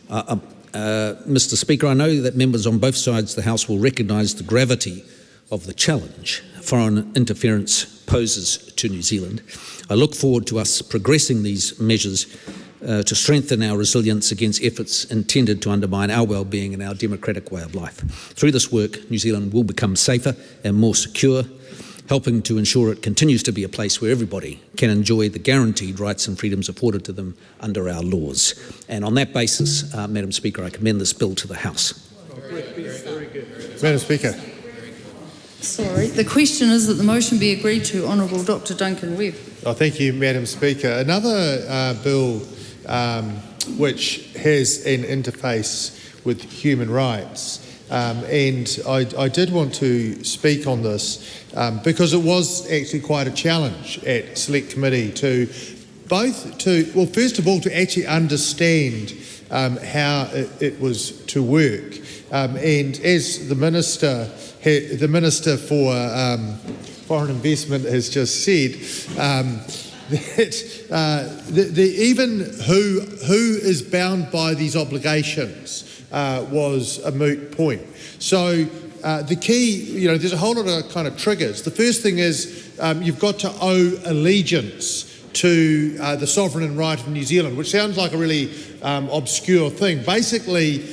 Mr. Speaker, I know that members on both sides of the House will recognise the gravity of the challenge foreign interference poses to New Zealand. I look forward to us progressing these measures to strengthen our resilience against efforts intended to undermine our well-being and our democratic way of life. Through this work, New Zealand will become safer and more secure, helping to ensure it continues to be a place where everybody can enjoy the guaranteed rights and freedoms afforded to them under our laws. And on that basis, Madam Speaker, I commend this bill to the House. Madam Speaker. Sorry. The question is that the motion be agreed to. Honourable Dr Duncan Webb. Oh, thank you, Madam Speaker. Another bill which has an interface with human rights, and I did want to speak on this because it was actually quite a challenge at Select Committee to first of all, to actually understand how it was to work. And as the Minister for Foreign Investment has just said, that even who is bound by these obligations was a moot point. So the key, there's a whole lot of kind of triggers. The first thing is you've got to owe allegiance to the sovereign right of New Zealand, which sounds like a really obscure thing. Basically,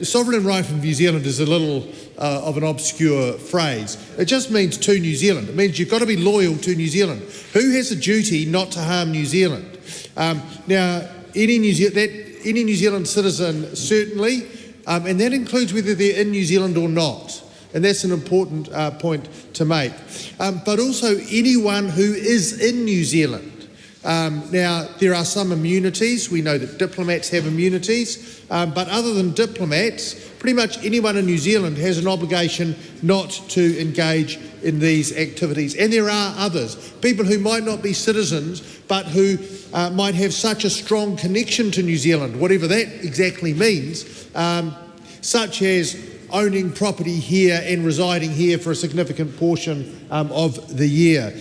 sovereign right of New Zealand is a little of an obscure phrase. It just means to New Zealand. It means you've got to be loyal to New Zealand. Who has a duty not to harm New Zealand? Now, any New Zealand citizen, certainly, and that includes whether they're in New Zealand or not. And that's an important point to make. But also anyone who is in New Zealand. Now, there are some immunities. We know that diplomats have immunities. But other than diplomats, pretty much anyone in New Zealand has an obligation not to engage in these activities. And there are others, people who might not be citizens, but who might have such a strong connection to New Zealand, whatever that exactly means, such as owning property here and residing here for a significant portion of the year.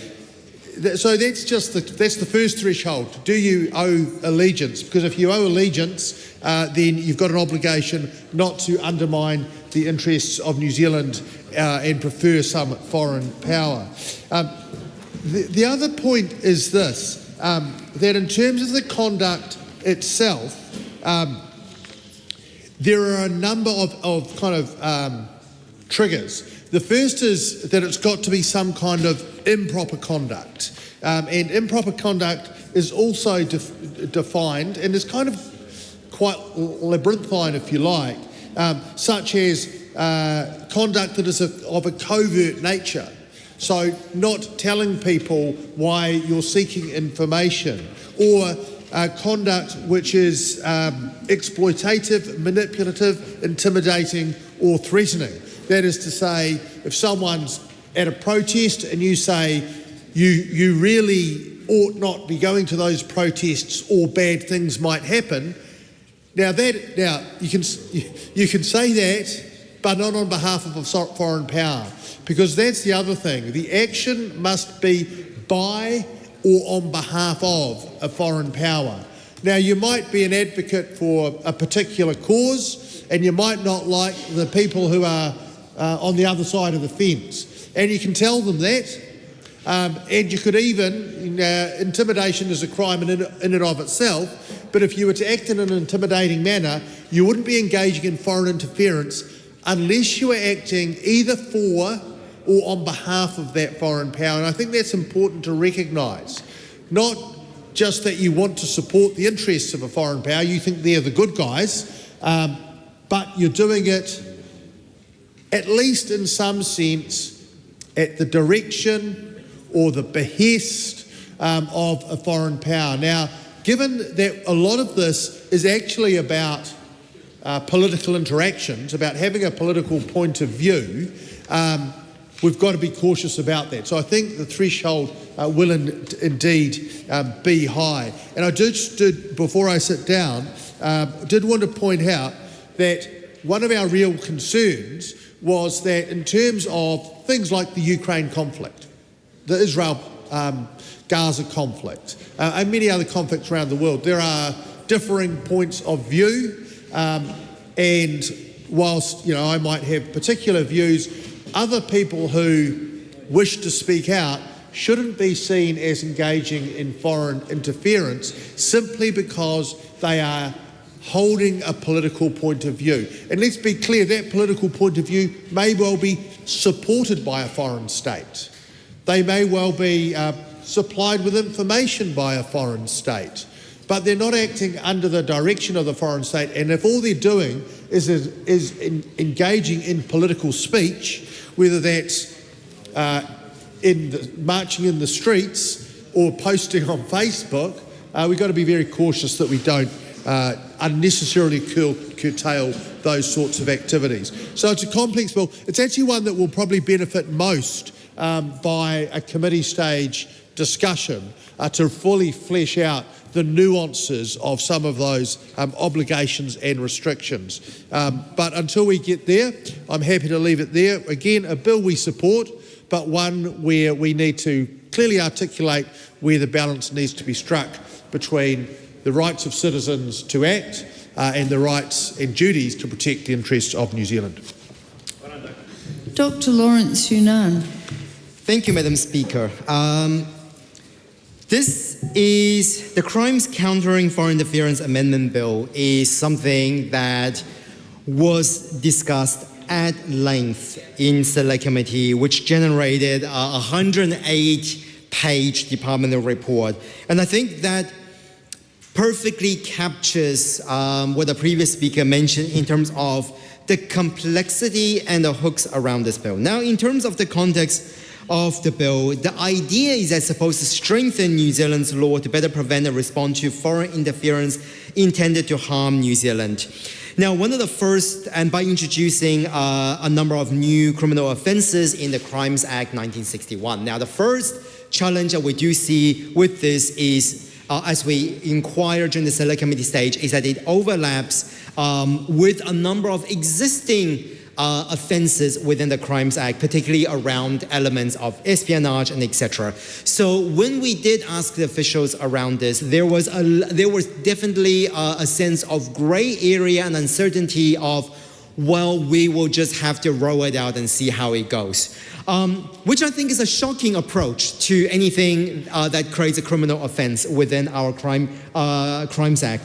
So that's the first threshold. Do you owe allegiance? Because if you owe allegiance, then you've got an obligation not to undermine the interests of New Zealand and prefer some foreign power. The other point is this, that in terms of the conduct itself, there are a number of kind of triggers. The first is that it's got to be some kind of improper conduct. And improper conduct is also defined, and is kind of quite labyrinthine, if you like, such as conduct that is of a covert nature. So not telling people why you're seeking information, or conduct which is exploitative, manipulative, intimidating, or threatening. That is to say, if someone's at a protest and you say you really ought not be going to those protests or bad things might happen, now you can say that, but not on behalf of a foreign power, because that's the other thing. The action must be by or on behalf of a foreign power. Now, you might be an advocate for a particular cause, and you might not like the people who are on the other side of the fence, and you can tell them that, and you could even, intimidation is a crime in and of itself, but if you were to act in an intimidating manner, you wouldn't be engaging in foreign interference, unless you are acting either for or on behalf of that foreign power. And I think that's important to recognise. Not just that you want to support the interests of a foreign power, you think they're the good guys, but you're doing it, at least in some sense, at the direction or the behest of a foreign power. Now, given that a lot of this is actually about political interactions, about having a political point of view, we've got to be cautious about that. So I think the threshold will indeed be high. And I did, before I sit down, did want to point out that one of our real concerns was that in terms of things like the Ukraine conflict, the Israel-Gaza conflict, and many other conflicts around the world, there are differing points of view, and whilst I might have particular views, other people who wish to speak out shouldn't be seen as engaging in foreign interference simply because they are holding a political point of view. And let's be clear, that political point of view may well be supported by a foreign state. They may well be supplied with information by a foreign state, but they're not acting under the direction of the foreign state. And if all they're doing is engaging in political speech, whether that's marching in the streets or posting on Facebook, we've got to be very cautious that we don't unnecessarily curtail those sorts of activities. So it's a complex bill. It's actually one that will probably benefit most by a committee stage discussion to fully flesh out the nuances of some of those obligations and restrictions. But until we get there, I'm happy to leave it there. Again, a bill we support, but one where we need to clearly articulate where the balance needs to be struck between the rights of citizens to act and the rights and duties to protect the interests of New Zealand. Dr. Lawrence Yunnan. Thank you, Madam Speaker. This is the Crimes Countering Foreign Interference Amendment Bill is something that was discussed at length in Select Committee, which generated a 108-page departmental report. And I think that perfectly captures what the previous speaker mentioned in terms of the complexity and the hooks around this bill. Now, in terms of the context of the bill, the idea is it's supposed to strengthen New Zealand's law to better prevent and respond to foreign interference intended to harm New Zealand. Now, one of the first, and by introducing a number of new criminal offences in the Crimes Act 1961. Now, the first challenge that we do see with this is, as we inquire during the Select Committee stage, is that it overlaps with a number of existing offences within the Crimes Act, particularly around elements of espionage and etc. So when we did ask the officials around this, there was definitely a sense of grey area and uncertainty of, well, we will just have to roll it out and see how it goes. Which I think is a shocking approach to anything that creates a criminal offence within our Crimes Act.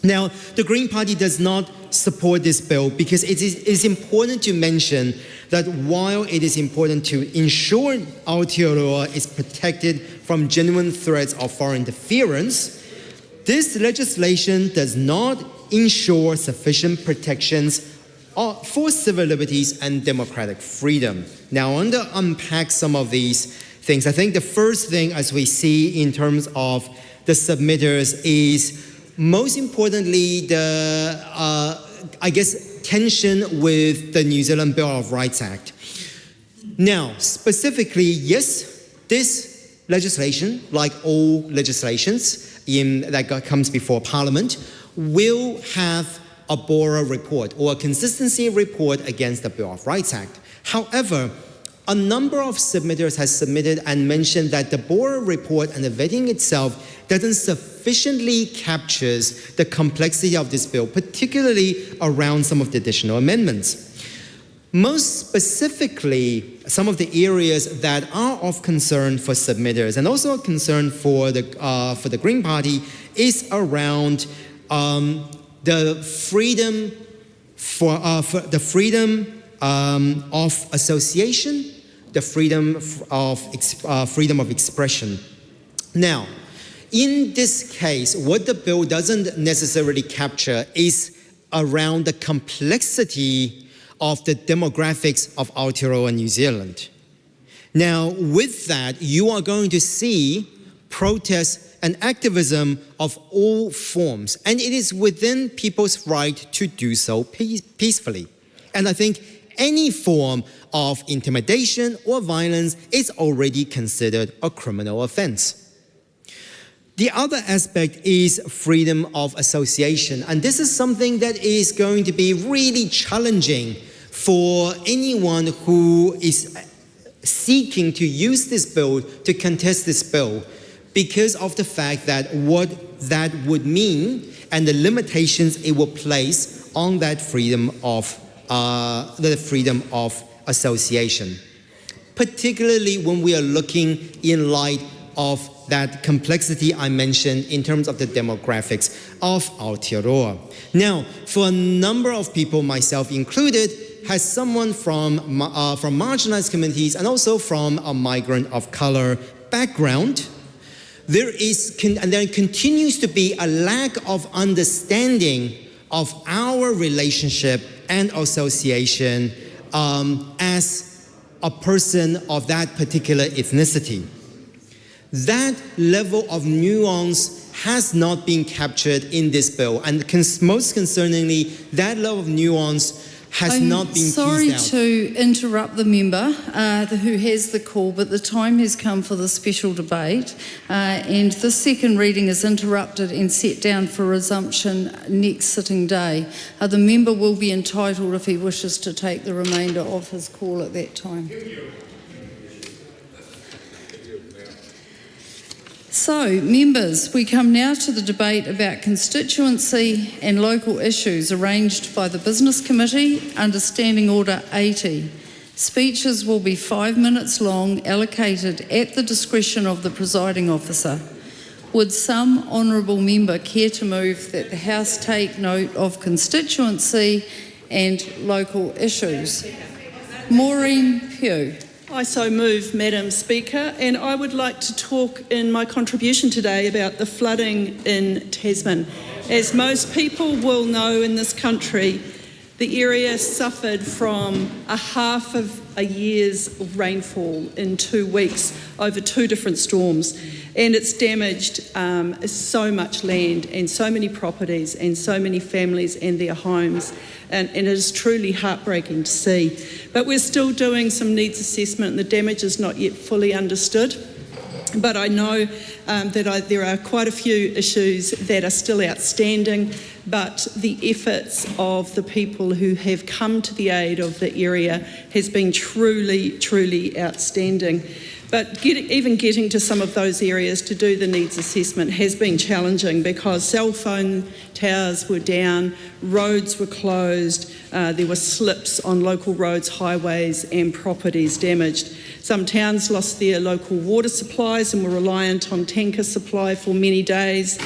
Now, the Green Party does not support this bill because it is important to mention that while it is important to ensure Aotearoa is protected from genuine threats of foreign interference, this legislation does not ensure sufficient protections for civil liberties and democratic freedom. Now, I want to unpack some of these things. I think the first thing, as we see in terms of the submitters, is most importantly the, tension with the New Zealand Bill of Rights Act. Now, specifically, yes, this legislation, like all legislations that comes before Parliament, will have a Bora report or a consistency report against the Bill of Rights Act. However, a number of submitters has submitted and mentioned that the Bora report and the vetting itself doesn't sufficiently captures the complexity of this bill, particularly around some of the additional amendments. Most specifically, some of the areas that are of concern for submitters and also a concern for the Green Party is around the freedom for the freedom of association, the freedom of expression. Now, in this case, what the bill doesn't necessarily capture is around the complexity of the demographics of Aotearoa, New Zealand. Now, with that, you are going to see protests and activism of all forms, and it is within people's right to do so peacefully. And I think any form of intimidation or violence is already considered a criminal offense. The other aspect is freedom of association, and this is something that is going to be really challenging for anyone who is seeking to use this bill, to contest this bill, because of the fact that what that would mean and the limitations it will place on that freedom of association, particularly when we are looking in light of that complexity I mentioned in terms of the demographics of Aotearoa. Now, for a number of people, myself included, as someone from marginalized communities and also from a migrant of color background, there continues to be a lack of understanding of our relationship and association as a person of that particular ethnicity. That level of nuance has not been captured in this bill, and most concerningly, that level of nuance has not been teased out. I'm sorry to interrupt the member who has the call, but the time has come for the special debate, and the second reading is interrupted and set down for resumption next sitting day. The member will be entitled, if he wishes, to take the remainder of his call at that time. So, members, we come now to the debate about constituency and local issues arranged by the Business Committee under Standing Order 80. Speeches will be 5 minutes long, allocated at the discretion of the presiding officer. Would some honourable member care to move that the House take note of constituency and local issues? Maureen Pugh. I so move, Madam Speaker, and I would like to talk in my contribution today about the flooding in Tasman. As most people will know in this country, the area suffered from a half of a year's rainfall in 2 weeks over 2 different storms, and it's damaged so much land and so many properties and so many families and their homes, and it is truly heartbreaking to see. But we're still doing some needs assessment and the damage is not yet fully understood. But I know that there are quite a few issues that are still outstanding, but the efforts of the people who have come to the aid of the area has been truly, truly outstanding. But even getting to some of those areas to do the needs assessment has been challenging because cell phone towers were down, roads were closed, there were slips on local roads, highways and properties damaged. Some towns lost their local water supplies and were reliant on tanker supply for many days.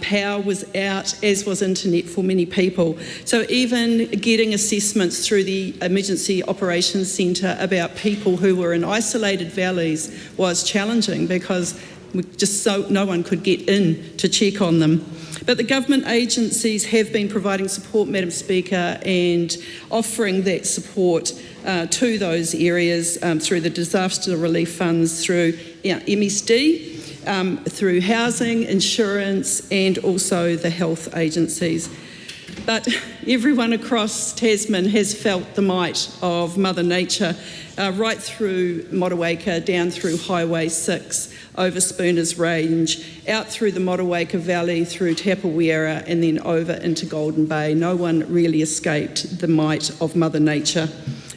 Power was out, as was internet for many people. So even getting assessments through the Emergency Operations Centre about people who were in isolated valleys was challenging because no one could get in to check on them. But the government agencies have been providing support, Madam Speaker, and offering that support to those areas through the disaster relief funds, through MSD, through housing, insurance, and also the health agencies. But everyone across Tasman has felt the might of Mother Nature, right through Motueka, down through Highway 6, over Spooners Range, out through the Motueka Valley, through Tapawiera, and then over into Golden Bay. No one really escaped the might of Mother Nature.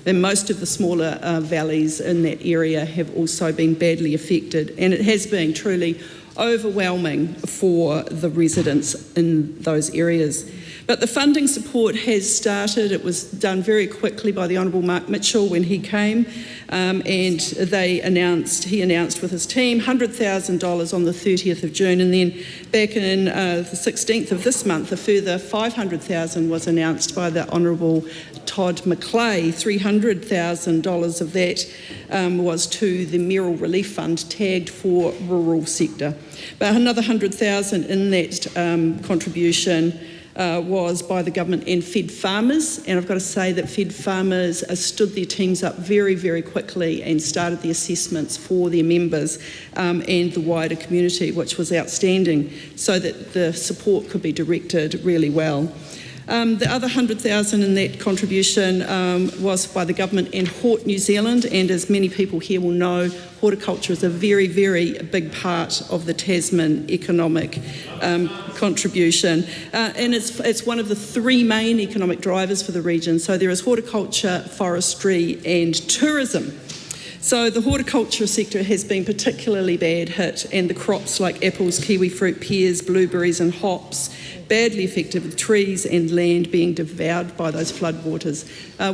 And most of the smaller valleys in that area have also been badly affected, and it has been truly overwhelming for the residents in those areas. But the funding support has started. It was done very quickly by the Honourable Mark Mitchell when he came, and he announced with his team $100,000 on the 30th of June, and then back in the 16th of this month, a further $500,000 was announced by the Honourable Todd McClay. $300,000 of that was to the Mayoral Relief Fund tagged for rural sector. But another $100,000 in that contribution was by the government and Fed Farmers, and I've got to say that Fed Farmers stood their teams up very, very quickly and started the assessments for their members and the wider community, which was outstanding, so that the support could be directed really well. The other $100,000 in that contribution was by the government and Hort New Zealand, and as many people here will know, horticulture is a very, very big part of the Tasman economic contribution, and it's one of the three main economic drivers for the region. So there is horticulture, forestry and tourism. So the horticulture sector has been particularly bad hit, and the crops like apples, kiwi fruit, pears, blueberries and hops badly affected, with trees and land being devoured by those floodwaters.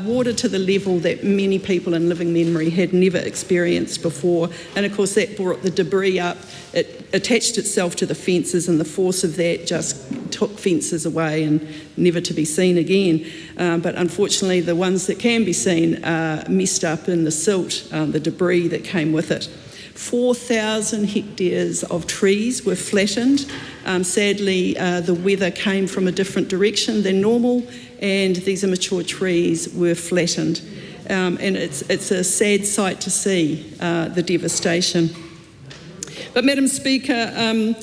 Water to the level that many people in living memory had never experienced before, and of course that brought the debris up. It attached itself to the fences, and the force of that just took fences away and never to be seen again. But unfortunately the ones that can be seen messed up in the silt, the debris that came with it. 4,000 hectares of trees were flattened. Sadly, the weather came from a different direction than normal, and these immature trees were flattened. And it's a sad sight to see, the devastation. But Madam Speaker,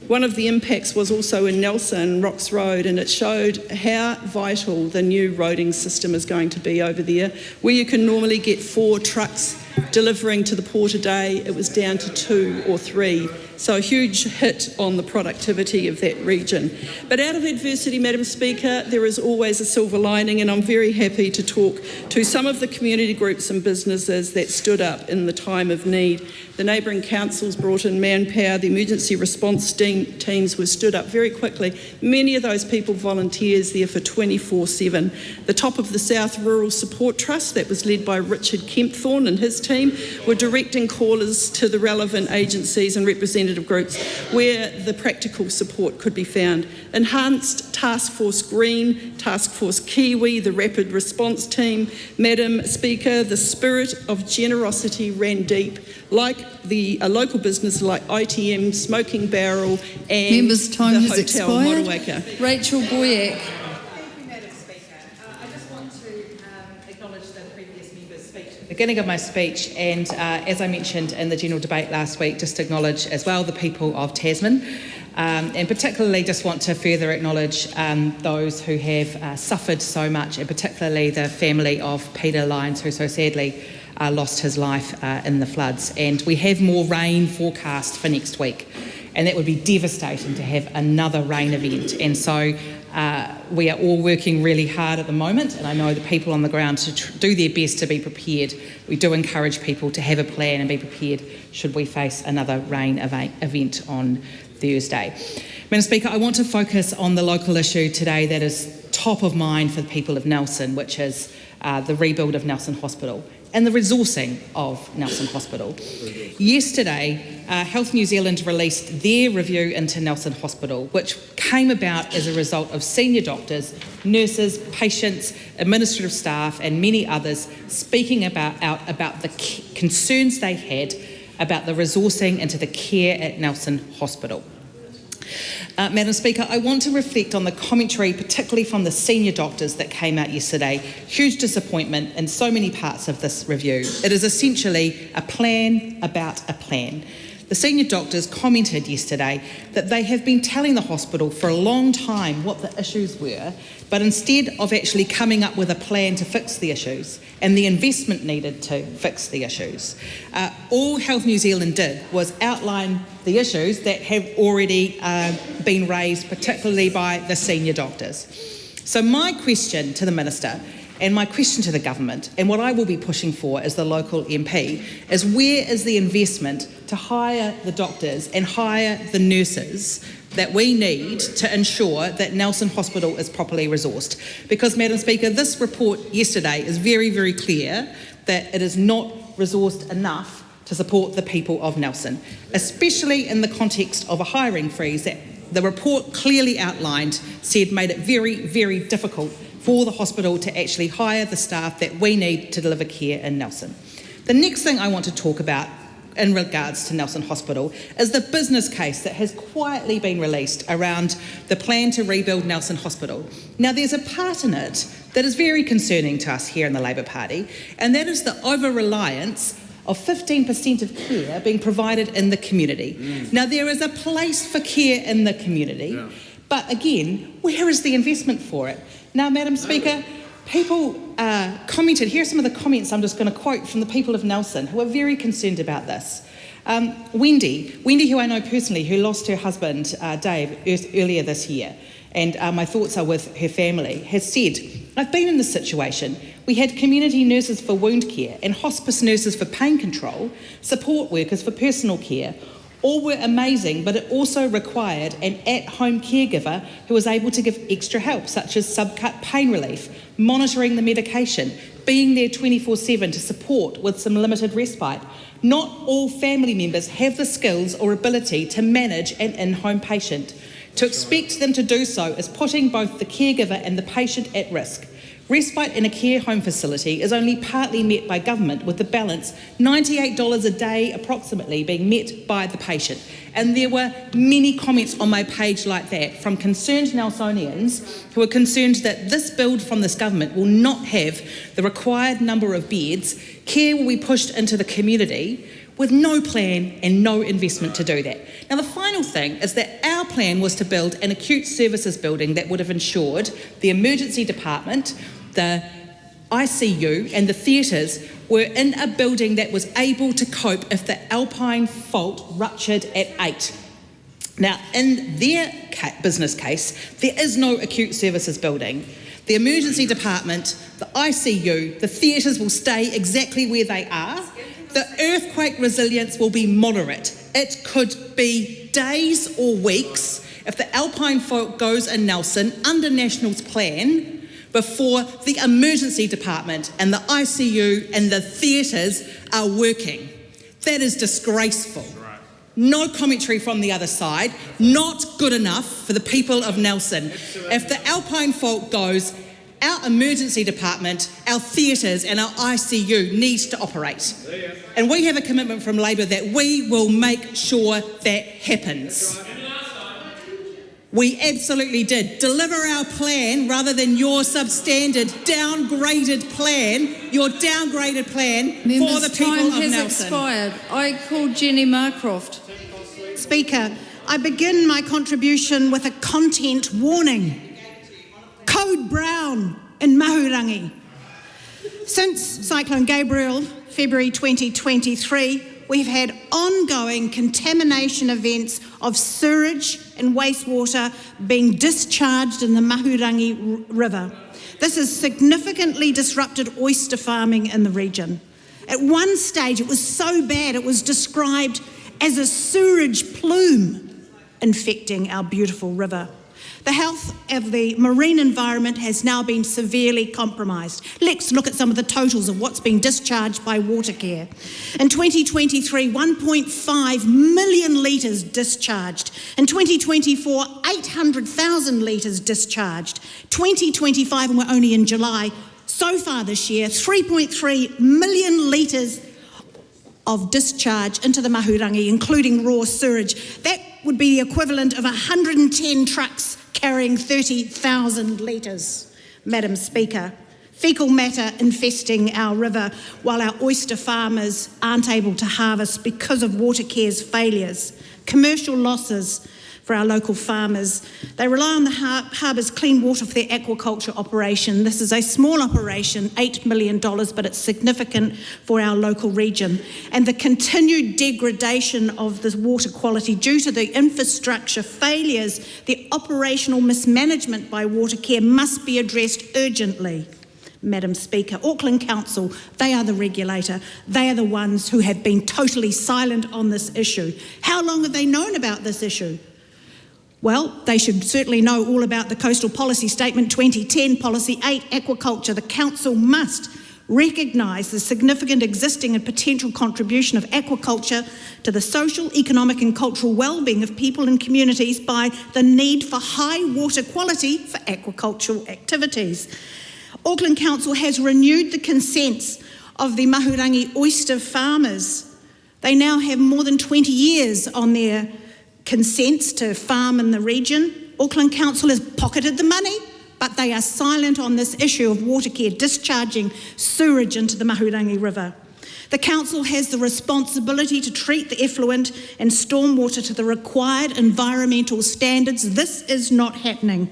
one of the impacts was also in Nelson, Rocks Road, and it showed how vital the new roading system is going to be over there. Where you can normally get 4 trucks delivering to the port a day, it was down to 2 or 3. So a huge hit on the productivity of that region. But out of adversity, Madam Speaker, there is always a silver lining, and I'm very happy to talk to some of the community groups and businesses that stood up in the time of need. The neighbouring councils brought in manpower, the emergency response teams were stood up very quickly. Many of those people volunteers there for 24/7. The top of the South Rural Support Trust, that was led by Richard Kempthorne and his team, were directing callers to the relevant agencies and representative groups where the practical support could be found. Enhanced Task Force Green, Task Force Kiwi, the Rapid Response Team. Madam Speaker, the spirit of generosity ran deep, like the local business like ITM, Smoking Barrel and Members' time the has Hotel expired. Motueka. Rachel Boyack. Beginning of my speech, and as I mentioned in the general debate last week, just to acknowledge as well the people of Tasman, and particularly just want to further acknowledge those who have suffered so much, and particularly the family of Peter Lyons, who so sadly lost his life in the floods. And we have more rain forecast for next week, and that would be devastating to have another rain event. And so we are all working really hard at the moment, and I know the people on the ground to do their best to be prepared. We do encourage people to have a plan and be prepared should we face another rain event on Thursday. Madam Speaker, I want to focus on the local issue today that is top of mind for the people of Nelson, which is the rebuild of Nelson Hospital and the resourcing of Nelson Hospital. Yesterday, Health New Zealand released their review into Nelson Hospital, which came about as a result of senior doctors, nurses, patients, administrative staff and many others speaking about the concerns they had about the resourcing into the care at Nelson Hospital. Madam Speaker, I want to reflect on the commentary, particularly from the senior doctors that came out yesterday. Huge disappointment in so many parts of this review. It is essentially a plan about a plan. The senior doctors commented yesterday that they have been telling the hospital for a long time what the issues were, but instead of actually coming up with a plan to fix the issues and the investment needed to fix the issues, all Health New Zealand did was outline the issues that have already been raised, particularly by the senior doctors. So my question to the Minister and my question to the government, and what I will be pushing for as the local MP, is where is the investment to hire the doctors and hire the nurses that we need to ensure that Nelson Hospital is properly resourced. Because, Madam Speaker, this report yesterday is very, very clear that it is not resourced enough to support the people of Nelson, especially in the context of a hiring freeze that the report clearly outlined said made it very, very difficult for the hospital to actually hire the staff that we need to deliver care in Nelson. The next thing I want to talk about in regards to Nelson Hospital is the business case that has quietly been released around the plan to rebuild Nelson Hospital. Now, there's a part in it that is very concerning to us here in the Labour Party, and that is the over-reliance of 15% of care being provided in the community. Now, there is a place for care in the community, but again, where is the investment for it? Now, Madam Speaker, people commented, here are some of the comments I'm just going to quote from the people of Nelson who are very concerned about this. Wendy, who I know personally, who lost her husband, Dave, earlier this year, and my thoughts are with her family, has said, I've been in this situation. We had community nurses for wound care and hospice nurses for pain control, support workers for personal care. All were amazing, but it also required an at-home caregiver who was able to give extra help, such as subcut pain relief, monitoring the medication, being there 24/7 to support with some limited respite. Not all family members have the skills or ability to manage an in-home patient. To expect them to do so is putting both the caregiver and the patient at risk. Respite in a care home facility is only partly met by government, with the balance, $98 a day approximately, being met by the patient. And there were many comments on my page like that from concerned Nelsonians who are concerned that this build from this government will not have the required number of beds. Care will be pushed into the community with no plan and no investment to do that. Now, the final thing is that our plan was to build an acute services building that would have ensured the emergency department, the ICU and the theatres were in a building that was able to cope if the Alpine fault ruptured at 8. Now, in their business case, there is no acute services building. The emergency department, the ICU, the theatres will stay exactly where they are. The earthquake resilience will be moderate. It could be days or weeks if the Alpine fault goes in Nelson under National's plan before the emergency department and the ICU and the theatres are working. That is disgraceful. No commentary from the other side. Not good enough for the people of Nelson. If the Alpine fault goes, our emergency department, our theatres and our ICU needs to operate. And we have a commitment from Labour that we will make sure that happens. We absolutely did. Deliver our plan rather than your substandard, downgraded plan, your downgraded plan for the people of Nelson. Time has expired. I call Jenny Marcroft. Speaker, I begin my contribution with a content warning. Code brown in Mahurangi. Since Cyclone Gabriel, February 2023, we've had ongoing contamination events of sewage and wastewater being discharged in the Mahurangi River. This has significantly disrupted oyster farming in the region. At one stage, it was so bad it was described as a sewerage plume infecting our beautiful river. The health of the marine environment has now been severely compromised. Let's look at some of the totals of what's been discharged by Watercare. In 2023, 1.5 million litres discharged. In 2024, 800,000 litres discharged. 2025, and we're only in July, so far this year, 3.3 million litres of discharge into the Mahurangi, including raw sewage. That would be the equivalent of 110 trucks carrying 30,000 litres, Madam Speaker. Fecal matter infesting our river while our oyster farmers aren't able to harvest because of Watercare's failures. Commercial losses for our local farmers. They rely on the harbour's clean water for their aquaculture operation. This is a small operation, $8 million, but it's significant for our local region. And the continued degradation of the water quality due to the infrastructure failures, the operational mismanagement by Watercare must be addressed urgently. Madam Speaker, Auckland Council, they are the regulator. They are the ones who have been totally silent on this issue. How long have they known about this issue? Well, they should certainly know all about the Coastal Policy Statement 2010, Policy 8, Aquaculture. The Council must recognise the significant existing and potential contribution of aquaculture to the social, economic and cultural well-being of people and communities by the need for high water quality for aquacultural activities. Auckland Council has renewed the consents of the Mahurangi oyster farmers. They now have more than 20 years on their consents to farm in the region. Auckland Council has pocketed the money, but they are silent on this issue of water care discharging sewage into the Mahurangi River. The Council has the responsibility to treat the effluent and stormwater to the required environmental standards. This is not happening.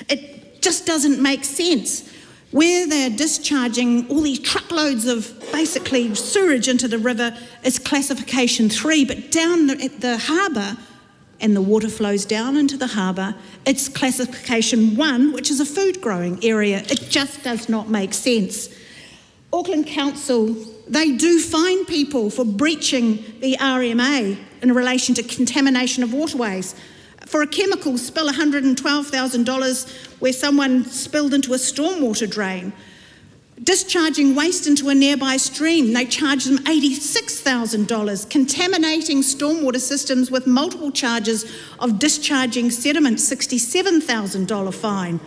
It just doesn't make sense. Where they're discharging all these truckloads of basically sewage into the river is classification 3, but down at the harbour, and the water flows down into the harbour, it's classification 1, which is a food growing area. It just does not make sense. Auckland Council, they do fine people for breaching the RMA in relation to contamination of waterways. For a chemical spill, $112,000 where someone spilled into a stormwater drain. Discharging waste into a nearby stream, they charge them $86,000. Contaminating stormwater systems with multiple charges of discharging sediment, $67,000 fine.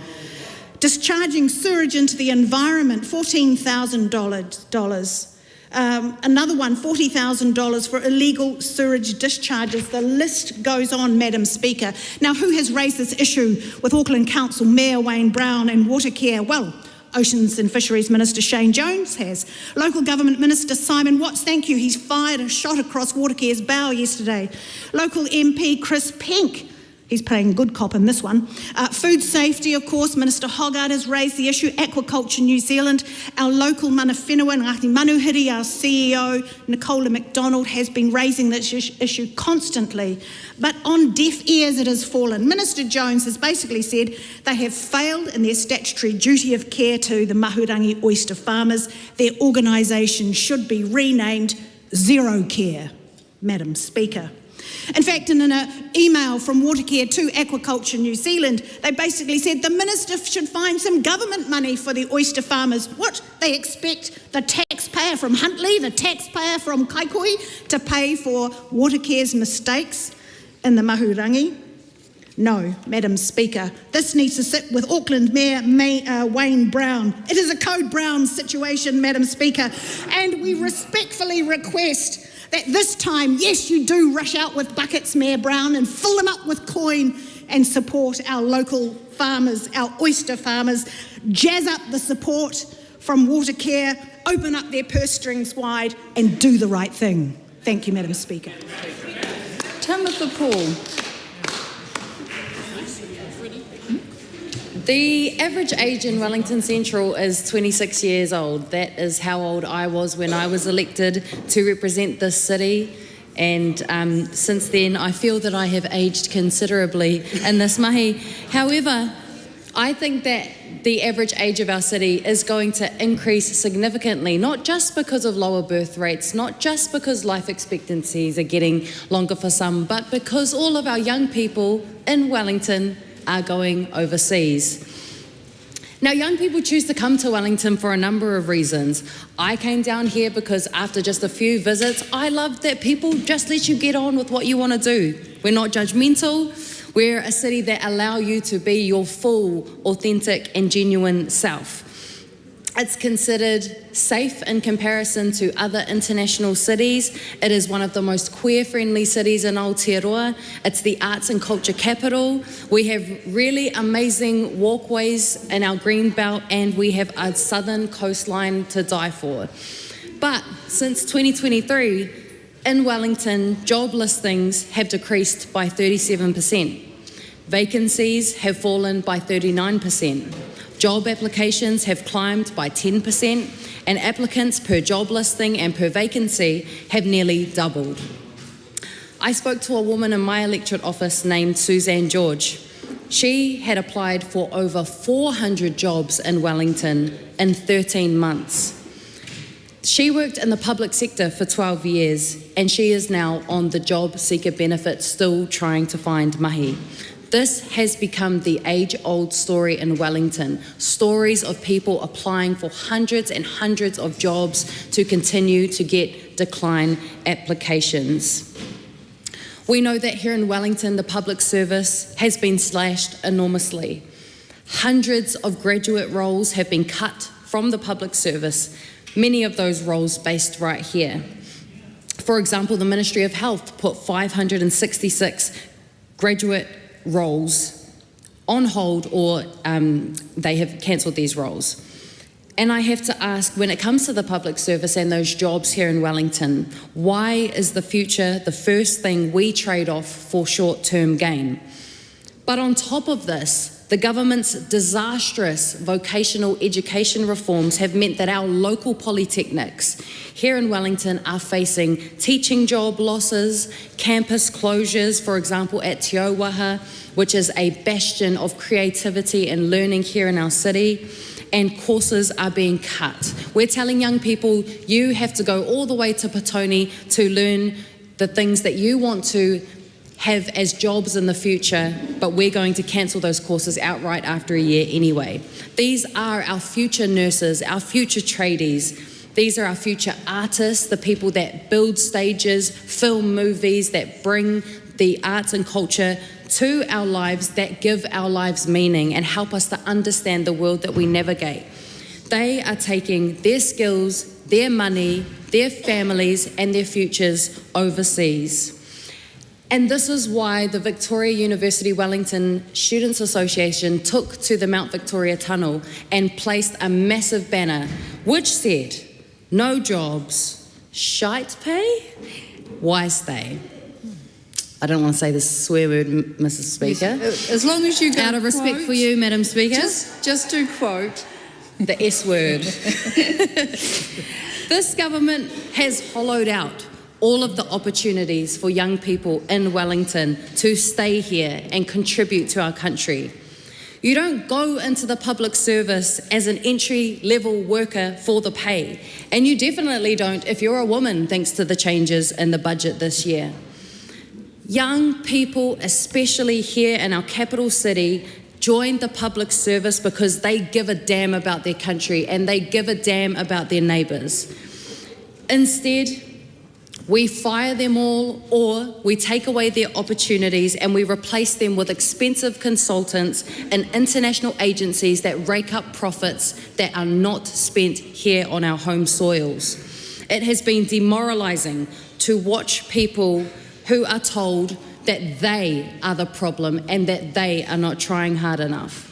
Discharging sewage into the environment, $14,000. Another one, $40,000 for illegal sewage discharges. The list goes on, Madam Speaker. Now, who has raised this issue with Auckland Council Mayor Wayne Brown and Water Care? Well, Oceans and Fisheries Minister Shane Jones has. Local Government Minister Simon Watts, thank you, he's fired a shot across Watercare's bow yesterday. Local MP Chris Penk, he's playing good cop in this one. Food safety, of course, Minister Hoggard has raised the issue. Aquaculture New Zealand, our local mana whenua, Ngāti Manuhiri, our CEO, Nicola McDonald, has been raising this issue constantly. But on deaf ears it has fallen. Minister Jones has basically said they have failed in their statutory duty of care to the Mahurangi oyster farmers. Their organisation should be renamed Zero Care, Madam Speaker. In fact, in an email from Watercare to Aquaculture New Zealand, they basically said the minister should find some government money for the oyster farmers. What? They expect the taxpayer from Huntly, the taxpayer from Kaikoi to pay for Watercare's mistakes in the Mahurangi? No, Madam Speaker, this needs to sit with Auckland Mayor Wayne Brown. It is a Code Brown situation, Madam Speaker, and we respectfully request that this time, yes, you do rush out with buckets, Mayor Brown, and fill them up with coin and support our local farmers, our oyster farmers. Jazz up the support from Watercare, open up their purse strings wide and do the right thing. Thank you, Madam Speaker. Tamatha Paul. The average age in Wellington Central is 26 years old. That is how old I was when I was elected to represent this city. And since then, I feel that I have aged considerably in this mahi. However, I think that the average age of our city is going to increase significantly, not just because of lower birth rates, not just because life expectancies are getting longer for some, but because all of our young people in Wellington are going overseas. Now, young people choose to come to Wellington for a number of reasons. I came down here because after just a few visits, I love that people just let you get on with what you want to do. We're not judgmental. We're a city that allows you to be your full, authentic and genuine self. It's considered safe in comparison to other international cities. It is one of the most queer-friendly cities in Aotearoa. It's the arts and culture capital. We have really amazing walkways in our green belt, and we have a southern coastline to die for. But since 2023, in Wellington, job listings have decreased by 37%. Vacancies have fallen by 39%. Job applications have climbed by 10%, and applicants per job listing and per vacancy have nearly doubled. I spoke to a woman in my electorate office named Suzanne George. She had applied for over 400 jobs in Wellington in 13 months. She worked in the public sector for 12 years, and she is now on the job seeker benefit, still trying to find mahi. This has become the age-old story in Wellington, stories of people applying for hundreds and hundreds of jobs to continue to get decline applications. We know that here in Wellington, the public service has been slashed enormously. Hundreds of graduate roles have been cut from the public service, many of those roles based right here. For example, the Ministry of Health put 566 graduate roles on hold, or they have cancelled these roles. And I have to ask, when it comes to the public service and those jobs here in Wellington, why is the future the first thing we trade off for short-term gain? But on top of this, the government's disastrous vocational education reforms have meant that our local polytechnics here in Wellington are facing teaching job losses, campus closures, for example at Aotearoa, which is a bastion of creativity and learning here in our city, and courses are being cut. We're telling young people, you have to go all the way to Petone to learn the things that you want to have as jobs in the future, but we're going to cancel those courses outright after a year anyway. These are our future nurses, our future tradies. These are our future artists, the people that build stages, film movies, that bring the arts and culture to our lives, that give our lives meaning and help us to understand the world that we navigate. They are taking their skills, their money, their families and their futures overseas. And this is why the Victoria University Wellington Students Association took to the Mount Victoria Tunnel and placed a massive banner which said, "No jobs, shite pay, why stay?" I don't want to say the swear word, Mrs. Speaker. As long as you go out of respect quote, for you, Madam Speaker. Just do quote. The S word. This government has hollowed out all of the opportunities for young people in Wellington to stay here and contribute to our country. You don't go into the public service as an entry-level worker for the pay, and you definitely don't if you're a woman, thanks to the changes in the budget this year. Young people, especially here in our capital city, join the public service because they give a damn about their country and they give a damn about their neighbours. Instead, we fire them all, or we take away their opportunities and we replace them with expensive consultants and international agencies that rake up profits that are not spent here on our home soils. It has been demoralising to watch people who are told that they are the problem and that they are not trying hard enough.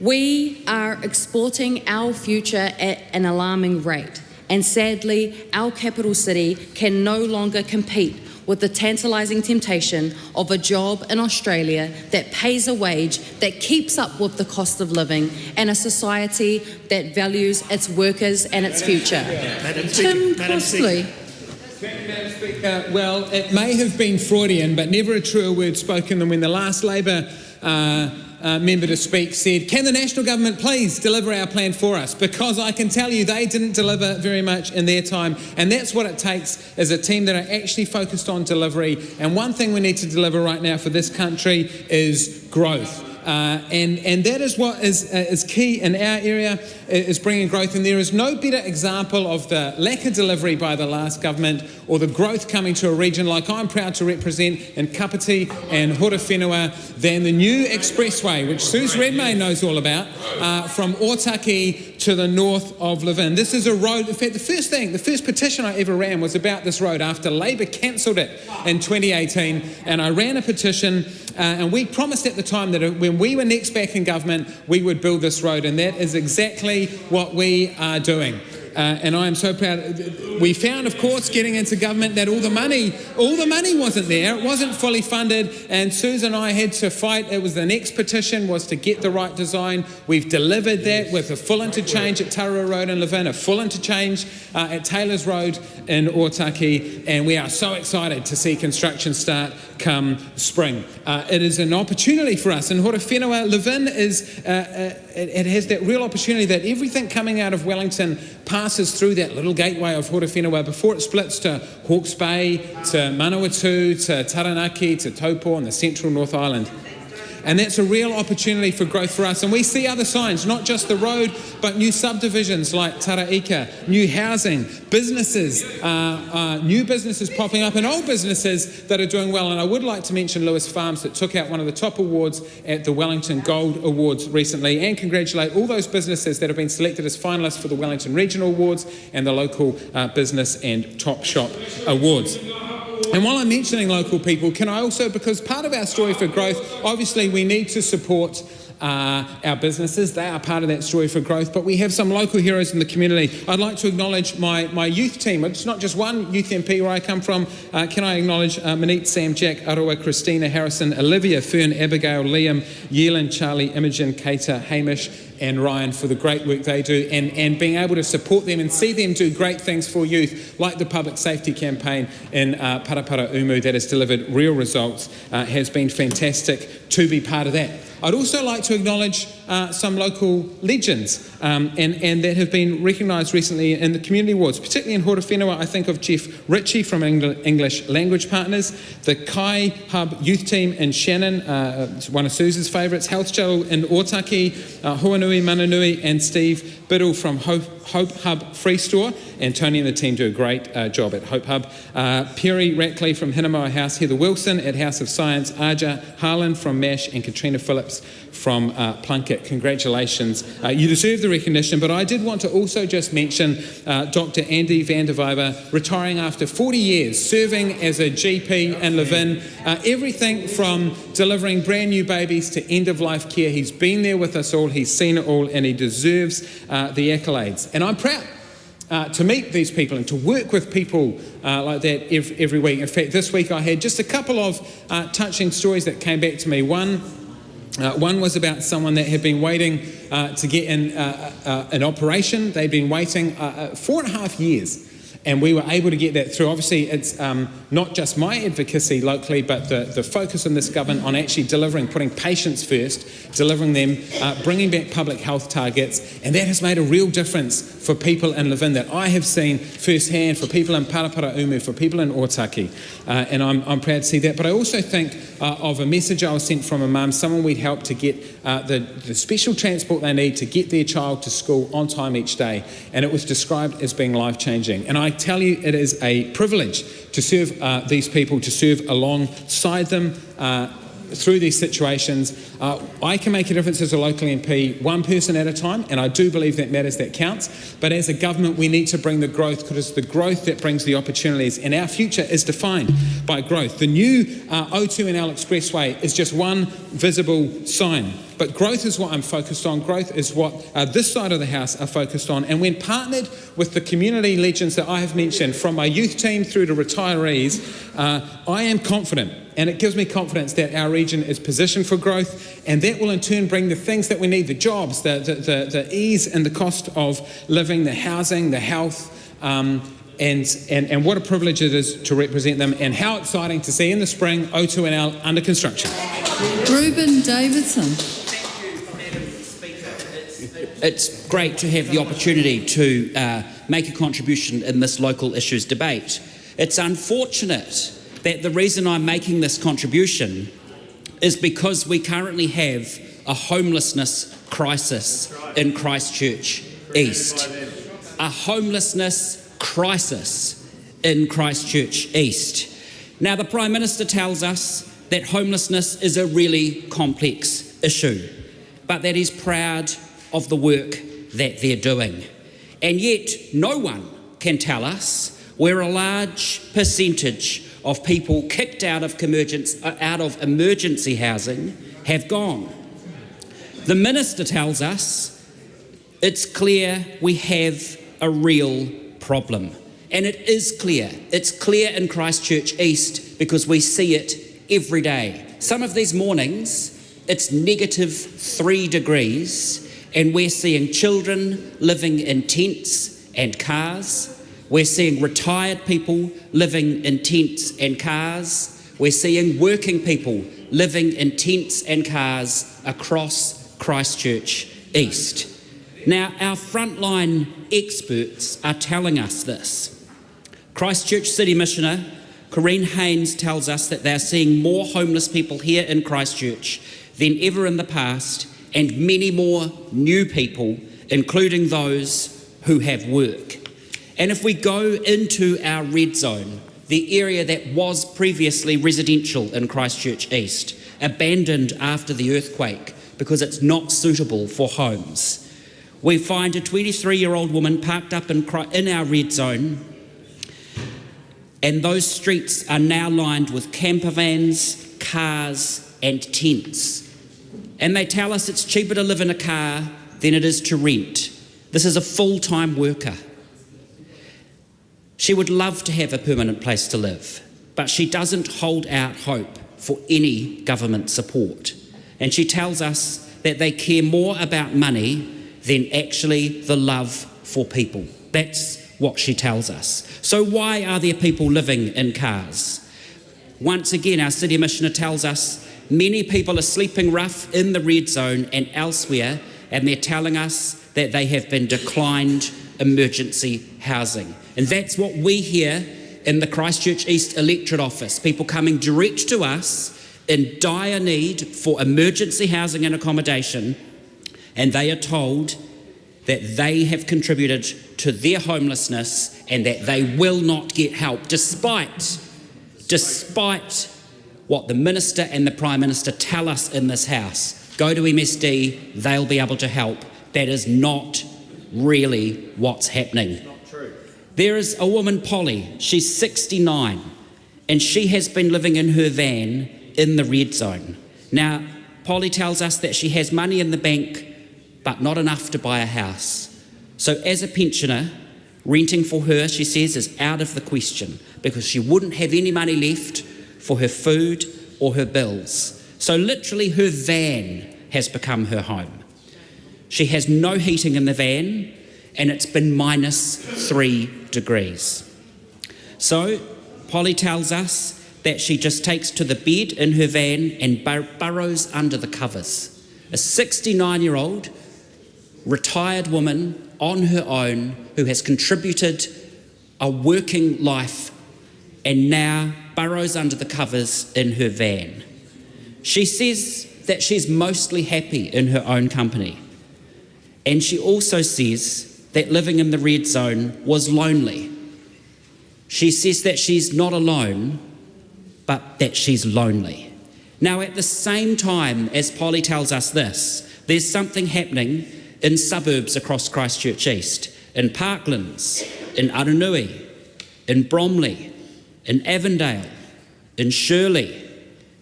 We are exporting our future at an alarming rate. And sadly, our capital city can no longer compete with the tantalising temptation of a job in Australia that pays a wage that keeps up with the cost of living, and a society that values its workers and its future. Tim Crossley. Thank you, Madam Speaker. Well, it may have been Freudian, but never a truer word spoken than when the last Labor member to speak said, "Can the national government please deliver our plan for us?" Because I can tell you they didn't deliver very much in their time, and that's what it takes is a team that are actually focused on delivery. And one thing we need to deliver right now for this country is growth. And that is what is key in our area, is bringing growth. And there is no better example of the lack of delivery by the last government or the growth coming to a region like I'm proud to represent in Kapiti and Horowhenua than the new expressway, which Suze Redmayne knows all about, from Otaki to the north of Levin. This is a road, in fact, the first petition I ever ran was about this road after Labor cancelled it in 2018, and I ran a petition and we promised at the time that when we were next back in government, we would build this road, and that is exactly what we are doing. And I am so proud. We found, of course, getting into government that all the money wasn't there. It wasn't fully funded, and Susan and I had to fight. It was the next petition was to get the right design. We've delivered that with a full interchange at Tarua Road in Levin, a full interchange at Taylor's Road in Otaki, and we are so excited to see construction start come spring. It is an opportunity for us. In Horowhenua, Levin it has that real opportunity that everything coming out of Wellington passes through that little gateway of Horowhenua before it splits to Hawke's Bay, to Manawatu, to Taranaki, to Taupo on the central North Island. And that's a real opportunity for growth for us. And we see other signs, not just the road, but new subdivisions like Taraika, new housing, businesses, new businesses popping up and old businesses that are doing well. And I would like to mention Lewis Farms that took out one of the top awards at the Wellington Gold Awards recently, and congratulate all those businesses that have been selected as finalists for the Wellington Regional Awards and the Local Business and Top Shop Awards. And while I'm mentioning local people, can I also, because part of our story for growth, obviously we need to support our businesses. They are part of that story for growth, but we have some local heroes in the community. I'd like to acknowledge my youth team. It's not just one youth MP where I come from. Can I acknowledge Manit, Sam, Jack, Aroa, Christina, Harrison, Olivia, Fern, Abigail, Liam, Yelan, Charlie, Imogen, Keita, Hamish and Ryan for the great work they do, and being able to support them and see them do great things for youth, like the public safety campaign in Parapara Umu that has delivered real results, has been fantastic to be part of that. I'd also like to acknowledge some local legends and that have been recognised recently in the community awards, particularly in Horowhenua. I think of Jeff Ritchie from English Language Partners, the Kai Hub Youth Team in Shannon, one of Susan's favourites, Health Channel in Otaki, Huanui Mananui, and Steve Biddle from Hope Hub Free Store, and Tony and the team do a great job at Hope Hub. Perry Rackley from Hinamoa House, Heather Wilson at House of Science, Aja Harlan from MASH, and Katrina Phillips from Plunkett. Congratulations. You deserve the recognition, but I did want to also just mention Dr. Andy van der Wyver, retiring after 40 years, serving as a GP in Levin. Everything from delivering brand new babies to end-of-life care. He's been there with us all, he's seen it all, and he deserves the accolades. And I'm proud to meet these people and to work with people like that every week. In fact, this week I had just a couple of touching stories that came back to me. One was about someone that had been waiting to get in an operation. They'd been waiting 4.5 years. And we were able to get that through. Obviously, it's not just my advocacy locally, but the focus in this government on actually delivering, putting patients first, delivering them, bringing back public health targets. And that has made a real difference for people in Levin that I have seen firsthand, for people in Parapara Umu, for people in Otaki. And I'm proud to see that. But I also think of a message I was sent from a mum, someone we'd help to get the special transport they need to get their child to school on time each day. And it was described as being life-changing. And I tell you, it is a privilege to serve these people, to serve alongside them through these situations. I can make a difference as a local MP, one person at a time, and I do believe that matters, that counts. But as a government, we need to bring the growth, because it's the growth that brings the opportunities, and our future is defined by growth. The new Aotearoa Expressway is just one visible sign. But growth is what I'm focused on. Growth is what this side of the House are focused on. And when partnered with the community legends that I have mentioned, from my youth team through to retirees, I am confident, and it gives me confidence that our region is positioned for growth, and that will in turn bring the things that we need, the jobs, the ease and the cost of living, the housing, the health, and what a privilege it is to represent them, and how exciting to see in the spring O2NL under construction. Ruben Davidson. It's great to have the opportunity to make a contribution in this local issues debate. It's unfortunate that the reason I'm making this contribution is because we currently have a homelessness crisis in Christchurch East. A homelessness crisis in Christchurch East. Now, the Prime Minister tells us that homelessness is a really complex issue, but that he's proud of the work that they're doing. And yet, no one can tell us where a large percentage of people kicked out of emergency housing have gone. The Minister tells us it's clear we have a real problem. And it is clear. It's clear in Christchurch East because we see it every day. Some of these mornings, it's -3 degrees, and we're seeing children living in tents and cars. We're seeing retired people living in tents and cars. We're seeing working people living in tents and cars across Christchurch East. Now, our frontline experts are telling us this. Christchurch City Missioner Corrine Haynes tells us that they're seeing more homeless people here in Christchurch than ever in the past, and many more new people, including those who have work. And if we go into our red zone, the area that was previously residential in Christchurch East, abandoned after the earthquake because it's not suitable for homes, we find a 23-year-old woman parked up in our red zone, and those streets are now lined with camper vans, cars and tents. And they tell us it's cheaper to live in a car than it is to rent. This is a full-time worker. She would love to have a permanent place to live, but she doesn't hold out hope for any government support. And she tells us that they care more about money than actually the love for people. That's what she tells us. So why are there people living in cars? Once again, our city commissioner tells us many people are sleeping rough in the red zone and elsewhere, and they're telling us that they have been declined emergency housing. And that's what we hear in the Christchurch East electorate office, people coming direct to us in dire need for emergency housing and accommodation, and they are told that they have contributed to their homelessness and that they will not get help, despite what the Minister and the Prime Minister tell us in this House. Go to MSD, they'll be able to help. That is not really what's happening. There is a woman, Polly, she's 69, and she has been living in her van in the red zone. Now, Polly tells us that she has money in the bank, but not enough to buy a house. So as a pensioner, renting for her, she says, is out of the question because she wouldn't have any money left for her food or her bills. So literally her van has become her home. She has no heating in the van, and it's been -3 degrees. So Polly tells us that she just takes to the bed in her van and burrows under the covers. A 69-year-old retired woman on her own who has contributed a working life and now burrows under the covers in her van. She says that she's mostly happy in her own company. And she also says that living in the red zone was lonely. She says that she's not alone, but that she's lonely. Now, at the same time as Polly tells us this, there's something happening in suburbs across Christchurch East, in Parklands, in Aranui, in Bromley, in Avondale, in Shirley,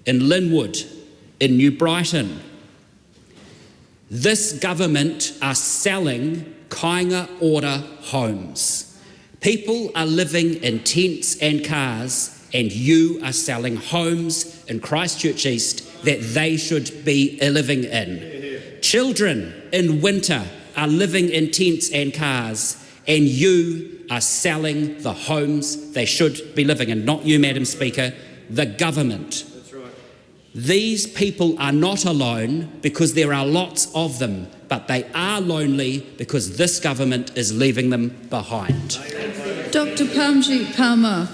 in Linwood, in New Brighton. This government are selling kainga order homes. People are living in tents and cars, and you are selling homes in Christchurch East that they should be living in. Children in winter are living in tents and cars, and you are selling the homes they should be living in. Not you, Madam Speaker, the government. That's right. These people are not alone because there are lots of them, but they are lonely because this government is leaving them behind. Dr. Pamjit Parmar.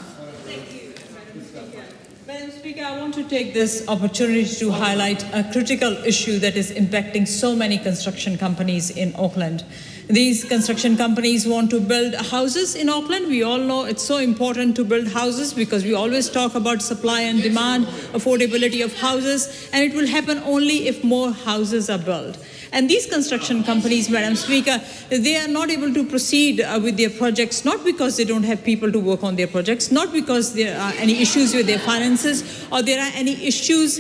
Madam Speaker, I want to take this opportunity to highlight a critical issue that is impacting so many construction companies in Auckland. These construction companies want to build houses in Auckland. We all know it's so important to build houses because we always talk about supply and demand, affordability of houses, and it will happen only if more houses are built. And these construction companies, Madam Speaker, they are not able to proceed with their projects, not because they don't have people to work on their projects, not because there are any issues with their finances, or there are any issues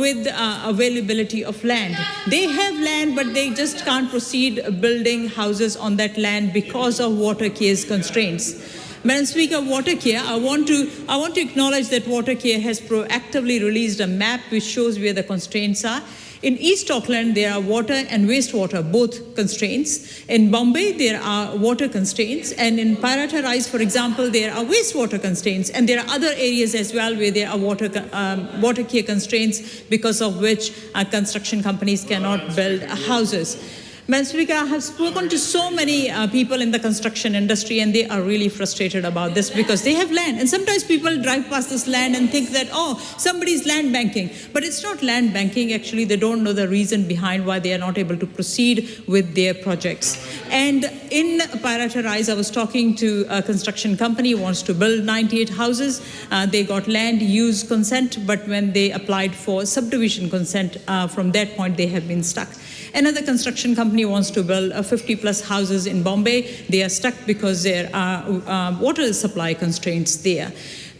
with availability of land. They have land, but they just can't proceed building houses on that land because of Watercare's constraints. Madam Speaker, Watercare, I want to acknowledge that Watercare has proactively released a map which shows where the constraints are. In East Auckland, there are water and wastewater, both constraints. In Bombay, there are water constraints. And in Parramatta Rise, for example, there are wastewater constraints. And there are other areas as well where there are water care constraints because of which construction companies cannot build houses. Madam Speaker, I have spoken to so many people in the construction industry, and they are really frustrated about this because they have land. And sometimes people drive past this land and think that, oh, somebody's land banking. But it's not land banking. Actually, they don't know the reason behind why they are not able to proceed with their projects. And in Pirata Rise, I was talking to a construction company who wants to build 98 houses. They got land use consent, but when they applied for subdivision consent, from that point, they have been stuck. Another construction company wants to build 50 plus houses in Bombay. They are stuck because there are water supply constraints there.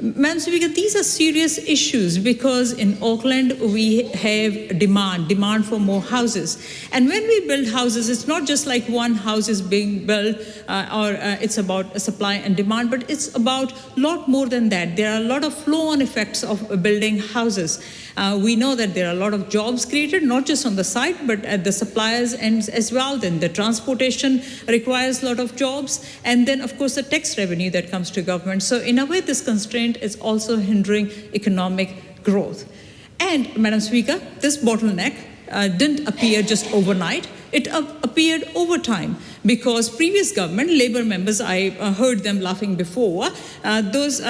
Madam Speaker, these are serious issues because in Auckland we have demand for more houses. And when we build houses, it's not just like one house is being built or it's about a supply and demand, but it's about a lot more than that. There are a lot of flow-on effects of building houses. We know that there are a lot of jobs created, not just on the site, but at the suppliers' ends as well. Then the transportation requires a lot of jobs. And then, of course, the tax revenue that comes to government. So in a way, this constraint is also hindering economic growth. And, Madam Speaker, this bottleneck didn't appear just overnight. It appeared over time because previous government, Labour members, I heard them laughing before, those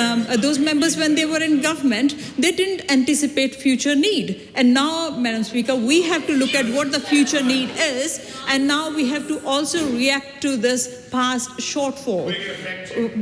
members, when they were in government, they didn't anticipate future need. And now, Madam Speaker, we have to look at what the future need is, and now we have to also react to this past shortfall.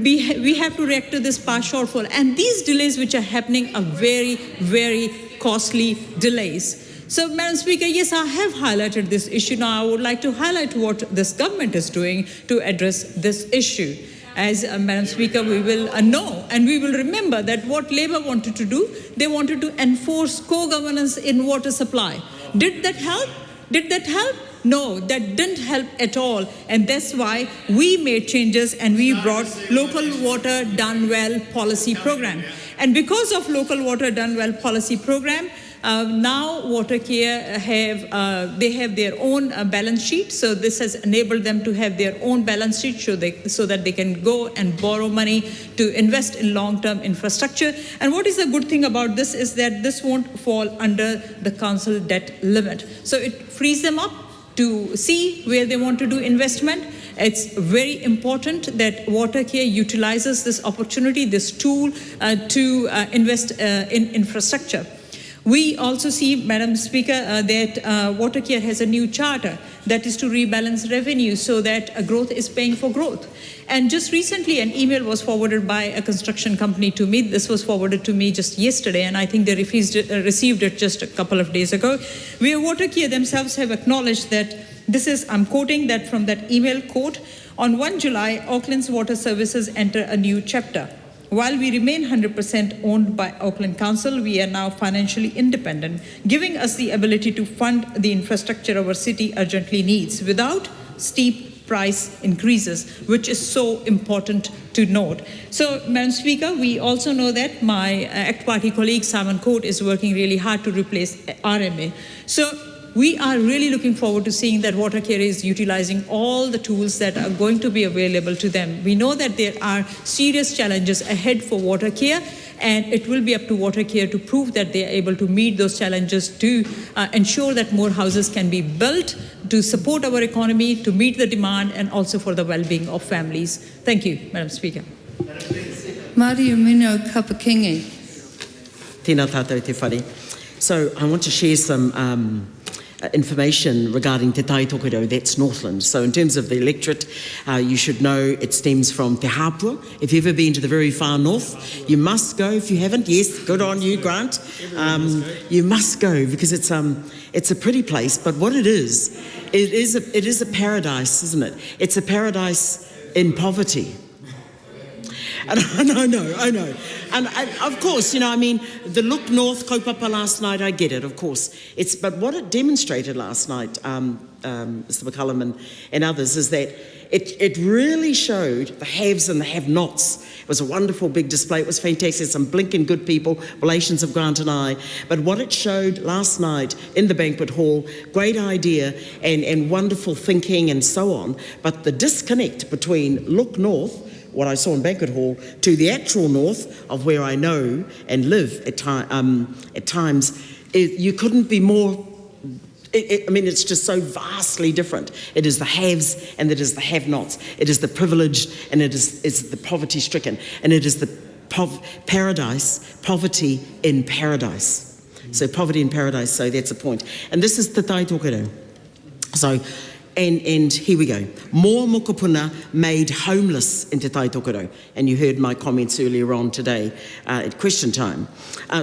We have to react to this past shortfall. And these delays which are happening are very, very costly delays. So, Madam Speaker, yes, I have highlighted this issue. Now, I would like to highlight what this government is doing to address this issue. As Madam Speaker, we will know and we will remember that what Labour wanted to do, they wanted to enforce co-governance in water supply. Did that help? Did that help? No, that didn't help at all. And that's why we made changes and we brought Local Water Done Well policy program. And because of Local Water Done Well policy program, now Watercare they have their own balance sheet. So this has enabled them to have their own balance sheet so that they can go and borrow money to invest in long-term infrastructure. And what is the good thing about this is that this won't fall under the council debt limit. So it frees them up to see where they want to do investment. It's very important that Watercare utilizes this opportunity, this tool to invest in infrastructure. We also see, Madam Speaker, that Watercare has a new charter that is to rebalance revenue so that growth is paying for growth. And just recently, an email was forwarded by a construction company to me. This was forwarded to me just yesterday, and I think they received it just a couple of days ago, where Watercare themselves have acknowledged that this is, I'm quoting that from that email quote, on 1 July, Auckland's water services enter a new chapter. While we remain 100% owned by Auckland Council, we are now financially independent, giving us the ability to fund the infrastructure our city urgently needs without steep price increases, which is so important to note. So, Madam Speaker, we also know that my ACT Party colleague Simon Court is working really hard to replace RMA. So, we are really looking forward to seeing that Watercare is utilizing all the tools that are going to be available to them. We know that there are serious challenges ahead for Watercare, and it will be up to Watercare to prove that they are able to meet those challenges to ensure that more houses can be built, to support our economy, to meet the demand, and also for the well-being of families. Thank you, Madam Speaker. Mario Mino Kapakingi. Tēnā tātou te whare. So I want to share some information regarding Te Tai Tokerau, that's Northland. So in terms of the electorate, you should know it stems from Te Hapua. If you've ever been to the very far north, you must go. If you haven't, yes, good on you, Grant. You must go because it's a pretty place. But what it is a paradise, isn't it? It's a paradise in poverty. And I know. And of course, you know, I mean, the Look North kaupapa last night, I get it, of course. But what it demonstrated last night, Mr McCullum and others, is that it really showed the haves and the have-nots. It was a wonderful big display. It was fantastic. Some blinking good people, relations of Grant and I. But what it showed last night in the banquet hall, great idea and wonderful thinking and so on. But the disconnect between Look North, what I saw in banquet hall, to the actual north of where I know and live at times, you couldn't be more It's just so vastly different. It is the haves and it is the have-nots. It is the privileged and it's the poverty-stricken. And it is the poverty in paradise. So poverty in paradise, so that's the point. And this is the tai tokerau. So, and here we go. More mokopuna made homeless in te tai tokerau. And you heard my comments earlier on today at question time.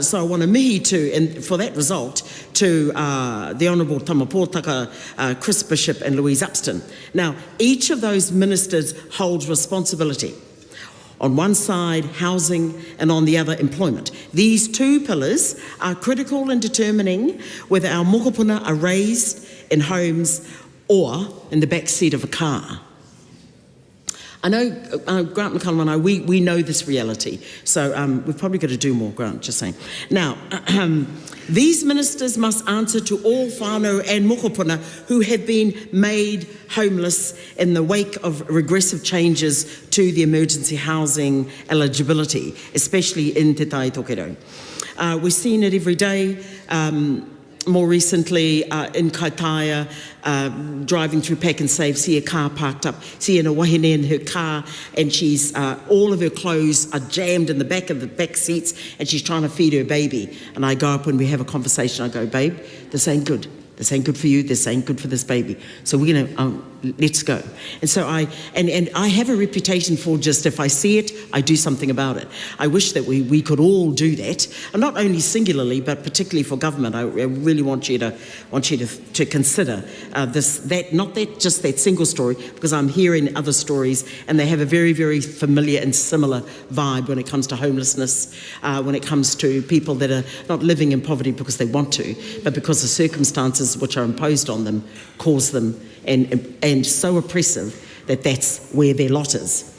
So I want to mihi to, and for that result, to the Honourable Tamapōtaka, Chris Bishop and Louise Upston. Now, each of those ministers holds responsibility. On one side, housing, and on the other, employment. These two pillars are critical in determining whether our mokopuna are raised in homes or in the back seat of a car. I know, Grant McCullum and I, we know this reality, so we've probably got to do more, Grant, just saying. Now, these ministers must answer to all whānau and mokopuna who have been made homeless in the wake of regressive changes to the emergency housing eligibility, especially in te tai tokerau. We've seen it every day. More recently, in Kaitaia, driving through Pack and Save, see a car parked up, see a wahine in her car, and she's all of her clothes are jammed in the back of the back seats, and she's trying to feed her baby. And I go up when we have a conversation, I go, babe, this ain't good. This ain't good for you, this ain't good for this baby. So we're gonna, let's go. And so I have a reputation for just, if I see it, I do something about it. I wish that we could all do that, and not only singularly, but particularly for government. I really want you to consider not just that single story, because I'm hearing other stories, and they have a very, very familiar and similar vibe when it comes to homelessness, when it comes to people that are not living in poverty because they want to, but because the circumstances which are imposed on them cause them and so oppressive that that's where their lot is.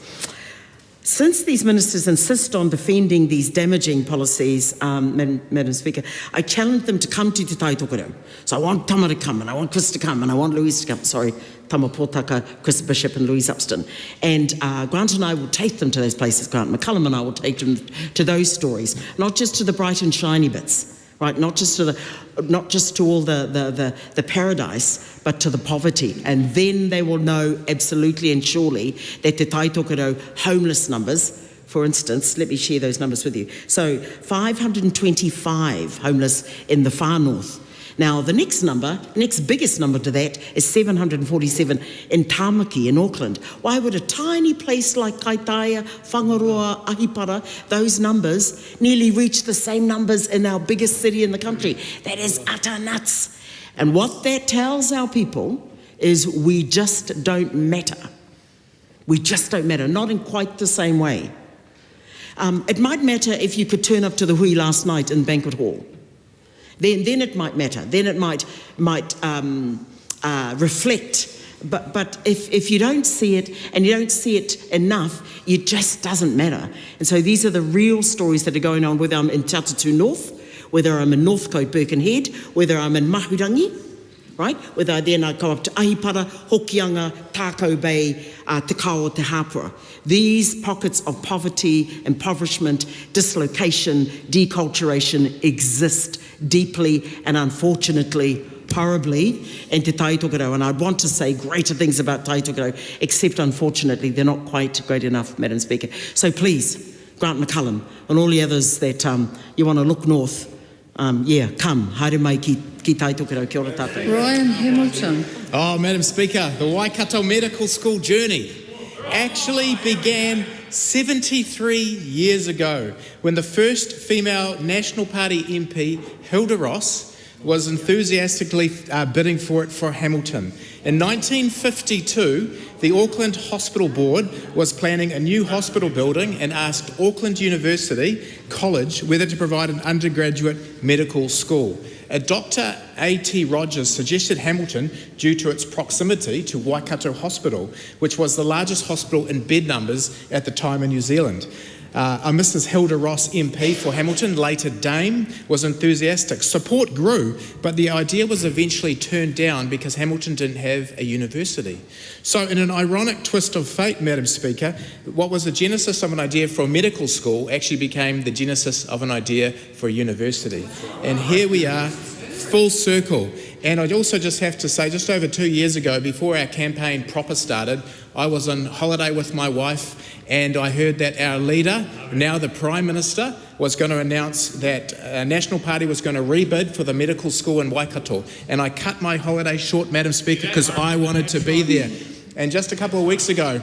Since these ministers insist on defending these damaging policies, Madam Speaker, I challenge them to come to te tai tokerau. So I want Tama to come, and I want Chris to come, and I want Louise to come. Sorry, Tamapōtaka, Chris Bishop and Louise Upston. And Grant and I will take them to those places. Grant McCullum and I will take them to those stories, not just to the bright and shiny bits. Right, not just to all the paradise, but to the poverty, and then they will know absolutely and surely that te tai tokerau homeless numbers, for instance, let me share those numbers with you. So 525 homeless in the far north. Now the next biggest number to that is 747 in Tāmaki in Auckland. Why would a tiny place like Kaitaia, Whangaroa, Ahipara, those numbers nearly reach the same numbers in our biggest city in the country? That is utter nuts. And what that tells our people is we just don't matter. We just don't matter, not in quite the same way. It might matter if you could turn up to the hui last night in Banquet Hall. Then it might matter. Then it might reflect. But if you don't see it and you don't see it enough, it just doesn't matter. And so these are the real stories that are going on, whether I'm in Te Atatu North, whether I'm in Northcote, Birkenhead, whether I'm in Mahurangi, right? Whether I go up to Ahipara, Hokianga, Tākau Bay, Te Kao, Te Hapura. These pockets of poverty, impoverishment, dislocation, deculturation exist deeply and unfortunately, horribly, in te tai tokerau. And I'd want to say greater things about tai tokerau, except unfortunately they're not quite great enough, Madam Speaker. So please, Grant McCullum and all the others that you want to look north, come, haere mai ki tai tokerau, kia ora tātou. Ryan Hamilton. Oh, Madam Speaker, the Waikato Medical School journey actually began 73 years ago when the first female National Party MP, Hilda Ross, was enthusiastically bidding for it for Hamilton. In 1952, the Auckland Hospital Board was planning a new hospital building and asked Auckland University College whether to provide an undergraduate medical school. Dr. A.T. Rogers suggested Hamilton due to its proximity to Waikato Hospital, which was the largest hospital in bed numbers at the time in New Zealand. Mrs. Hilda Ross MP for Hamilton, later Dame, was enthusiastic. Support grew, but the idea was eventually turned down because Hamilton didn't have a university. So in an ironic twist of fate, Madam Speaker, what was the genesis of an idea for a medical school actually became the genesis of an idea for a university. And here we are, full circle. And I'd also just have to say, just over 2 years ago, before our campaign proper started, I was on holiday with my wife and I heard that our leader, now the Prime Minister, was going to announce that a National Party was going to rebid for the medical school in Waikato. And I cut my holiday short, Madam Speaker, because I wanted to be there. And just a couple of weeks ago,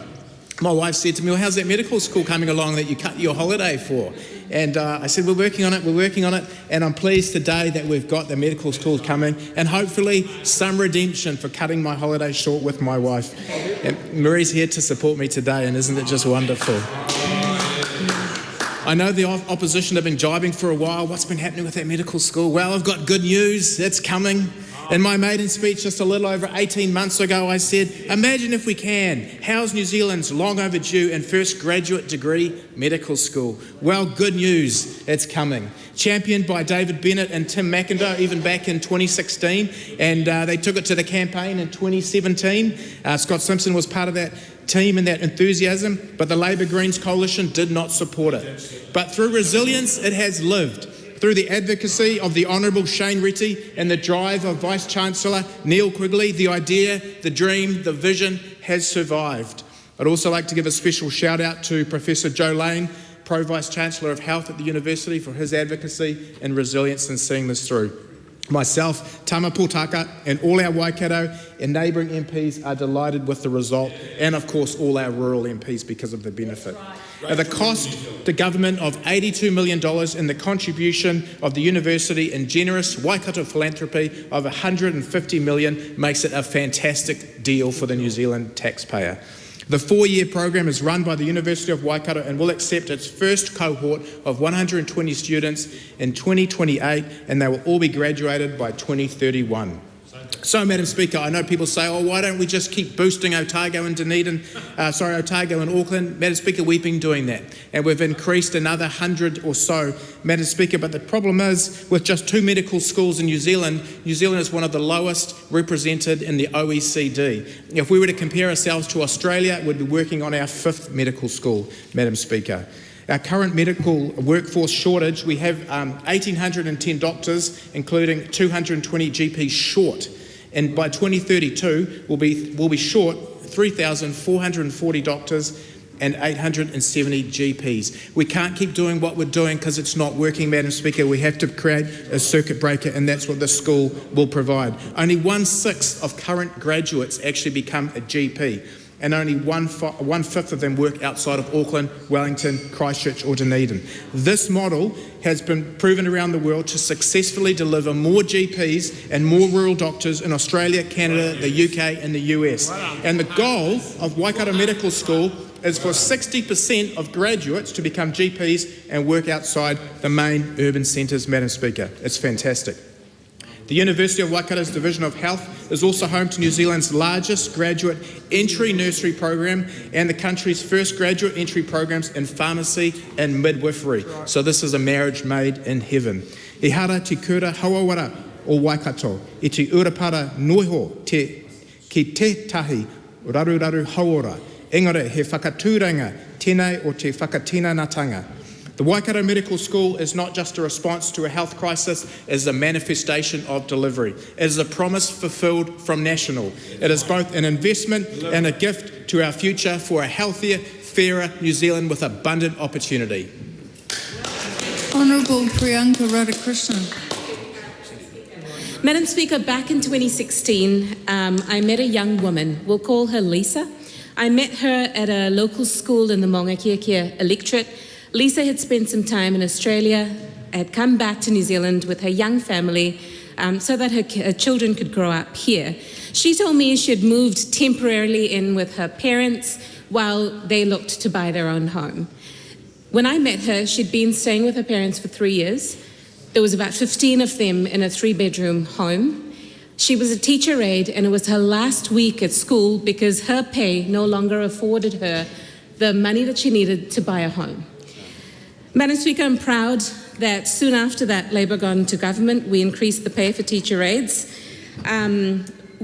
my wife said to me, well, how's that medical school coming along that you cut your holiday for? And I said, we're working on it, and I'm pleased today that we've got the medical school coming, and hopefully some redemption for cutting my holiday short with my wife. And Marie's here to support me today, and isn't it just wonderful? I know the opposition have been jibing for a while. What's been happening with that medical school? Well, I've got good news. It's coming. In my maiden speech just a little over 18 months ago, I said, imagine if we can house New Zealand's long overdue and first graduate degree medical school. Well, good news, it's coming. Championed by David Bennett and Tim McIndoe even back in 2016, and they took it to the campaign in 2017. Scott Simpson was part of that team and that enthusiasm, but the Labour Greens coalition did not support it. But through resilience, it has lived. Through the advocacy of the Honourable Shane Reti and the drive of Vice-Chancellor Neil Quigley, the idea, the dream, the vision has survived. I'd also like to give a special shout out to Professor Joe Lane, Pro-Vice-Chancellor of Health at the University, for his advocacy and resilience in seeing this through. Myself, Tama Potaka, and all our Waikato and neighbouring MPs are delighted with the result, and of course all our rural MPs because of the benefit. The cost to government of $82 million and the contribution of the university and generous Waikato philanthropy of $150 million makes it a fantastic deal for the New Zealand taxpayer. The 4-year program is run by the University of Waikato and will accept its first cohort of 120 students in 2028, and they will all be graduated by 2031. So, Madam Speaker, I know people say, oh, why don't we just keep boosting Otago and Otago and Auckland? Madam Speaker, we've been doing that, and we've increased another 100 or so, Madam Speaker, but the problem is, with just 2 medical schools in New Zealand is one of the lowest represented in the OECD. If we were to compare ourselves to Australia, we'd be working on our 5th medical school, Madam Speaker. Our current medical workforce shortage, we have 1,810 doctors, including 220 GPs short. And by 2032, we'll be short 3,440 doctors and 870 GPs. We can't keep doing what we're doing because it's not working, Madam Speaker. We have to create a circuit breaker, and that's what the school will provide. Only 1/6 of current graduates actually become a GP, and only 1/5 of them work outside of Auckland, Wellington, Christchurch or Dunedin. This model has been proven around the world to successfully deliver more GPs and more rural doctors in Australia, Canada, the UK and the US. And the goal of Waikato Medical School is for 60% of graduates to become GPs and work outside the main urban centres, Madam Speaker. It's fantastic. The University of Waikato's Division of Health is also home to New Zealand's largest graduate entry nursery program and the country's first graduate entry programs in pharmacy and midwifery. So this is a marriage made in heaven. I hara te kura hauawara o Waikato, I te urapara noiho ki tētahi raruraru hauora. Engari, he whakatūranga tēnei o te whakatinanatanga. The Waikato Medical School is not just a response to a health crisis, it is a manifestation of delivery. It is a promise fulfilled from National. It is both an investment and a gift to our future for a healthier, fairer New Zealand with abundant opportunity. Honourable Priyanka Radhakrishnan. Madam Speaker, back in 2016, I met a young woman. We'll call her Lisa. I met her at a local school in the Maunga electorate. Lisa had spent some time in Australia, had come back to New Zealand with her young family so that her children could grow up here. She told me she had moved temporarily in with her parents while they looked to buy their own home. When I met her, she'd been staying with her parents for 3 years. There was about 15 of them in a 3-bedroom home. She was a teacher aide, and it was her last week at school because her pay no longer afforded her the money that she needed to buy a home. Madam Speaker, I'm proud that soon after that Labour got into government, we increased the pay for teacher aides.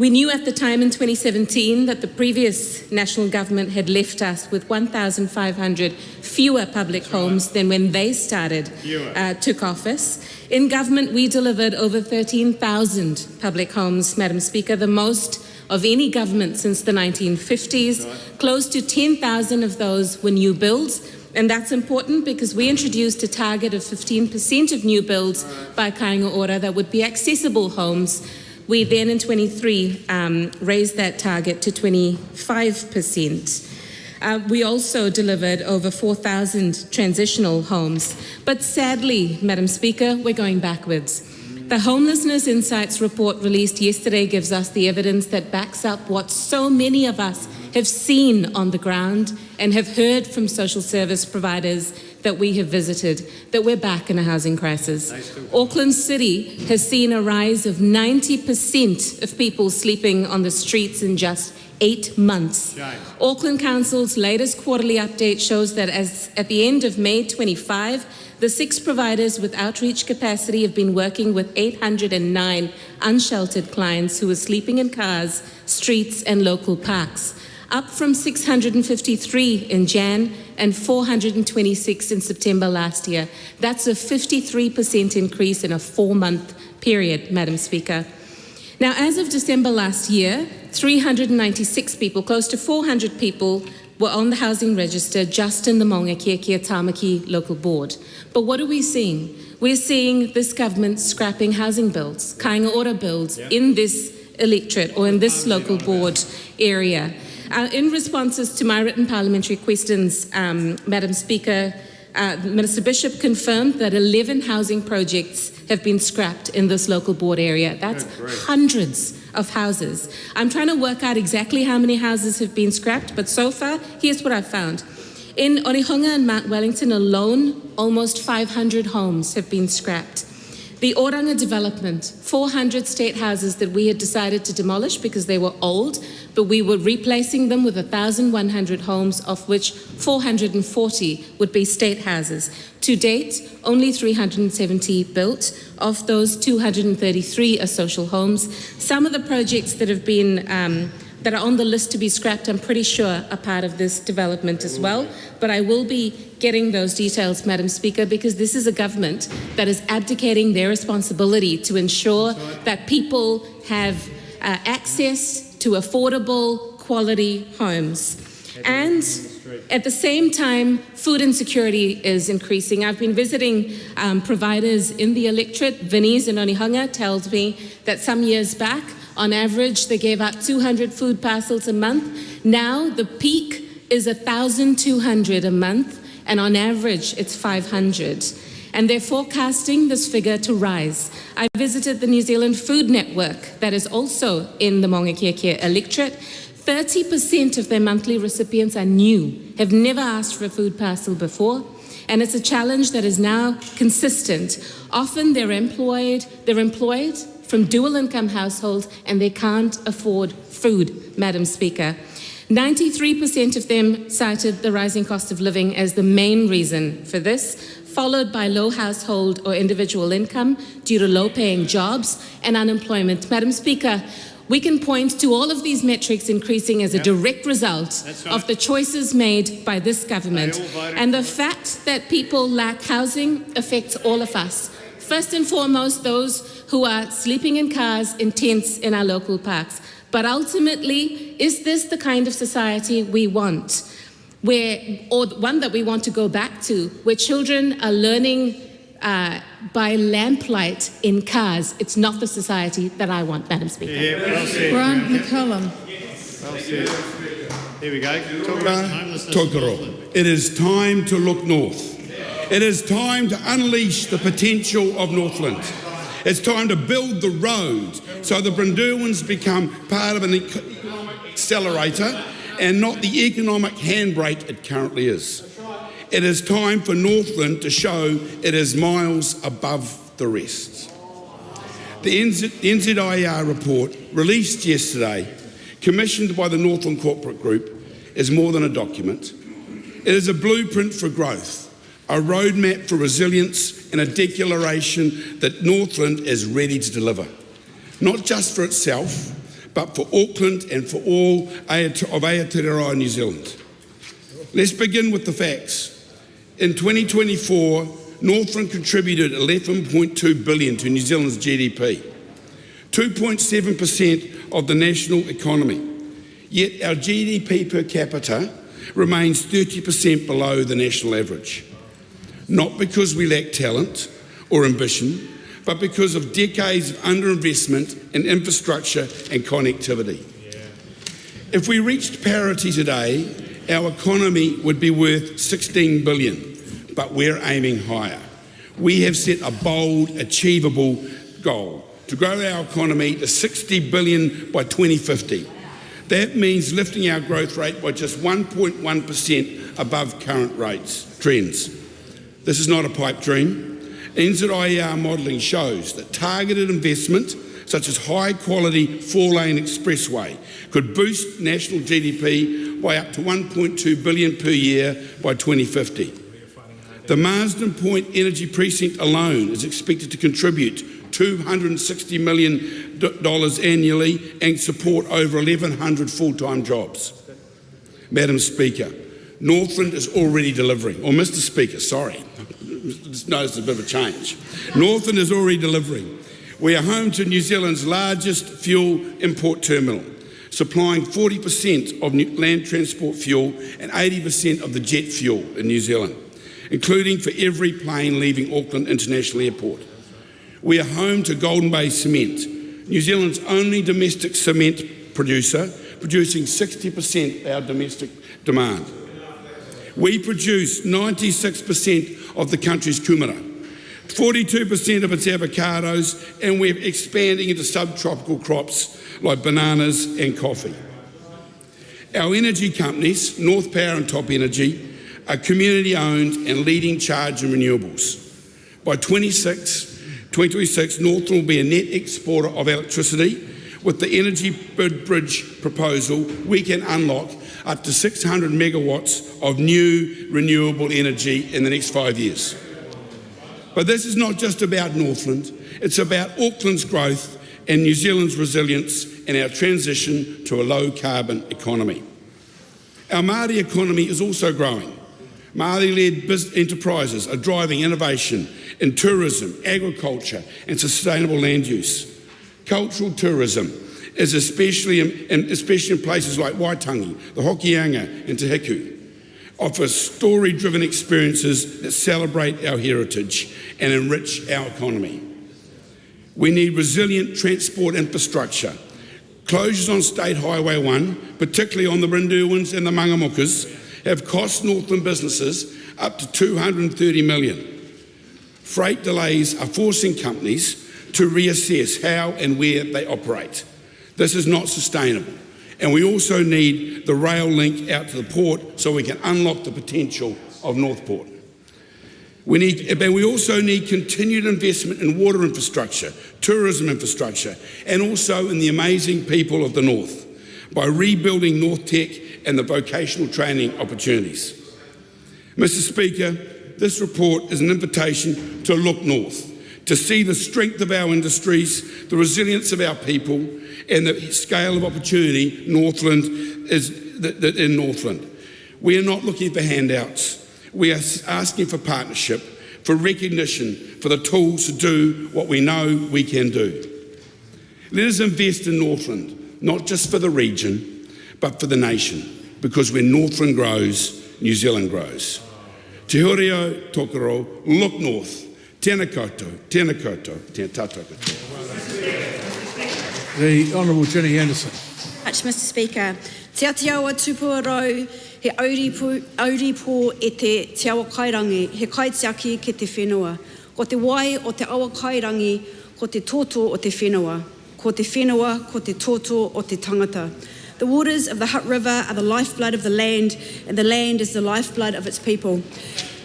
We knew at the time in 2017 that the previous national government had left us with 1,500 fewer public homes than when they took office. In government, we delivered over 13,000 public homes, Madam Speaker, the most of any government since the 1950s. Close to 10,000 of those were new builds. And that's important because we introduced a target of 15% of new builds by Kāinga Ora that would be accessible homes. We then in 23 raised that target to 25%. We also delivered over 4,000 transitional homes. But sadly, Madam Speaker, we're going backwards. The Homelessness Insights report released yesterday gives us the evidence that backs up what so many of us have seen on the ground and have heard from social service providers that we have visited, that we're back in a housing crisis. Auckland City has seen a rise of 90% of people sleeping on the streets in just 8 months. Auckland Council's latest quarterly update shows that as at the end of May 25, the 6 providers with outreach capacity have been working with 809 unsheltered clients who are sleeping in cars, streets and local parks, up from 653 in Jan and 426 in September last year. That's a 53% increase in a 4-month period, Madam Speaker. Now, as of December last year, 396 people, close to 400 people, were on the housing register just in the Maunga Kia Tāmaki local board. But what are we seeing? We're seeing this government scrapping housing builds, Kāinga Ora builds in this electorate or in this local board area. In responses to my written parliamentary questions, Madam Speaker, Minister Bishop confirmed that 11 housing projects have been scrapped in this local board area. That's hundreds of houses. I'm trying to work out exactly how many houses have been scrapped, but so far, here's what I've found. In Onehunga and Mount Wellington alone, almost 500 homes have been scrapped. The Oranga development, 400 state houses that we had decided to demolish because they were old, but we were replacing them with 1,100 homes, of which 440 would be state houses. To date, only 370 built. Of those, 233 are social homes. Some of the projects that have been that are on the list to be scrapped, I'm pretty sure are part of this development as well. But I will be getting those details, Madam Speaker, because this is a government that is abdicating their responsibility to ensure that people have access to affordable, quality homes. And at the same time, food insecurity is increasing. I've been visiting providers in the electorate. Vinnie's in Onehunga tells me that some years back, on average, they gave out 200 food parcels a month. Now, the peak is 1,200 a month, and on average, it's 500. And they're forecasting this figure to rise. I visited the New Zealand Food Network that is also in the Maunga Kia electorate. 30% of their monthly recipients are new, have never asked for a food parcel before, and it's a challenge that is now consistent. Often they're employed from dual income households and they can't afford food, Madam Speaker. 93% of them cited the rising cost of living as the main reason for this, followed by low household or individual income due to low-paying jobs and unemployment. Madam Speaker, we can point to all of these metrics increasing as a direct result of the choices made by this government. And the fact that people lack housing affects all of us. First and foremost, those who are sleeping in cars, in tents in our local parks. But ultimately, is this the kind of society we want? Or one that we want to go back to, where children are learning by lamplight in cars? It's not the society that I want, Madam Speaker. Grant McCullum. Well said. Here we go. Talk about homelessness. Tokoro. It is time to look north. It is time to unleash the potential of Northland. It's time to build the road so the Brynderwins become part of an accelerator and not the economic handbrake it currently is. It is time for Northland to show it is miles above the rest. The NZIER report, released yesterday, commissioned by the Northland Corporate Group, is more than a document. It is a blueprint for growth, a roadmap for resilience, and a declaration that Northland is ready to deliver, not just for itself, but for Auckland and for all of Aotearoa, New Zealand. Let's begin with the facts. In 2024, Northland contributed $11.2 billion to New Zealand's GDP, 2.7% of the national economy. Yet our GDP per capita remains 30% below the national average. Not because we lack talent or ambition, but because of decades of underinvestment in infrastructure and connectivity. If we reached parity today, our economy would be worth $16 billion, but we're aiming higher. We have set a bold, achievable goal to grow our economy to $60 billion by 2050. That means lifting our growth rate by just 1.1% above current trends. This is not a pipe dream. NZIER modelling shows that targeted investment, such as high-quality four-lane expressway, could boost national GDP by up to $1.2 billion per year by 2050. The Marsden Point Energy Precinct alone is expected to contribute $260 million annually and support over 1,100 full-time jobs. Madam Speaker, Northland is already delivering, or Mr. Speaker, sorry, just noticed a bit of a change. Northland is already delivering. We are home to New Zealand's largest fuel import terminal, supplying 40% of land transport fuel and 80% of the jet fuel in New Zealand, including for every plane leaving Auckland International Airport. We are home to Golden Bay Cement, New Zealand's only domestic cement producer, producing 60% of our domestic demand. We produce 96% of the country's kumara, 42% of its avocados, and we're expanding into subtropical crops like bananas and coffee. Our energy companies, North Power and Top Energy, are community-owned and leading charge in renewables. By 2026, Northland will be a net exporter of electricity. With the Energy Bridge proposal, we can unlock up to 600 megawatts of new renewable energy in the next 5 years. But this is not just about Northland, it's about Auckland's growth and New Zealand's resilience and our transition to a low-carbon economy. Our Māori economy is also growing. Māori-led enterprises are driving innovation in tourism, agriculture and sustainable land use. Cultural tourism is especially in places like Waitangi, the Hokianga and Te Hiku, offers story-driven experiences that celebrate our heritage and enrich our economy. We need resilient transport infrastructure. Closures on State Highway 1, particularly on the Rinduwins and the Mangamukas, have cost Northland businesses up to $230 million. Freight delays are forcing companies to reassess how and where they operate. This is not sustainable. And we also need the rail link out to the port so we can unlock the potential of Northport. We also need continued investment in water infrastructure, tourism infrastructure, and also in the amazing people of the North by rebuilding North Tech and the vocational training opportunities. Mr. Speaker, this report is an invitation to look north, to see the strength of our industries, the resilience of our people, and the scale of opportunity in Northland. We are not looking for handouts. We are asking for partnership, for recognition, for the tools to do what we know we can do. Let us invest in Northland, not just for the region, but for the nation, because when Northland grows, New Zealand grows. Te Horio Tokoro, look north. Tēnā koutou, tēnā koutou, tēnā tātou koutou. The Honourable Jenny Anderson. Much, Mr. Speaker. Te Aotearoa tupua rau, he auripo e te awa kairangi, he kaitiaki ke te whenua. Ko te wai o te awa kairangi, ko te toto o te whenua. Ko te whenua, ko te toto o te tangata. The waters of the Hutt River are the lifeblood of the land, and the land is the lifeblood of its people.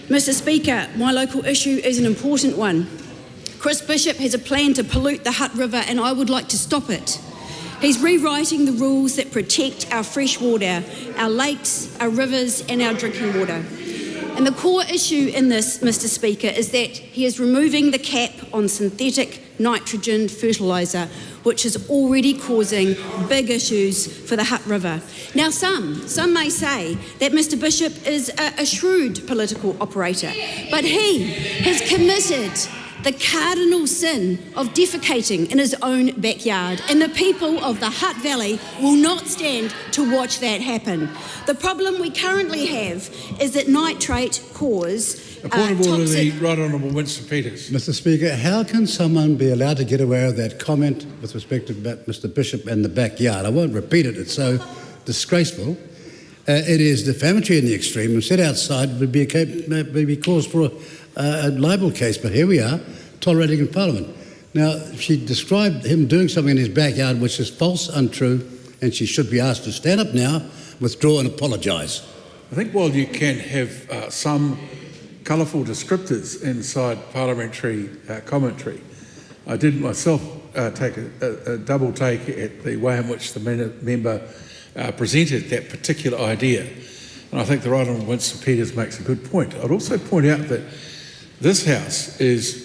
Mr. Speaker, my local issue is an important one. Chris Bishop has a plan to pollute the Hutt River, and I would like to stop it. He's rewriting the rules that protect our fresh water, our lakes, our rivers and our drinking water. And the core issue in this, Mr. Speaker, is that he is removing the cap on synthetic nitrogen fertiliser, which is already causing big issues for the Hutt River. Now, some may say that Mr. Bishop is a shrewd political operator, but he has committed the cardinal sin of defecating in his own backyard, and the people of the Hutt Valley will not stand to watch that happen. The problem we currently have is that nitrate cause a point of order, toxic... the Right Honourable Winston Peters. Mr. Speaker, how can someone be allowed to get away with that comment with respect to Mr. Bishop and the backyard? I won't repeat it, it's so disgraceful. It is defamatory in the extreme, and set outside would be cause for a libel case, but here we are, tolerating in Parliament. Now, she described him doing something in his backyard which is false, untrue, and she should be asked to stand up now, withdraw and apologise. I think while you can have some colourful descriptors inside parliamentary commentary, I did myself take a double take at the way in which the member presented that particular idea. And I think the Right Honourable Winston Peters makes a good point. I'd also point out that this House is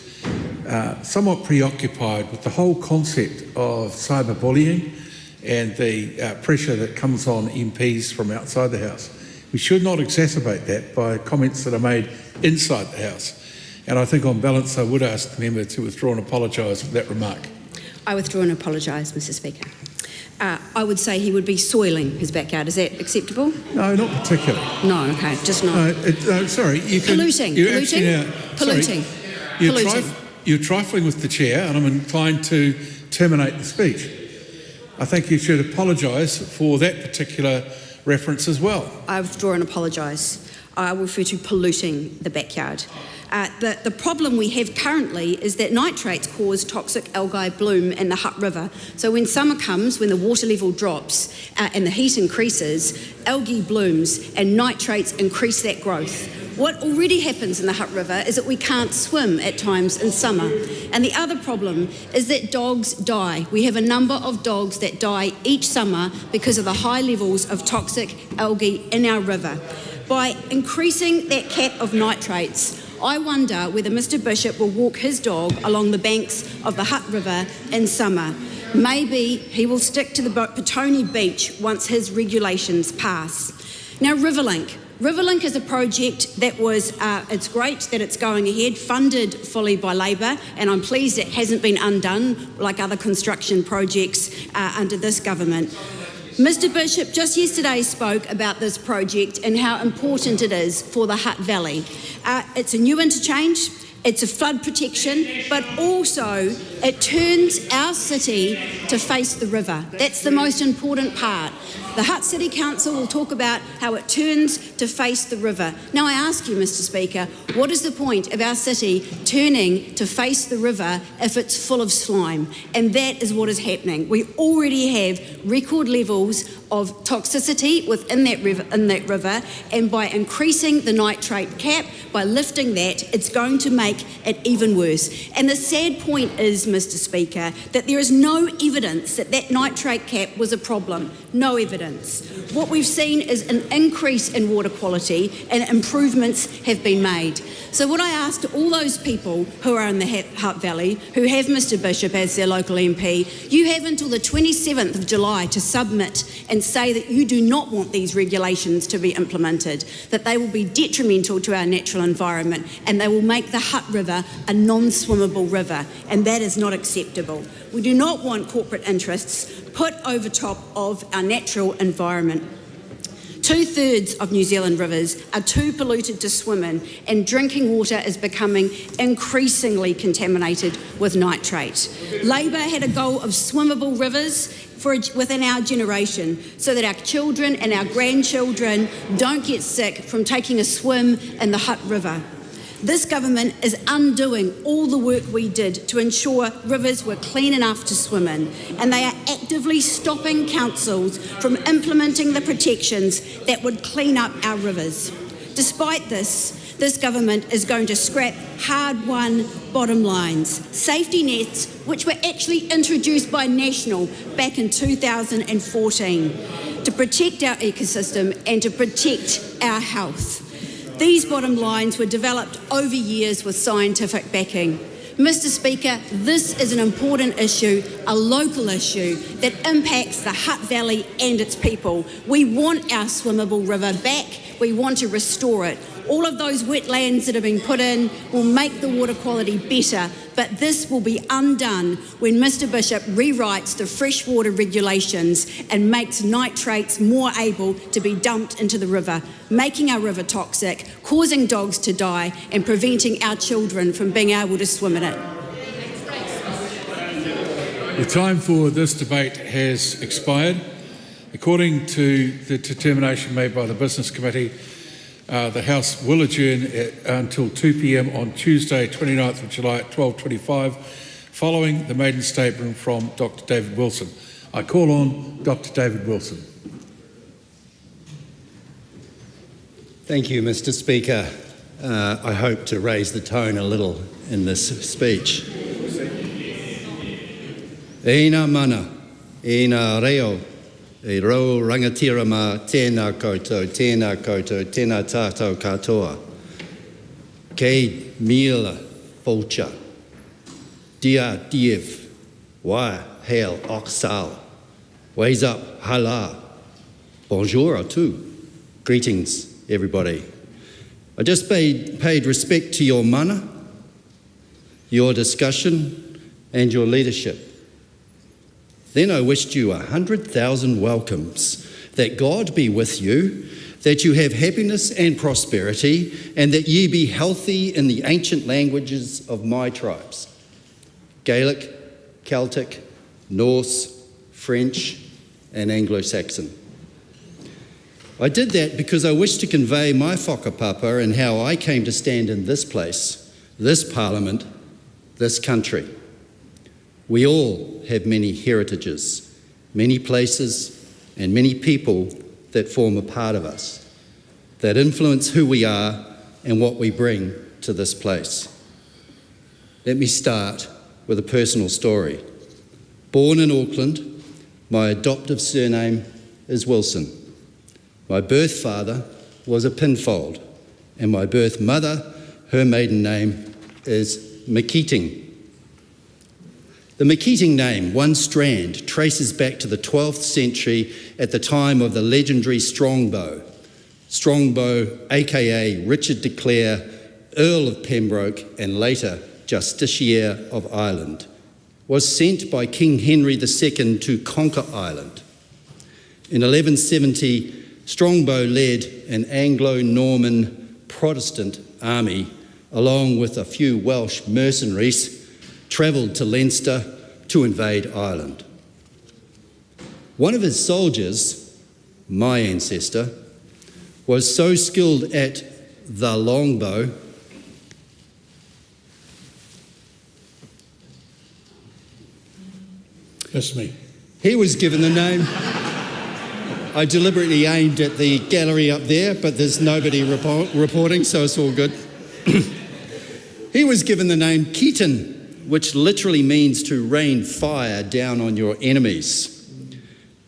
somewhat preoccupied with the whole concept of cyberbullying and the pressure that comes on MPs from outside the House. We should not exacerbate that by comments that are made inside the House. And I think on balance I would ask the member to withdraw and apologise for that remark. I withdraw and apologise, Mr. Speaker. I would say he would be soiling his backyard. Is that acceptable? No, not particularly. No, okay, just not. Sorry, you can... Polluting. You're trifling with the chair, and I'm inclined to terminate the speech. I think you should apologise for that particular reference as well. I withdraw and apologise. I refer to polluting the backyard. The problem we have currently is that nitrates cause toxic algae bloom in the Hutt River. So when summer comes, when the water level drops and the heat increases, algae blooms and nitrates increase that growth. What already happens in the Hutt River is that we can't swim at times in summer. And the other problem is that dogs die. We have a number of dogs that die each summer because of the high levels of toxic algae in our river. By increasing that cap of nitrates, I wonder whether Mr. Bishop will walk his dog along the banks of the Hutt River in summer. Maybe he will stick to the Petone Beach once his regulations pass. Now, Riverlink. Riverlink is a project that was, it's great that it's going ahead, funded fully by Labor, and I'm pleased it hasn't been undone like other construction projects under this government. Mr. Bishop just yesterday spoke about this project and how important it is for the Hutt Valley. It's a new interchange, it's a flood protection, but also it turns our city to face the river. That's the most important part. The Hutt City Council will talk about how it turns to face the river. Now I ask you, Mr. Speaker, what is the point of our city turning to face the river if it's full of slime? And that is what is happening. We already have record levels of toxicity within that river, and by increasing the nitrate cap, by lifting that, it's going to make it even worse. And the sad point is, Mr. Speaker, that there is no evidence that that nitrate cap was a problem. No evidence. What we've seen is an increase in water quality and improvements have been made. So what I ask to all those people who are in the Hutt Valley, who have Mr. Bishop as their local MP, you have until the 27th of July to submit and say that you do not want these regulations to be implemented, that they will be detrimental to our natural environment and they will make the Hutt River a non-swimmable river, and that is not acceptable. We do not want corporate interests put over top of our natural environment. 2/3 of New Zealand rivers are too polluted to swim in, and drinking water is becoming increasingly contaminated with nitrate. Labor had a goal of swimmable rivers within our generation so that our children and our grandchildren don't get sick from taking a swim in the Hutt River. This government is undoing all the work we did to ensure rivers were clean enough to swim in, and they are actively stopping councils from implementing the protections that would clean up our rivers. Despite this government is going to scrap hard-won bottom lines, safety nets which were actually introduced by National back in 2014 to protect our ecosystem and to protect our health. These bottom lines were developed over years with scientific backing. Mr. Speaker, this is an important issue, a local issue that impacts the Hutt Valley and its people. We want our swimmable river back. We want to restore it. All of those wetlands that have been put in will make the water quality better, but this will be undone when Mr. Bishop rewrites the freshwater regulations and makes nitrates more able to be dumped into the river, making our river toxic, causing dogs to die and preventing our children from being able to swim in it. The time for this debate has expired. According to the determination made by the Business Committee, the House will adjourn until 2 p.m. on Tuesday, 29th of July at 12:25, following the maiden statement from Dr. David Wilson. I call on Dr. David Wilson. Thank you, Mr. Speaker. I hope to raise the tone a little in this speech. Eina mana, eina reo. E rau rangatira ma tēnā koutou, tēnā tātou katoa. Kei mila vulture. Dia diev. Wai hail oxal. Ways up hala. Bonjour à tous. Greetings, everybody. I just paid respect to your mana, your discussion, and your leadership. Then I wished you 100,000 welcomes, that God be with you, that you have happiness and prosperity, and that ye be healthy in the ancient languages of my tribes: Gaelic, Celtic, Norse, French, and Anglo-Saxon. I did that because I wished to convey my whakapapa and how I came to stand in this place, this parliament, this country. We all have many heritages, many places, and many people that form a part of us, that influence who we are and what we bring to this place. Let me start with a personal story. Born in Auckland, my adoptive surname is Wilson. My birth father was a Pinfold, and my birth mother, her maiden name is McKeating. The McKeating name, one strand, traces back to the 12th century at the time of the legendary Strongbow. Strongbow, aka Richard de Clare, Earl of Pembroke and later Justiciar of Ireland, was sent by King Henry II to conquer Ireland. In 1170, Strongbow led an Anglo-Norman Protestant army, along with a few Welsh mercenaries, travelled to Leinster to invade Ireland. One of his soldiers, my ancestor, was so skilled at the longbow That's me. He was given the name. I deliberately aimed at the gallery up there, but there's nobody reporting, so it's all good. He was given the name Keaton, which literally means to rain fire down on your enemies.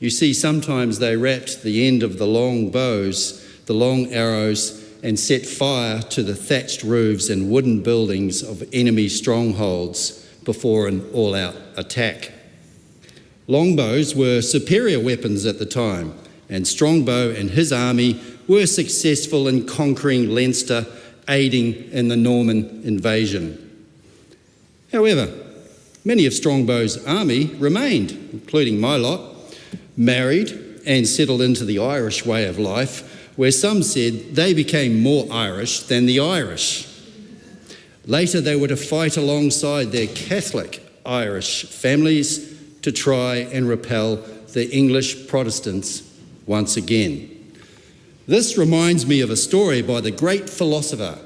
You see, sometimes they wrapped the end of the long bows, the long arrows, and set fire to the thatched roofs and wooden buildings of enemy strongholds before an all-out attack. Longbows were superior weapons at the time, and Strongbow and his army were successful in conquering Leinster, aiding in the Norman invasion. However, many of Strongbow's army remained, including my lot, married and settled into the Irish way of life, where some said they became more Irish than the Irish. Later, they were to fight alongside their Catholic Irish families to try and repel the English Protestants once again. This reminds me of a story by the great philosopher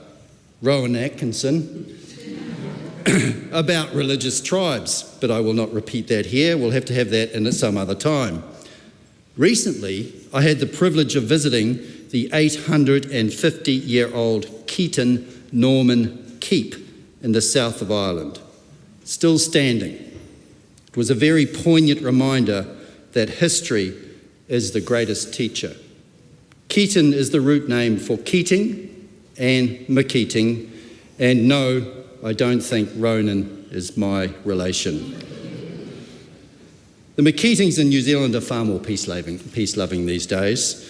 Rowan Atkinson about religious tribes, but I will not repeat that here. We'll have to have that in some other time. Recently, I had the privilege of visiting the 850-year-old Keaton Norman Keep in the south of Ireland, still standing. It was a very poignant reminder that history is the greatest teacher. Keaton is the root name for Keating, Anne McKeating, and no, I don't think Ronan is my relation. The McKeatings in New Zealand are far more peace-loving these days.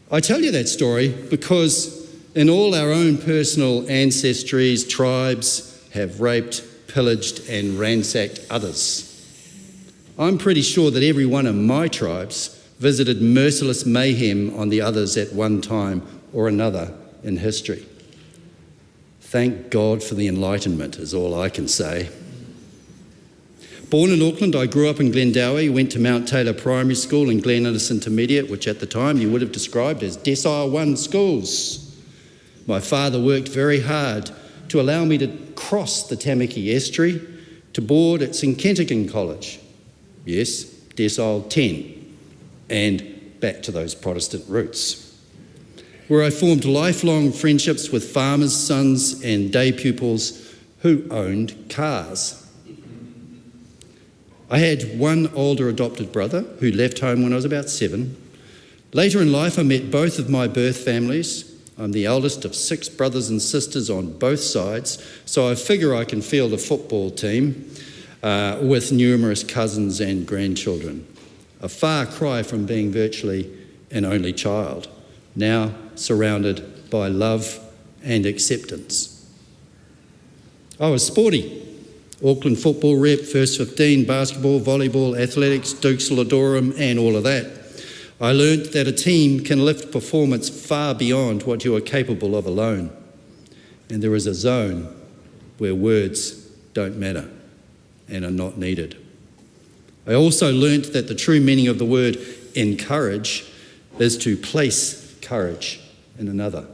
I tell you that story because in all our own personal ancestries, tribes have raped, pillaged and ransacked others. I'm pretty sure that every one of my tribes visited merciless mayhem on the others at one time or another in history. Thank God for the Enlightenment is all I can say. Born in Auckland, I grew up in Glendowie, went to Mount Taylor Primary School and Glen Innes Intermediate, which at the time you would have described as Decile 1 schools. My father worked very hard to allow me to cross the Tamaki estuary to board at St Kentigern College. Yes, Decile 10, and back to those Protestant roots, where I formed lifelong friendships with farmers' sons and day pupils who owned cars. I had one older adopted brother who left home when I was about 7. Later in life, I met both of my birth families. I'm the eldest of 6 brothers and sisters on both sides, so I figure I can field a football team with numerous cousins and grandchildren. A far cry from being virtually an only child, now surrounded by love and acceptance. I was sporty. Auckland football rep, first 15, basketball, volleyball, athletics, Dukes Ladorum and all of that. I learnt that a team can lift performance far beyond what you are capable of alone. And there is a zone where words don't matter and are not needed. I also learnt that the true meaning of the word encourage is to place courage in another.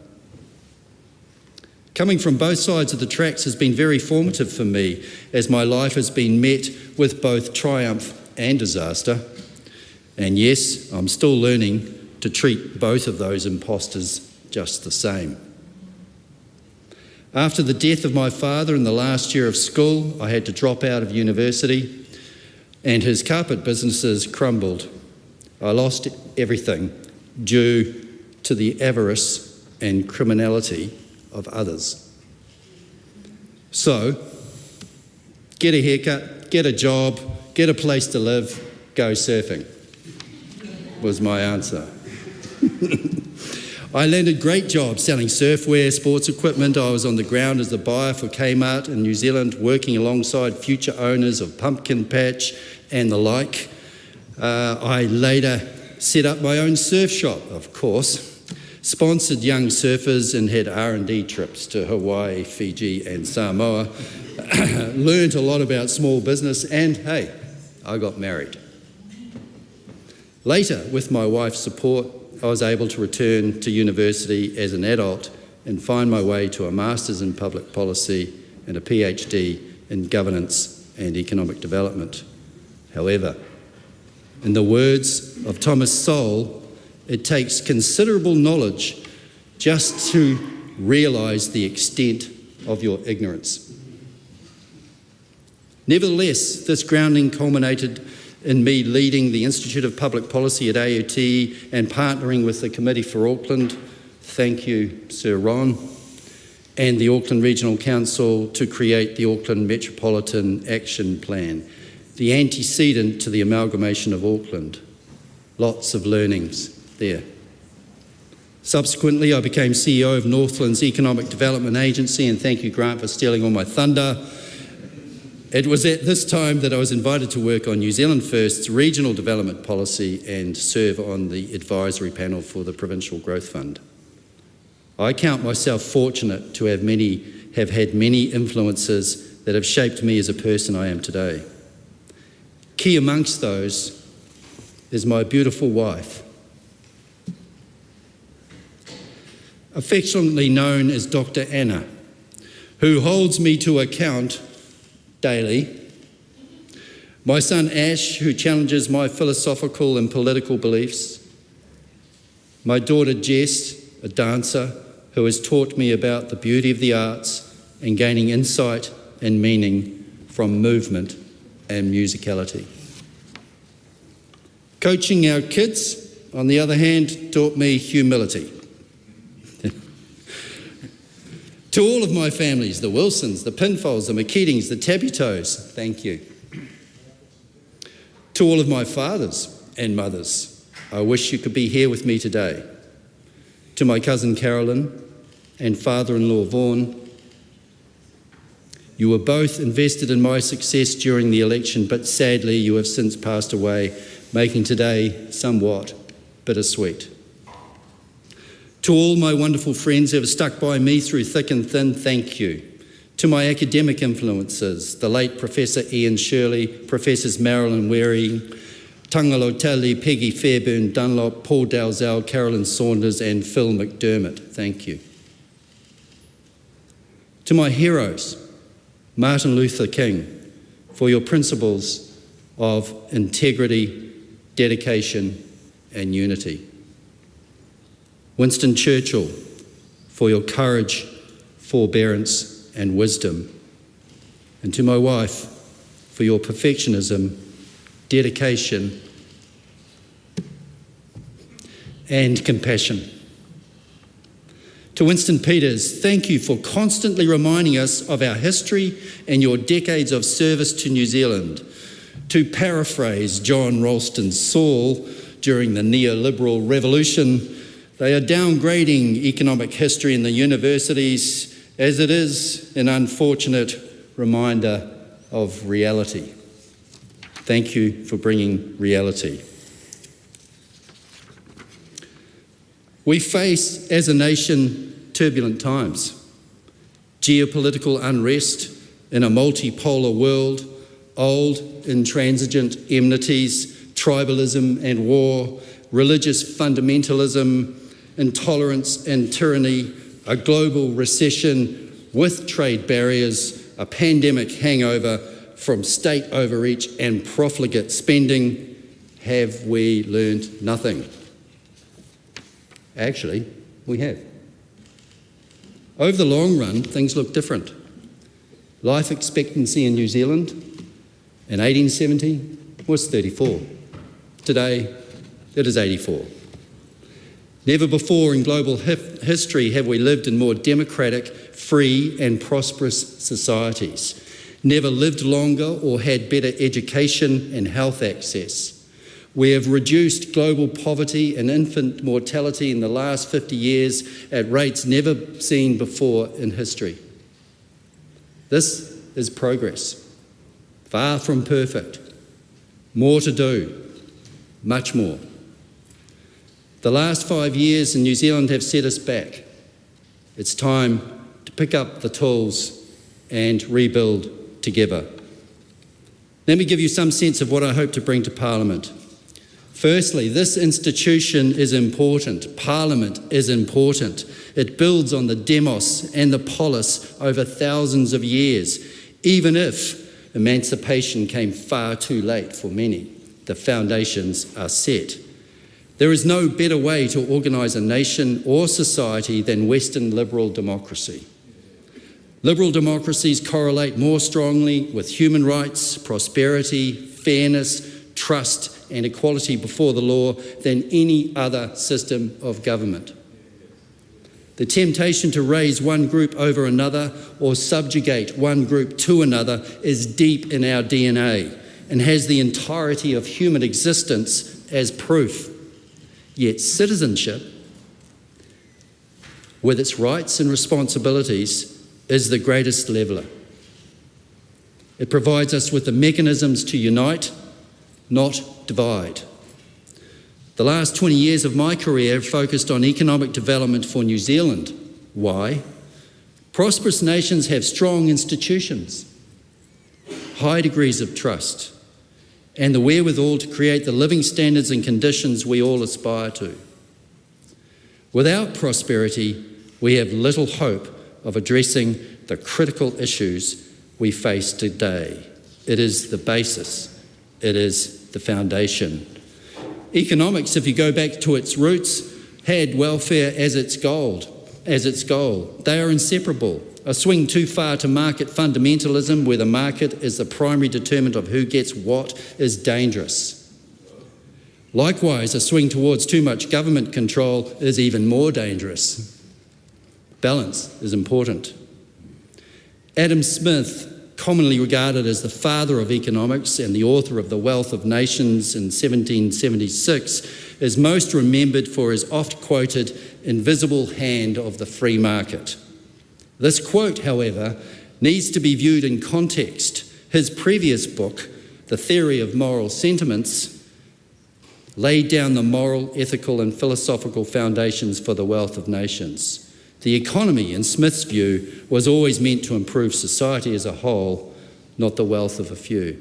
Coming from both sides of the tracks has been very formative for me, as my life has been met with both triumph and disaster. And yes, I'm still learning to treat both of those imposters just the same. After the death of my father in the last year of school, I had to drop out of university, and his carpet businesses crumbled. I lost everything due to the avarice and criminality of others. So, get a haircut, get a job, get a place to live, go surfing, was my answer. I landed great jobs selling surfwear, sports equipment. I was on the ground as the buyer for Kmart in New Zealand, working alongside future owners of Pumpkin Patch and the like. I later set up my own surf shop, of course, sponsored young surfers and had R&D trips to Hawaii, Fiji and Samoa, learned a lot about small business and, hey, I got married. Later, with my wife's support, I was able to return to university as an adult and find my way to a Master's in Public Policy and a PhD in Governance and Economic Development. However, in the words of Thomas Sowell, it takes considerable knowledge just to realise the extent of your ignorance. Nevertheless, this grounding culminated in me leading the Institute of Public Policy at Aotearoa and partnering with the Committee for Auckland, thank you Sir Ron, and the Auckland Regional Council to create the Auckland Metropolitan Action Plan, the antecedent to the amalgamation of Auckland. Lots of learnings there. Subsequently, I became CEO of Northland's Economic Development Agency, and thank you, Grant, for stealing all my thunder. It was at this time that I was invited to work on New Zealand First's regional development policy and serve on the advisory panel for the Provincial Growth Fund. I count myself fortunate to have had many influences that have shaped me as a person I am today. Key amongst those is my beautiful wife, affectionately known as Dr. Anna, who holds me to account daily. My son Ash, who challenges my philosophical and political beliefs. My daughter Jess, a dancer, who has taught me about the beauty of the arts and gaining insight and meaning from movement and musicality. Coaching our kids, on the other hand, taught me humility. To all of my families, the Wilsons, the Pinfolds, the McKeatings, the Tabutos, thank you. To all of my fathers and mothers, I wish you could be here with me today. To my cousin Carolyn and father-in-law Vaughan, you were both invested in my success during the election, but sadly you have since passed away, making today somewhat bittersweet. To all my wonderful friends who have stuck by me through thick and thin, thank you. To my academic influences, the late Professor Ian Shirley, Professors Marilyn Waring, Tangalotelli, Peggy Fairburn Dunlop, Paul Dalzell, Carolyn Saunders and Phil McDermott, thank you. To my heroes, Martin Luther King, for your principles of integrity, dedication and unity. Winston Churchill, for your courage, forbearance and wisdom. And to my wife, for your perfectionism, dedication and compassion. To Winston Peters, thank you for constantly reminding us of our history and your decades of service to New Zealand. To paraphrase John Ralston's Saul during the neoliberal revolution, they are downgrading economic history in the universities as it is an unfortunate reminder of reality. Thank you for bringing reality. We face, as a nation, turbulent times. Geopolitical unrest in a multipolar world, old intransigent enmities, tribalism and war, religious fundamentalism, intolerance and tyranny, a global recession with trade barriers, a pandemic hangover from state overreach and profligate spending. Have we learned nothing? Actually, we have. Over the long run, things look different. Life expectancy in New Zealand in 1870 was 34. Today, it is 84. Never before in global history have we lived in more democratic, free and prosperous societies. Never lived longer or had better education and health access. We have reduced global poverty and infant mortality in the last 50 years at rates never seen before in history. This is progress. Far from perfect. More to do. Much more. The last 5 years in New Zealand have set us back. It's time to pick up the tools and rebuild together. Let me give you some sense of what I hope to bring to Parliament. Firstly, this institution is important. Parliament is important. It builds on the demos and the polis over thousands of years, even if emancipation came far too late for many. The foundations are set. There is no better way to organise a nation or society than Western liberal democracy. Liberal democracies correlate more strongly with human rights, prosperity, fairness, trust and equality before the law than any other system of government. The temptation to raise one group over another or subjugate one group to another is deep in our DNA and has the entirety of human existence as proof. Yet citizenship, with its rights and responsibilities, is the greatest leveller. It provides us with the mechanisms to unite, not divide. The last 20 years of my career have focused on economic development for New Zealand. Why? Prosperous nations have strong institutions, high degrees of trust, and the wherewithal to create the living standards and conditions we all aspire to. Without prosperity, we have little hope of addressing the critical issues we face today. It is the basis. It is the foundation. Economics, if you go back to its roots, had welfare as its goal. They are inseparable. A swing too far to market fundamentalism, where the market is the primary determinant of who gets what, is dangerous. Likewise, a swing towards too much government control is even more dangerous. Balance is important. Adam Smith, commonly regarded as the father of economics and the author of The Wealth of Nations in 1776, is most remembered for his oft-quoted invisible hand of the free market. This quote, however, needs to be viewed in context. His previous book, The Theory of Moral Sentiments, laid down the moral, ethical and philosophical foundations for the wealth of nations. The economy, in Smith's view, was always meant to improve society as a whole, not the wealth of a few.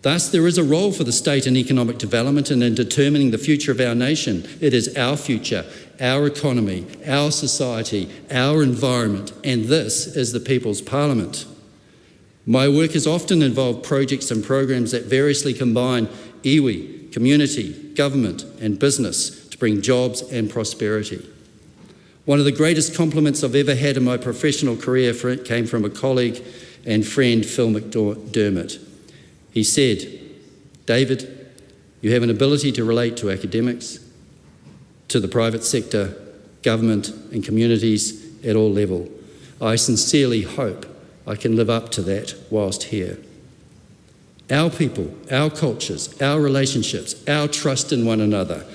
Thus, there is a role for the state in economic development and in determining the future of our nation. It is our future, our economy, our society, our environment, and this is the People's Parliament. My work has often involved projects and programs that variously combine iwi, community, government and business to bring jobs and prosperity. One of the greatest compliments I've ever had in my professional career came from a colleague and friend, Phil McDermott. He said, "David, you have an ability to relate to academics, to the private sector, government and communities at all levels. I sincerely hope I can live up to that whilst here." Our people, our cultures, our relationships, our trust in one another,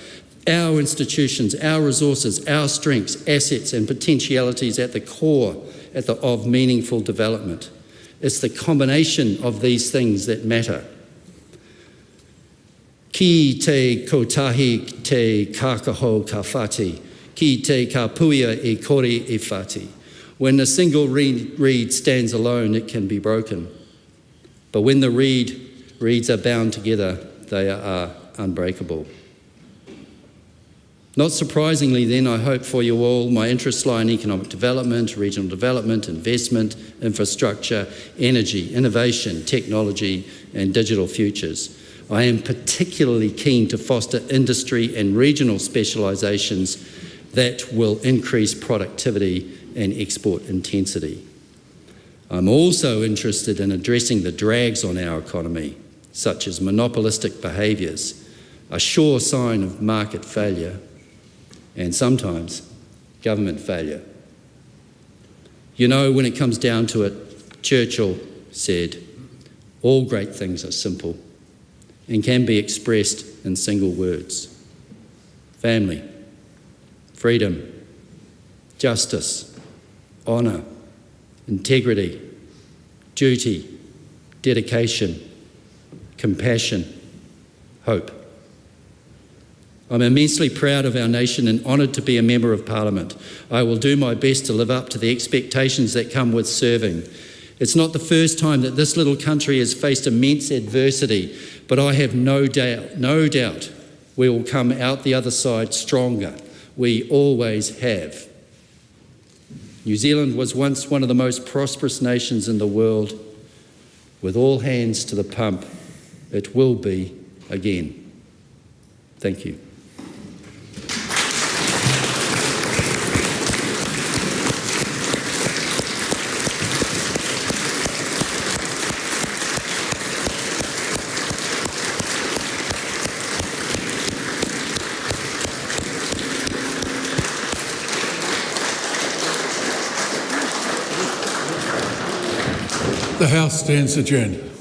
our institutions, our resources, our strengths, assets and potentialities at the core of meaningful development. It's the combination of these things that matter. Ki te kotahi te kakaho ka whati, ki te kapuia e kore e whati. When a single reed stands alone, it can be broken. But when the reeds are bound together, they are unbreakable. Not surprisingly then, I hope for you all, my interests lie in economic development, regional development, investment, infrastructure, energy, innovation, technology and digital futures. I am particularly keen to foster industry and regional specialisations that will increase productivity and export intensity. I'm also interested in addressing the drags on our economy, such as monopolistic behaviours, a sure sign of market failure, and sometimes government failure. You know, when it comes down to it, Churchill said, "All great things are simple and can be expressed in single words. Family, freedom, justice, honour, integrity, duty, dedication, compassion, hope." I'm immensely proud of our nation and honoured to be a Member of Parliament. I will do my best to live up to the expectations that come with serving. It's not the first time that this little country has faced immense adversity, but I have no doubt we will come out the other side stronger. We always have. New Zealand was once one of the most prosperous nations in the world. With all hands to the pump, it will be again. Thank you. The House stands adjourned.